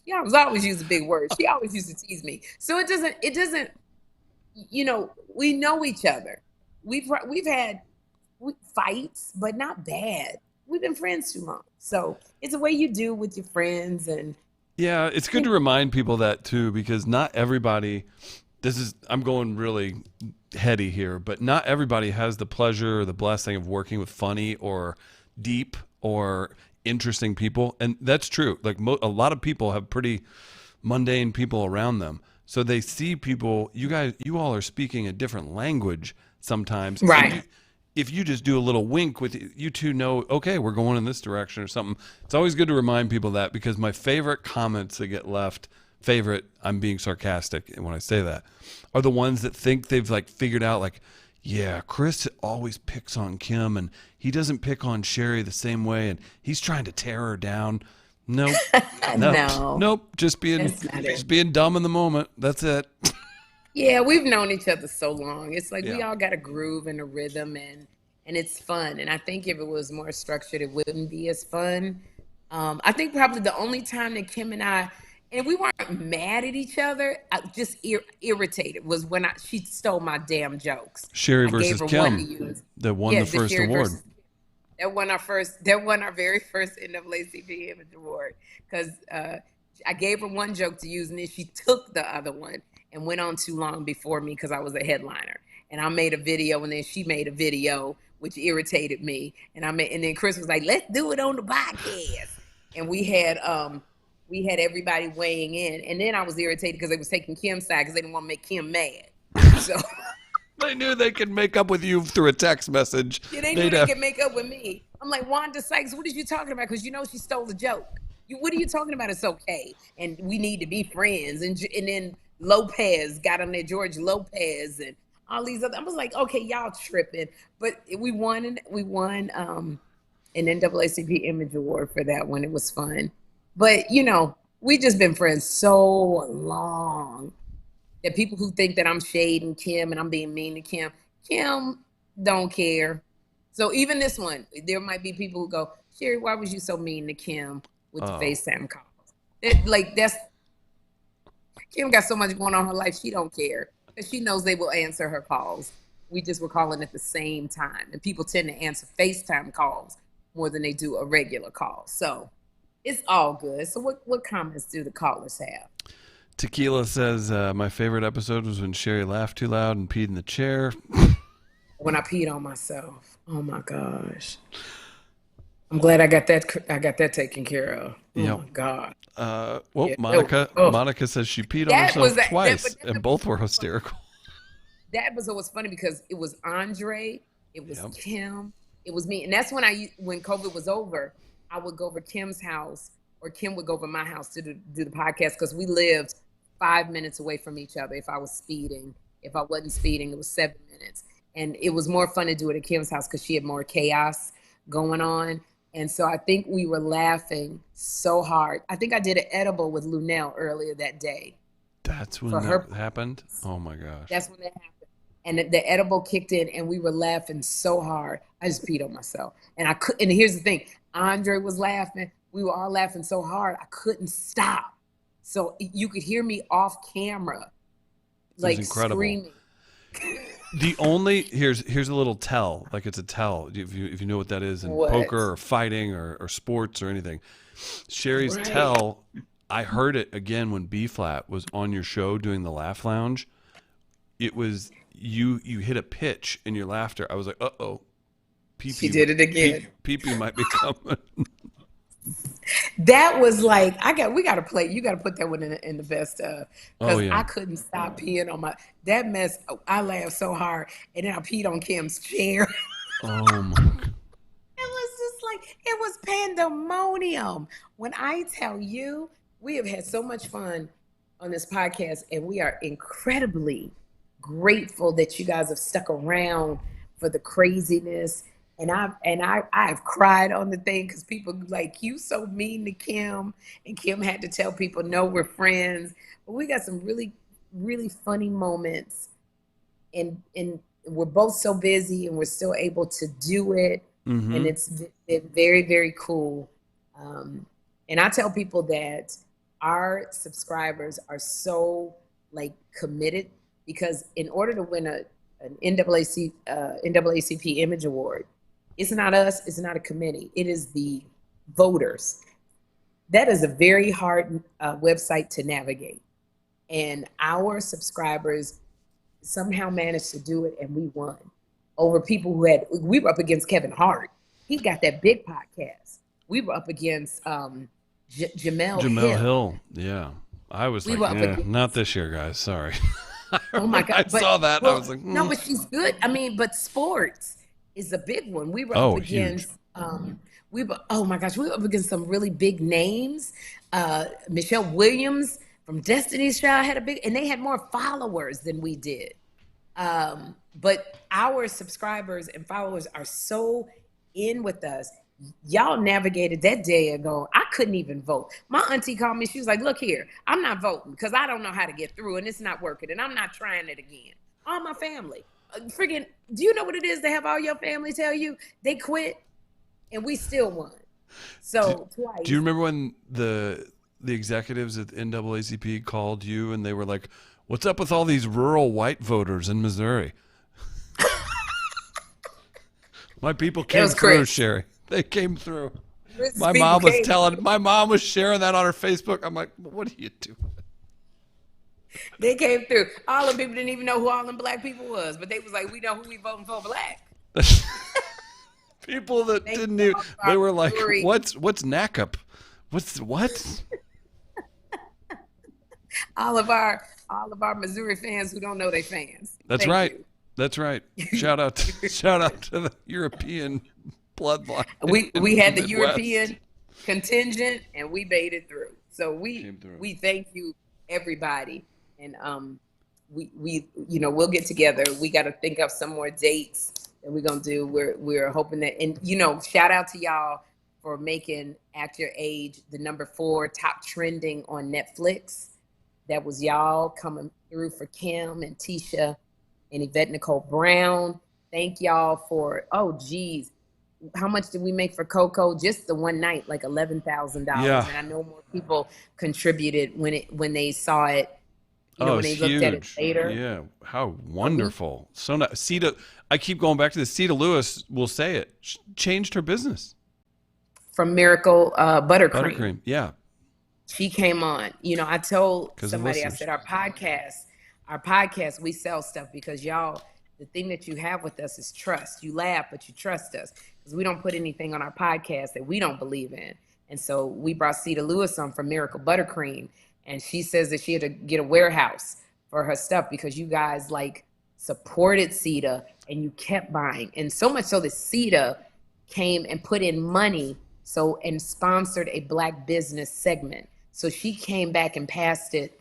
Yeah, I was always using big words. She always used to tease me. So it doesn't, we know each other. We've had fights, but not bad. We've been friends too long. So it's a way you do with your friends. And yeah, it's good to remind people that too, because not everybody, I'm going really heady here, but not everybody has the pleasure or the blessing of working with funny or deep or interesting people. And that's true. Like a lot of people have pretty mundane people around them. So they see people, you all are speaking a different language sometimes. Right. If you just do a little wink with you two know, okay, we're going in this direction or something. It's always good to remind people that, because my favorite comments that get left, I'm being sarcastic when I say that, are the ones that think they've like figured out like, yeah, Chris always picks on Kym, and he doesn't pick on Sherri the same way, and he's trying to tear her down. Nope. Nope. Just being dumb in the moment. That's it. Yeah, we've known each other so long. It's like we all got a groove and a rhythm, and it's fun. And I think if it was more structured, it wouldn't be as fun. I think probably the only time that Kym and I, and we weren't mad at each other, just irritated, was when she stole my damn jokes. Sherri versus Kym, that won the first award. That won our very first NAACP Image Award, because I gave her one joke to use, and then she took the other one and went on too long before me because I was a headliner. And I made a video, and then she made a video, which irritated me. And then Chris was like, "Let's do it on the podcast." And we had everybody weighing in. And then I was irritated because they was taking Kym's side because they didn't want to make Kym mad. So they knew they could make up with you through a text message. Yeah, they knew they could make up with me. I'm like, Wanda Sykes, what are you talking about? Because you know she stole the joke. What are you talking about? It's okay. And we need to be friends. And then Lopez got on there, George Lopez, and all these other. I was like, okay, y'all tripping. But we won an NAACP Image Award for that one. It was fun. But, you know, we just been friends so long that people who think that I'm shading Kym and I'm being mean to Kym don't care. So even this one, there might be people who go, Sherri, why was you so mean to Kym with the FaceTime calls? Kym got so much going on in her life, she don't care. Because she knows they will answer her calls. We just were calling at the same time. And people tend to answer FaceTime calls more than they do a regular call. So it's all good. So what comments do the callers have? Tequila says, my favorite episode was when Sherri laughed too loud and peed in the chair. When I peed on myself. Oh my gosh. I'm glad I got that taken care of. Oh my God. Monica says she peed on herself twice, and both were hysterical. That episode was funny because it was Andre, it was Kym, it was me. And that's when COVID was over, I would go over Kym's house, or Kym would go over my house to do the podcast, because we lived 5 minutes away from each other if I was speeding. If I wasn't speeding, it was 7 minutes. And it was more fun to do it at Kym's house because she had more chaos going on. And so I think we were laughing so hard. I think I did an edible with Lunell earlier that day. That's when that happened? Oh my gosh. That's when that happened. And the edible kicked in, and we were laughing so hard. I just peed on myself. And and here's the thing, Andre was laughing. We were all laughing so hard, I couldn't stop. So you could hear me off camera, like screaming. Here's a little tell, like it's a tell, if you know what that is in poker or fighting or sports or anything. Sherri's tell, I heard it again when B Flat was on your show doing the Laugh Lounge. It was you hit a pitch in your laughter. I was like, uh-oh. She did it again. Pee-pee might be coming. That was like, we got to play. You got to put that one in the best of. Because I couldn't stop peeing on that mess. I laughed so hard. And then I peed on Kym's chair. Oh my God. It was just like, it was pandemonium. When I tell you, we have had so much fun on this podcast, and we are incredibly grateful that you guys have stuck around for the craziness. And I've cried on the thing because people like, you so mean to Kym, and Kym had to tell people, no, we're friends. But we got some really, really funny moments, and we're both so busy, and we're still able to do it. Mm-hmm. And it's been very, very cool. And I tell people that our subscribers are so like committed, because in order to win an NAACP Image Award, it's not us, it's not a committee, it is the voters. That is a very hard website to navigate. And our subscribers somehow managed to do it, and we won over people we were up against Kevin Hart. He got that big podcast. We were up against Jamel Hill. Yeah. I was like, not this year, guys, sorry. Oh my God. I saw that. I was like, no, but she's good. I mean, but sports is a big one. We were up against, we were up against some really big names. Michelle Williams from Destiny's Child had and they had more followers than we did. But our subscribers and followers are so in with us. Y'all navigated that day ago. I couldn't even vote. My auntie called me. She was like, look here, I'm not voting because I don't know how to get through and it's not working and I'm not trying it again. All my family. Friggin', do you know what it is to have all your family tell you they quit and we still won? So twice. Do you remember when the executives at the NAACP called you and they were like, what's up with all these rural white voters in Missouri? My people came through, Sherri. They came through. My mom was sharing that on her Facebook. I'm like, what are you doing? They came through. All the people didn't even know who all them black people was, but they was like, we know who we voting for black. People that didn't even, they were like, what's NAACP? What? all of our Missouri fans who don't know they fans. That's right. That's right. Shout out to the European bloodline. We had the European contingent and we made it through. So we thank you, everybody. And we'll get together. We got to think of some more dates that we're gonna do. We're hoping that, and shout out to y'all for making Act Your Age the #4 top trending on Netflix. That was y'all coming through for Kym and Tisha and Yvette Nicole Brown. Thank y'all for, how much did we make for Coco? Just the one night, like $11,000. Yeah. And I know more people contributed when they saw it. When they looked huge. at it later. Yeah, how wonderful. So Sita, I keep going back to this. Sita Lewis will say it. She changed her business. From Miracle Buttercream. Buttercream, yeah. She came on. I told somebody, I said, our podcast, we sell stuff because y'all, the thing that you have with us is trust. You laugh, but you trust us because we don't put anything on our podcast that we don't believe in. And so we brought Sita Lewis on from Miracle Buttercream. And she says that she had to get a warehouse for her stuff because you guys supported Sita and you kept buying. And so much so that Sita came and put in money and sponsored a Black business segment. So she came back and passed it.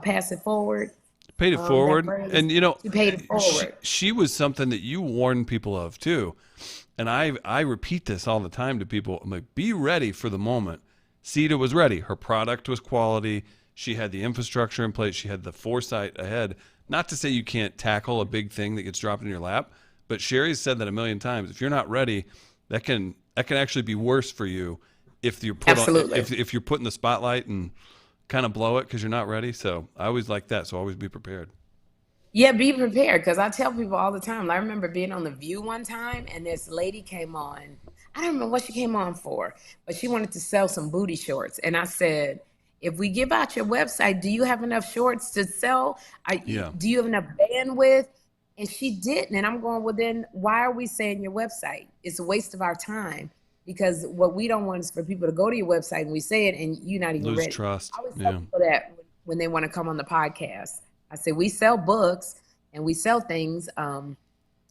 Pass it forward? Paid it forward. And she paid it forward. She was something that you warned people of too. And I repeat this all the time to people. I'm like, be ready for the moment. Sita was ready. Her product was quality. She had the infrastructure in place. She had the foresight ahead. Not to say you can't tackle a big thing that gets dropped in your lap, but Sherri's said that a million times. If you're not ready, that can actually be worse for you if you're if you're put in the spotlight and kind of blow it because you're not ready. So I always like that. So always be prepared. Yeah, be prepared because I tell people all the time. I remember being on The View one time and this lady came on. I don't remember what she came on for, but she wanted to sell some booty shorts. And I said, if we give out your website, do you have enough shorts to sell? Do you have enough bandwidth? And she didn't. And I'm going, well, then why are we saying your website? It's a waste of our time because what we don't want is for people to go to your website and we say it and you're not even ready. Lose trust. I always tell people that when they want to come on the podcast. I say, we sell books and we sell things.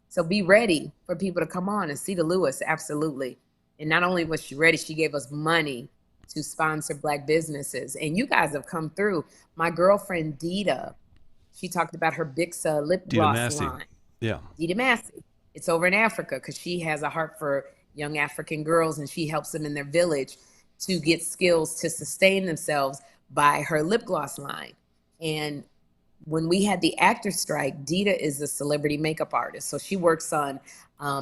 So be ready for people to come on. And Sita Lewis, absolutely. And not only was she ready, she gave us money to sponsor Black businesses. And you guys have come through. My girlfriend, Dita, she talked about her Bixa lip gloss line. Yeah. Dita Massey. It's over in Africa because she has a heart for young African girls and she helps them in their village to get skills to sustain themselves by her lip gloss line. And when we had the actor strike, Dita is a celebrity makeup artist. So she works on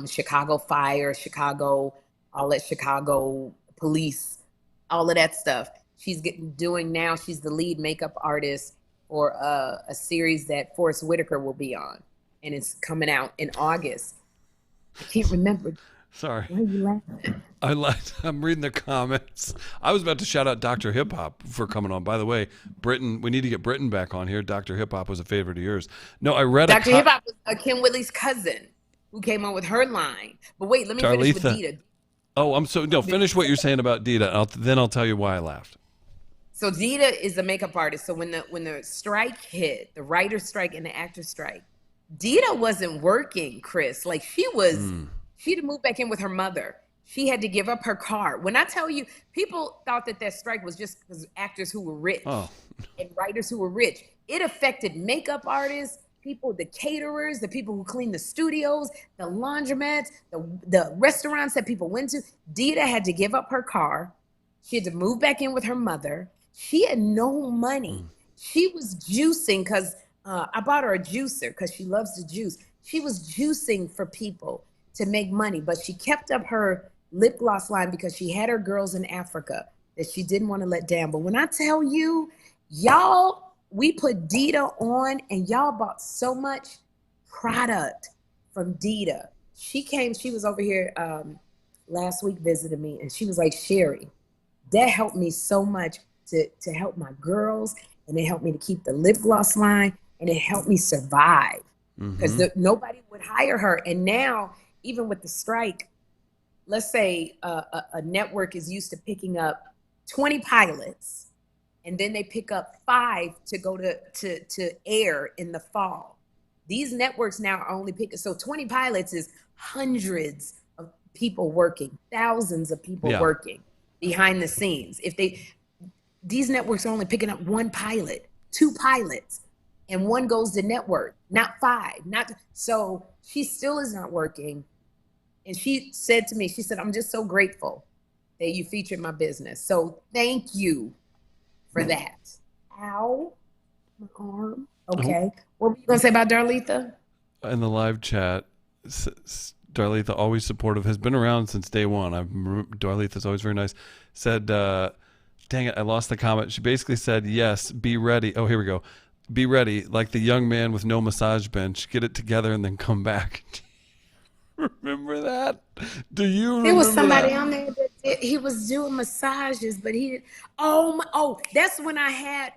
Chicago Fire, all that Chicago police, all of that stuff. She's she's the lead makeup artist for a series that Forrest Whitaker will be on. And it's coming out in August. I can't remember. Sorry. Why are you laughing? I'm reading the comments. I was about to shout out Dr. Hip Hop for coming on. By the way, Britton, we need to get Britton back on here. Dr. Hip Hop was a favorite of yours. No, I read Dr. Hip Hop was Kym Whitley's cousin who came on with her line. But wait, let me finish with Dita. Oh, finish what you're saying about Dita. Then I'll tell you why I laughed. So Dita is a makeup artist. So when the strike hit, the writer's strike and the actor's strike, Dita wasn't working, Chris. Like she had to move back in with her mother. She had to give up her car. When I tell you, people thought that strike was just because actors who were rich and writers who were rich. It affected makeup artists, people, the caterers, the people who clean the studios, the laundromats, the restaurants that people went to. Dita had to give up her car. She had to move back in with her mother. She had no money. She was juicing because I bought her a juicer because she loves to juice. She was juicing for people to make money, but she kept up her lip gloss line because she had her girls in Africa that she didn't want to let down. But when I tell you, y'all, we put Dita on and y'all bought so much product from Dita. She was over here last week visiting me, and she was like, Sherri, that helped me so much to help my girls, and it helped me to keep the lip gloss line, and it helped me survive because nobody would hire her. And now, even with the strike, let's say a network is used to picking up 20 pilots, and then they pick up 5 to go to air in the fall. These networks now are only picking, so 20 pilots is hundreds of people working, thousands of people working behind the scenes. These networks are only picking up 1 pilot, 2 pilots, and 1 goes to network, not 5. So she still is not working. And she said to me, she said, I'm just so grateful that you featured my business. So thank you for that. Ow, my arm. Okay. What were you going to say about Darletha? In the live chat, Darletha, always supportive, has been around since day one. Darletha's always very nice. Said, dang it, I lost the comment. She basically said, yes, be ready. Oh, here we go. Be ready, like the young man with no massage bench. Get it together and then come back. Remember that? Do you remember There was somebody that? on there that he was doing massages, but he didn't. That's when I had,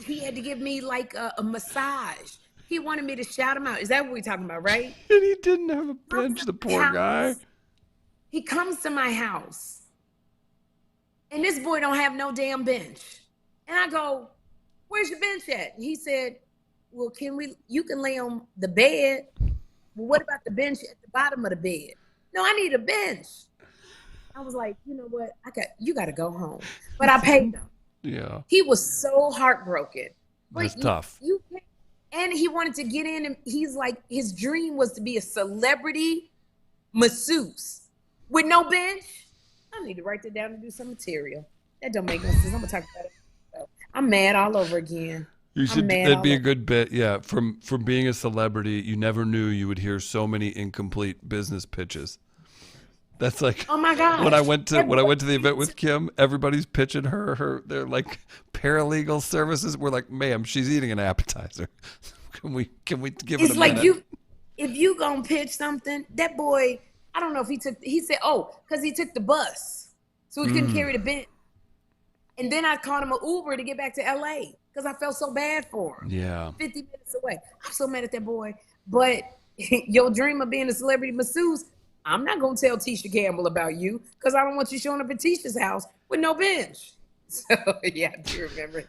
he had to give me like a massage. He wanted me to shout him out. Is that what we're talking about, right? And he didn't have a bench, the poor guy. He comes to my house, and this boy don't have no damn bench. And I go, where's your bench at? And he said, well, you can lay on the bed. Well, what about the bench at the bottom of the bed? No, I need a bench. I was like, you know what? You got to go home. But I paid him. Yeah. He was so heartbroken. That's tough. And he wanted to get in, and he's like, his dream was to be a celebrity masseuse with no bench. I need to write that down and do some material. That don't make no sense. I'm going to talk about it. So, I'm mad all over again. You should. That'd be a good bit. Yeah. From being a celebrity, you never knew you would hear so many incomplete business pitches. That's like, oh my God. When I went to the event with Kym, everybody's pitching her they're like paralegal services. We're like, ma'am, she's eating an appetizer. Can we give it a minute? It's like if you gonna pitch something, that boy, I don't know if he said, because he took the bus. So he couldn't carry the bench. And then I called him an Uber to get back to LA because I felt so bad for him. Yeah. 50 minutes away. I'm so mad at that boy. But your dream of being a celebrity masseuse, I'm not going to tell Tisha Campbell about you because I don't want you showing up at Tisha's house with no bench. So, yeah, I do remember.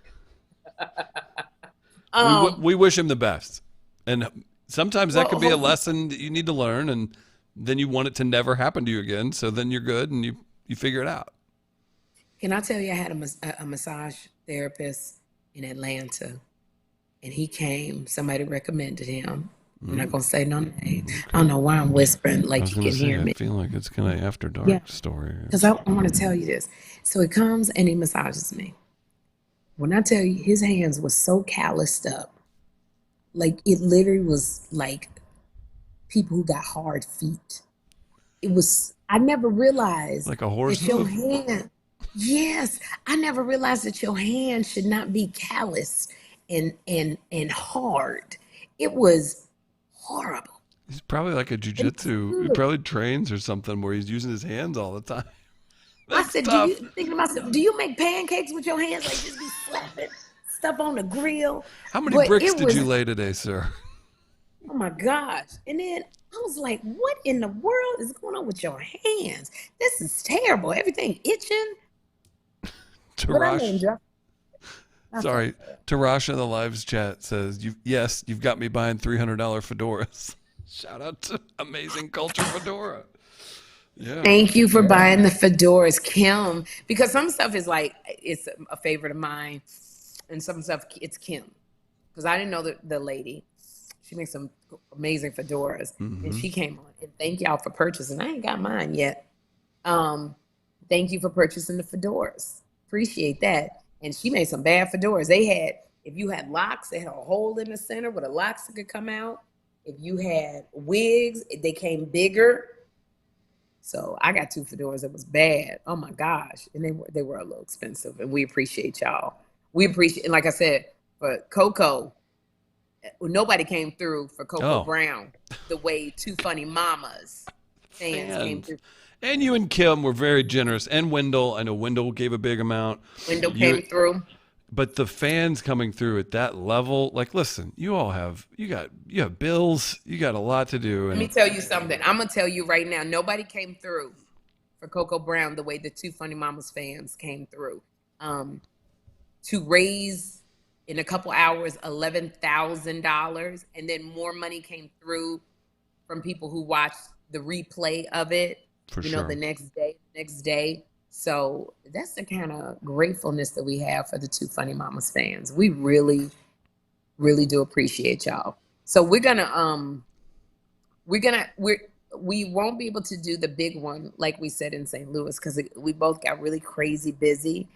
We wish him the best. And sometimes that could be a lesson that you need to learn, and then you want it to never happen to you again. So then you're good and you figure it out. Can I tell you, I had a massage therapist in Atlanta, and he came. Somebody recommended him. I'm not going to say no name. I don't know why I'm whispering like you can hear me. I feel like it's kind of after dark story. Because I want to tell you this. So he comes and he massages me. When I tell you, his hands were so calloused up. Like, it literally was like people who got hard feet. It was, I never realized. Like a horse that your hand. Yes, I never realized that your hand should not be callous and hard. It was horrible. He's probably like a jujitsu. He probably trains or something where he's using his hands all the time. That's I said, tough. do you make pancakes with your hands? Like, just be slapping stuff on the grill? How many bricks did you lay today, sir? Oh my gosh. And then I was like, what in the world is going on with your hands? This is terrible. Everything itching. Tarash in the lives chat says, you've got me buying $300 fedoras. Shout out to Amazing Culture Fedora. Yeah. Thank you for buying the fedoras, Kym, because some stuff is like, it's a favorite of mine, and some stuff it's Kym, because I didn't know the lady. She makes some amazing fedoras. And she came on and thank y'all for purchasing. I ain't got mine yet. Thank you for purchasing the fedoras. Appreciate that. And she made some bad fedoras. They had, if you had locks, they had a hole in the center where the locks could come out. If you had wigs, they came bigger. So I got 2 fedoras that was bad. Oh my gosh. And they were a little expensive. And we appreciate y'all. We appreciate, and like I said, for Coco, nobody came through for Coco Brown the way Two Funny Mamas fans came through. And you and Kym were very generous. And Wendell, I know Wendell gave a big amount. Wendell came through. But the fans coming through at that level, like, listen, you have bills, you got a lot to do. Let me tell you something. I'm gonna tell you right now, nobody came through for Coco Brown the way the Two Funny Mamas fans came through. To raise in a couple hours $11,000, and then more money came through from people who watched the replay of it. The next day. So that's the kind of gratefulness that we have for the Two Funny Mamas fans. We really, really do appreciate y'all. So we won't be able to do the big one like we said in St. Louis because we both got really crazy busy.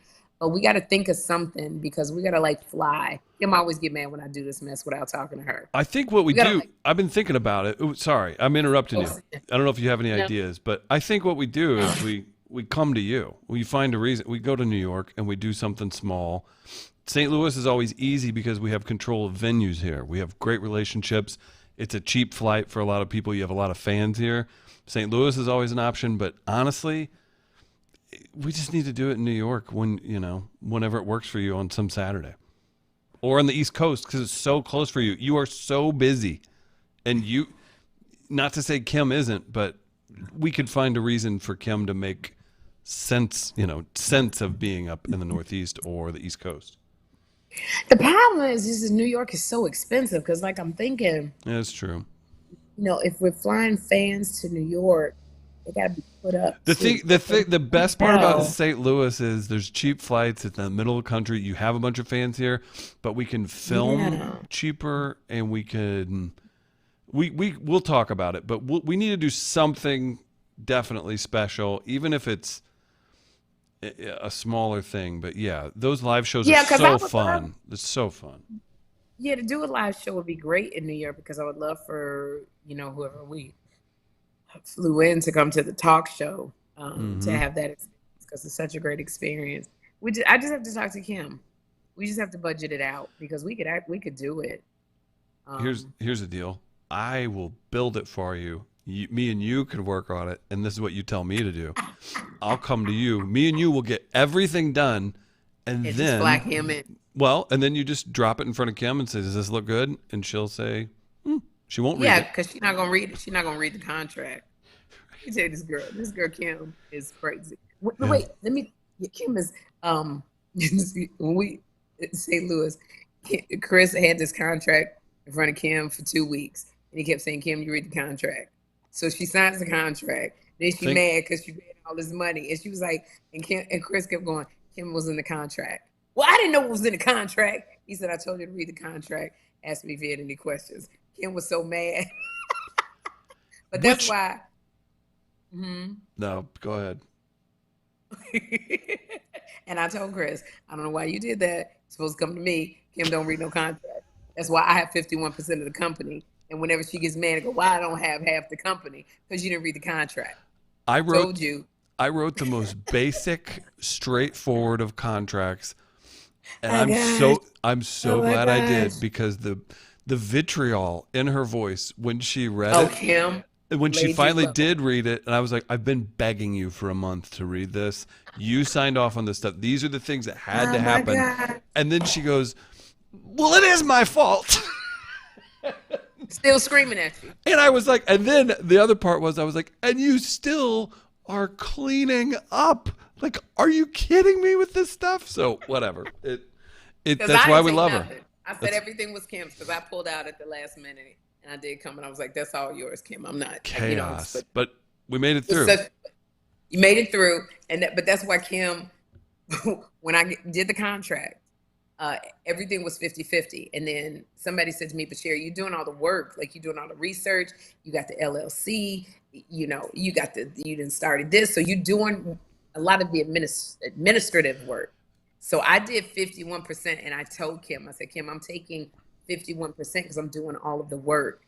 But we got to think of something because we got to fly. Kym always get mad when I do this mess without talking to her. I think what we do, I've been thinking about it. Ooh, sorry, I'm interrupting you. I don't know if you have any ideas, but I think what we do is we come to you. We find a reason. We go to New York and we do something small. St. Louis is always easy because we have control of venues here. We have great relationships. It's a cheap flight for a lot of people. You have a lot of fans here. St. Louis is always an option, but honestly, we just need to do it in New York whenever it works for you on some Saturday or on the East Coast because it's so close for you. You are so busy, and not to say Kym isn't, but we could find a reason for Kym to make sense of being up in the Northeast or the East Coast. The problem is New York is so expensive because I'm thinking. Yeah, that's true. If we're flying fans to New York, they gotta be put up. The best part about St. Louis is there's cheap flights. It's in the middle of the country. You have a bunch of fans here, but we can film cheaper, and we could. We'll talk about it, but we need to do something definitely special, even if it's a smaller thing. But yeah, those live shows are so fun. It's so fun. Yeah, to do a live show would be great in New York because I would love for whoever we flew in to come to the talk show to have that experience because it's such a great experience. I just have to talk to Kym. We just have to budget it out because we could do it. Here's the deal. I will build it for you. Me and you could work on it, and this is what you tell me to do. I'll come to you. Me and you will get everything done, and then just flag him in. Well, and then you just drop it in front of Kym and say, "Does this look good?" And she'll say, "She won't read it." Yeah, because she's not gonna read it. She's not gonna read the contract. You tell this girl Kym is crazy. Wait, Kym is when we in St. Louis, Chris had this contract in front of Kym for 2 weeks, and he kept saying, "Kym, you read the contract." So she signs the contract. Then she mad because she paid all this money, and she was like, and Chris kept going, "Kym was in the contract." Well, I didn't know what was in the contract. He said, "I told you to read the contract. Ask me if you had any questions." Kym was so mad, but that's why. No, go ahead. And I told Chris, I don't know why you did that. You're supposed to come to me. Kym don't read no contract. That's why I have 51% of the company. And whenever she gets mad, I go, why I don't have half the company? Because you didn't read the contract. I wrote the most basic, straightforward of contracts. And I'm so glad I did because the vitriol in her voice when she read it. Kym. When she finally did read it, and I was like, I've been begging you for a month to read this. You signed off on this stuff. These are the things that had to happen. God. And then she goes, well, it is my fault. Still screaming at you. And I was like, and then the other part was, I was like, and you still are cleaning up. Like, are you kidding me with this stuff? So whatever. That's why we love her. I said everything was Kym's because I pulled out at the last minute. And I did come and I was like, that's all yours, Kym. I'm not. Chaos. But we made it through. You made it through. But that's why Kym, when I did the contract, everything was 50-50. And then somebody said to me, but Sherri, you're doing all the work, like you're doing all the research, you got the LLC, you done started this. So you're doing a lot of the administrative work. So I did 51%, and I told Kym, I said, Kym, I'm taking 51% because I'm doing all of the work.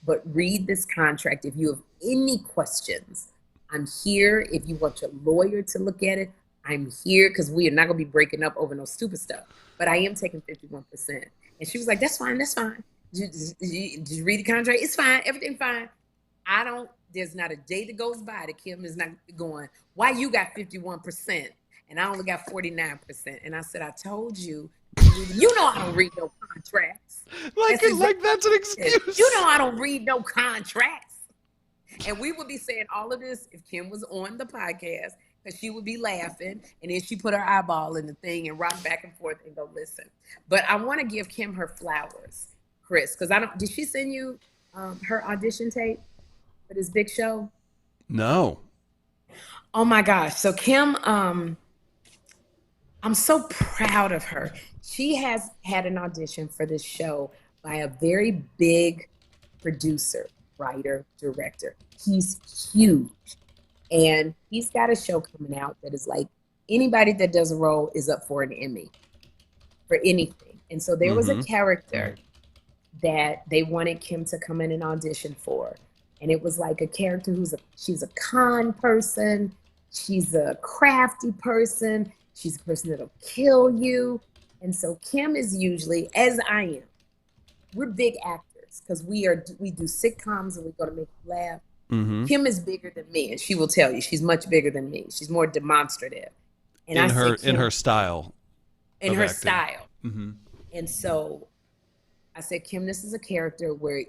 But read this contract. If you have any questions, I'm here. If you want your lawyer to look at it, I'm here, because we are not going to be breaking up over no stupid stuff. But I am taking 51%. And she was like, that's fine. That's fine. Did you read the contract? It's fine. Everything fine. There's not a day that goes by that Kym is not going, why you got 51% and I only got 49%? And I said, I told you, you know I don't read no contracts. Like that's an excuse. You know I don't read no contracts. And we would be saying all of this if Kym was on the podcast, because she would be laughing, and then she put her eyeball in the thing and rock back and forth and go listen. But I want to give Kym her flowers, Chris, because did she send you her audition tape for this big show? No. Oh my gosh. So Kym, I'm so proud of her. She has had an audition for this show by a very big producer, writer, director. He's huge. And he's got a show coming out that is like, anybody that does a role is up for an Emmy for anything. And so there was a character that they wanted Kym to come in and audition for. And it was like a character she's a con person. She's a crafty person. She's a person that'll kill you. And so Kym is usually, as I am, we're big actors because we do sitcoms and we go to make you laugh. Kym is bigger than me, and she will tell you she's much bigger than me. She's more demonstrative, and in her style. In her style, and so I said, Kym, this is a character where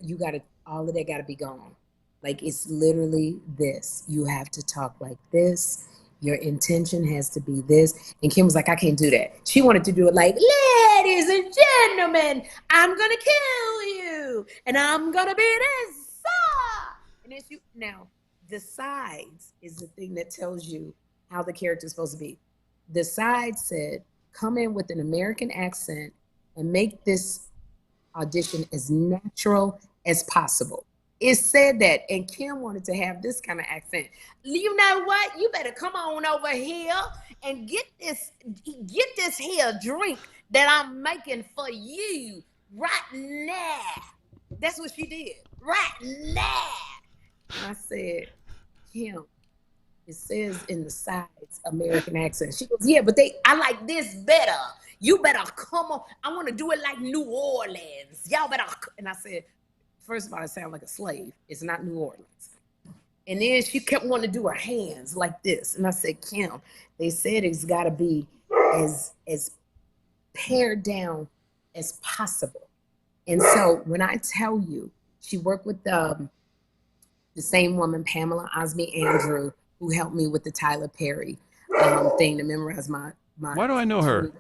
all of that got to be gone. Like, it's literally this. You have to talk like this. Your intention has to be this. And Kym was like, I can't do that. She wanted to do it like, ladies and gentlemen, I'm gonna kill you, and I'm gonna be this. And now, the sides is the thing that tells you how the character is supposed to be. The side said, come in with an American accent and make this audition as natural as possible. It said that, and Kym wanted to have this kind of accent. You know what? You better come on over here and get this here drink that I'm making for you right now. That's what she did, right now. And I said, Kym, it says in the sides, American accent. She goes, yeah, but I like this better. You better come on. I want to do it like New Orleans. Y'all better. And I said, first of all, I sound like a slave. It's not New Orleans. And then she kept wanting to do her hands like this. And I said, Kym, they said it's got to be as pared down as possible. And so when I tell you, she worked with the same woman, Pamela Osme Andrew, who helped me with the Tyler Perry thing to memorize my. Why do I know her?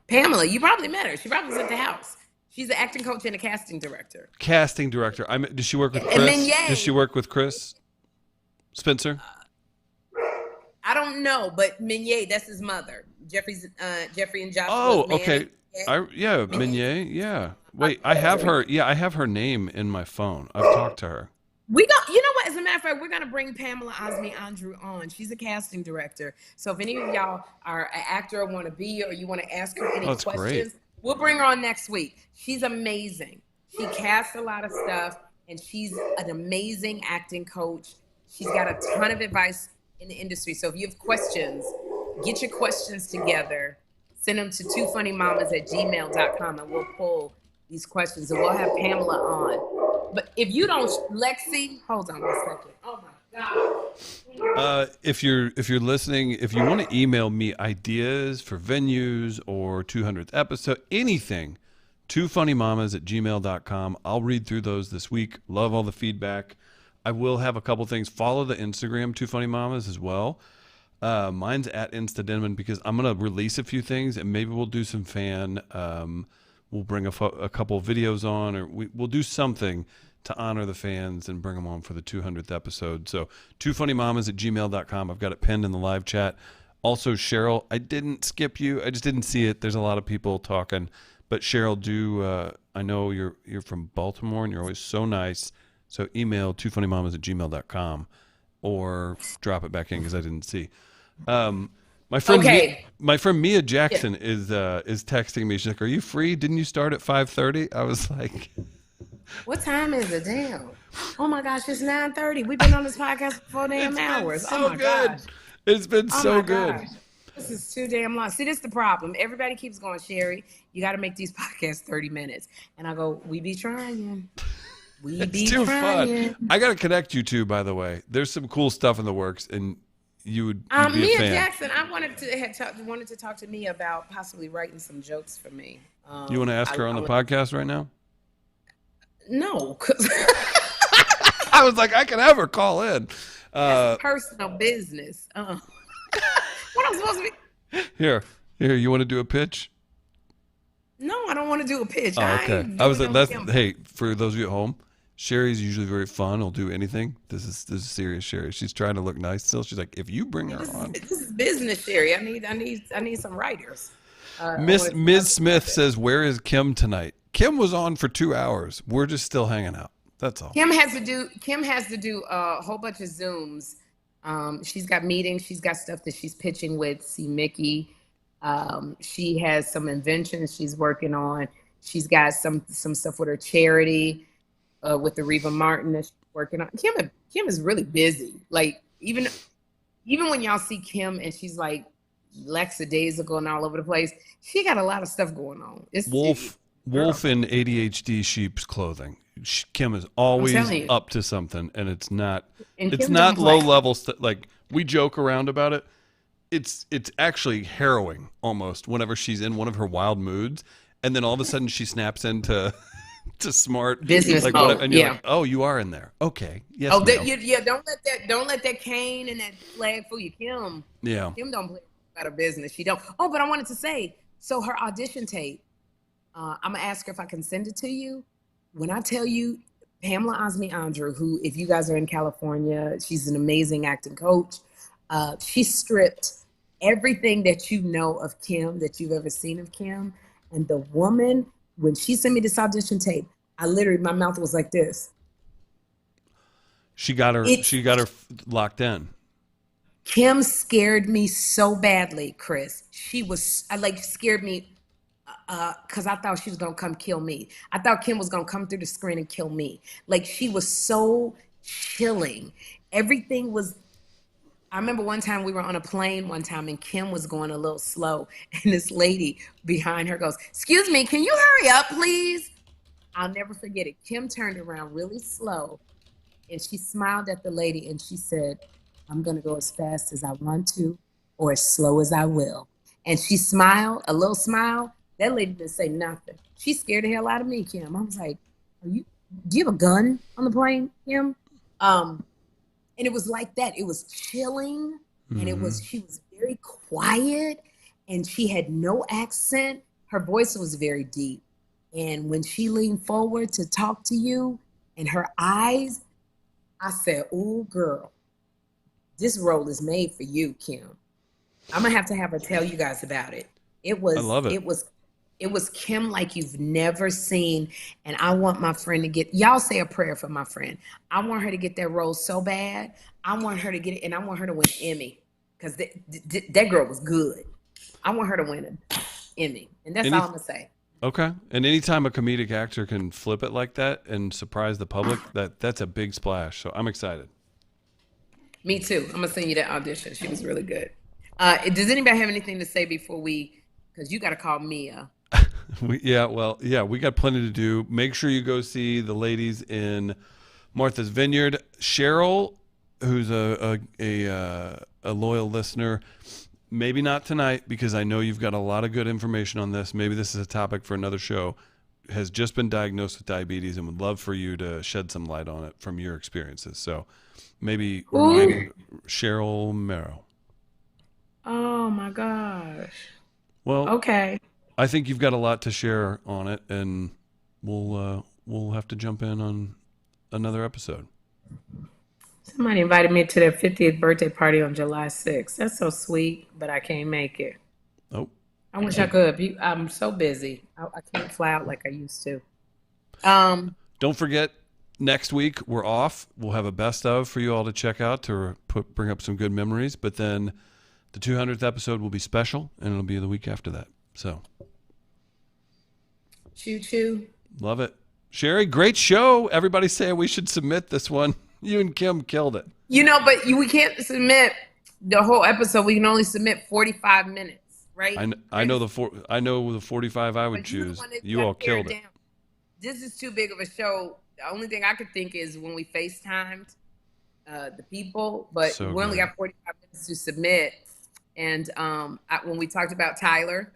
Pamela, you probably met her. She probably was at the house. She's an acting coach and a casting director. Casting director. Does she work with Chris? Does she work with Chris Spencer? I don't know, but Meunier, that's his mother. Jeffrey and Josh. Oh, okay. Meunier. Yeah. Wait, I have her. Yeah, I have her name in my phone. I've talked to her. You know what? As a matter of fact, we're going to bring Pamela Osme Andrew on. She's a casting director. So if any of y'all are an actor or want to be, or you want to ask her any questions, great. We'll bring her on next week. She's amazing. She casts a lot of stuff, and she's an amazing acting coach. She's got a ton of advice in the industry. So if you have questions, get your questions together. Send them to twofunnymamas@gmail.com, and we'll pull these questions, and we'll have Pamela on. But if you don't, Lexi, hold on one second. Oh my God. If you're listening, if you want to email me ideas for venues or 200th episode, anything, twofunnymamas@gmail.com. I'll read through those this week. Love all the feedback. I will have a couple things. Follow the Instagram, Two Funny Mamas, as well. Mine's at InstaDenman, because I'm going to release a few things, and maybe we'll do some fan. We'll bring a couple of videos on, or we'll do something to honor the fans and bring them on for the 200th episode. So twofunnymamas@gmail.com. I've got it pinned in the live chat. Also, Cheryl, I didn't skip you. I just didn't see it. There's a lot of people talking. But Cheryl, I know you're from Baltimore and you're always so nice. So email twofunnymamas@gmail.com or drop it back in because I didn't see. My friend Mia Jackson is texting me. She's like, "Are you free? Didn't you start at 5:30?" I was like, "What time is it? Damn! Oh my gosh, it's 9:30. We've been on this podcast for 4 damn hours. So oh my gosh, it's been so good. Gosh. This is too damn long. See, this is the problem. Everybody keeps going, Sherri, you got to make these podcasts 30 minutes, and I go, we be trying. It's too fun. I got to connect you two, by the way. There's some cool stuff in the works, and you'd be Mia a fan. Jackson, I wanted to talk to Mia about possibly writing some jokes for me. You want to ask her on the podcast right now? No, because I was like, I can have her call in. That's personal business. What I'm supposed to be? Here. You want to do a pitch? No, I don't want to do a pitch. Oh, okay. I was like, hey, for those of you at home, Sherri's usually very fun. Will do anything. This is serious, Sherri. She's trying to look nice still. She's like, if you bring her on, this is business, Sherri. I need some writers. Ms. Smith says, "Where is Kym tonight?" Kym was on for 2 hours. We're just still hanging out. That's all. Kym has to do a whole bunch of Zooms. She's got meetings. She's got stuff that she's pitching with C. Mickey. She has some inventions she's working on. She's got some stuff with her charity, with the Reva Martin that she's working on. Kym is really busy. Like even when y'all see Kym and she's like lackadaisical and all over the place, she got a lot of stuff going on. It's Wolf in ADHD sheep's clothing. Kym is always up to something, and it's not low level stuff. Like we joke around about it. It's actually harrowing almost whenever she's in one of her wild moods, and then all of a sudden she snaps into to smart business like mode. and you're like, oh, you are in there. Okay, yes. Oh, don't let that cane and that flag fool you, Kym. Yeah, Kym don't play about her business. She don't. Oh, but I wanted to say, so her audition tape. I'm gonna ask her if I can send it to you. When I tell you, Pamela Osmi Andrew, who, if you guys are in California, she's an amazing acting coach. She stripped everything that you know of Kym, that you've ever seen of Kym. And the woman, when she sent me this audition tape, my mouth was like this. She got her locked in. Kym scared me so badly, Chris. She was scared me because I thought she was going to come kill me. I thought Kym was going to come through the screen and kill me. Like, she was so chilling. Everything was, I remember one time we were on a plane one time and Kym was going a little slow. And this lady behind her goes, "Excuse me, can you hurry up, please?" I'll never forget it. Kym turned around really slow and she smiled at the lady and she said, "I'm going to go as fast as I want to or as slow as I will." And she smiled, a little smile. That lady didn't say nothing. She scared the hell out of me, Kym. I was like, do you have a gun on the plane, Kym? And it was like that. It was chilling. And she was very quiet and she had no accent. Her voice was very deep. And when she leaned forward to talk to you and her eyes, I said, "Oh, girl, this role is made for you, Kym." I'm going to have her tell you guys about it. I love it. It was Kym like you've never seen. And I want my friend to get, y'all say a prayer for my friend. I want her to get that role so bad. I want her to get it, and I want her to win an Emmy because that girl was good. I want her to win an Emmy. And that's all I'm going to say. Okay. And anytime a comedic actor can flip it like that and surprise the public, that's a big splash. So I'm excited. Me too. I'm going to send you that audition. She was really good. Does anybody have anything to say before because you got to call Mia. We got plenty to do. Make sure you go see the ladies in Martha's Vineyard. Cheryl, who's a loyal listener, maybe not tonight because I know you've got a lot of good information on this. Maybe this is a topic for another show. Has just been diagnosed with diabetes and would love for you to shed some light on it from your experiences. So maybe remind Cheryl Merrow. Oh my gosh. Well, okay. I think you've got a lot to share on it, and we'll have to jump in on another episode. Somebody invited me to their 50th birthday party on July 6th. That's so sweet, but I can't make it. Oh. I wish I could. I'm so busy. I can't fly out like I used to. Don't forget, next week we're off. We'll have a best of for you all to check out to bring up some good memories. But then the 200th episode will be special, and it'll be the week after that. So, choo choo. Love it, Sherri. Great show. Everybody's saying we should submit this one. You and Kym killed it. But we can't submit the whole episode. We can only submit 45 minutes, right? I know the 45 I would choose. You all killed it. This is too big of a show. The only thing I could think is when we FaceTimed the people, but So we only good. got 45 minutes to submit. And when we talked about Tyler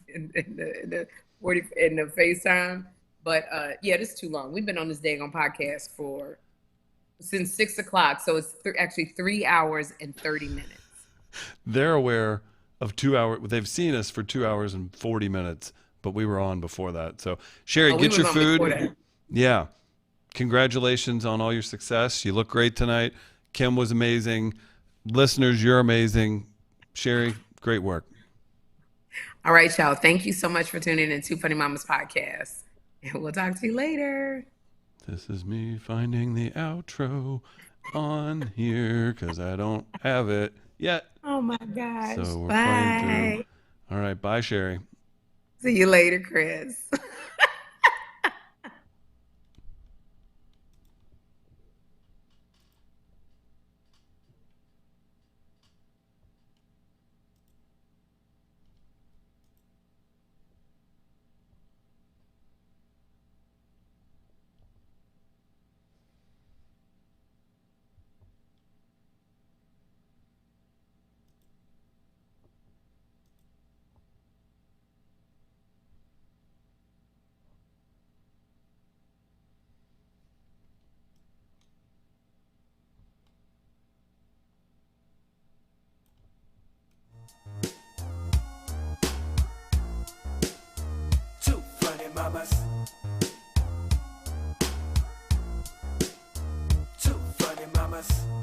in the FaceTime, but this is too long. We've been on this daggone podcast since 6 o'clock, so it's actually 3 hours and 30 minutes. They're aware of 2 hours. They've seen us for 2 hours and 40 minutes, but we were on before that. So, Sherri, get your food. Yeah. Congratulations on all your success. You look great tonight. Kym was amazing. Listeners, you're amazing. Sherri, great work. All right, y'all. Thank you so much for tuning in to Funny Mamas Podcast. And we'll talk to you later. This is me finding the outro on here because I don't have it yet. Oh, my gosh. So we're bye. playing through. All right. Bye, Sherri. See you later, Chris. Two funny mamas. Two funny mamas.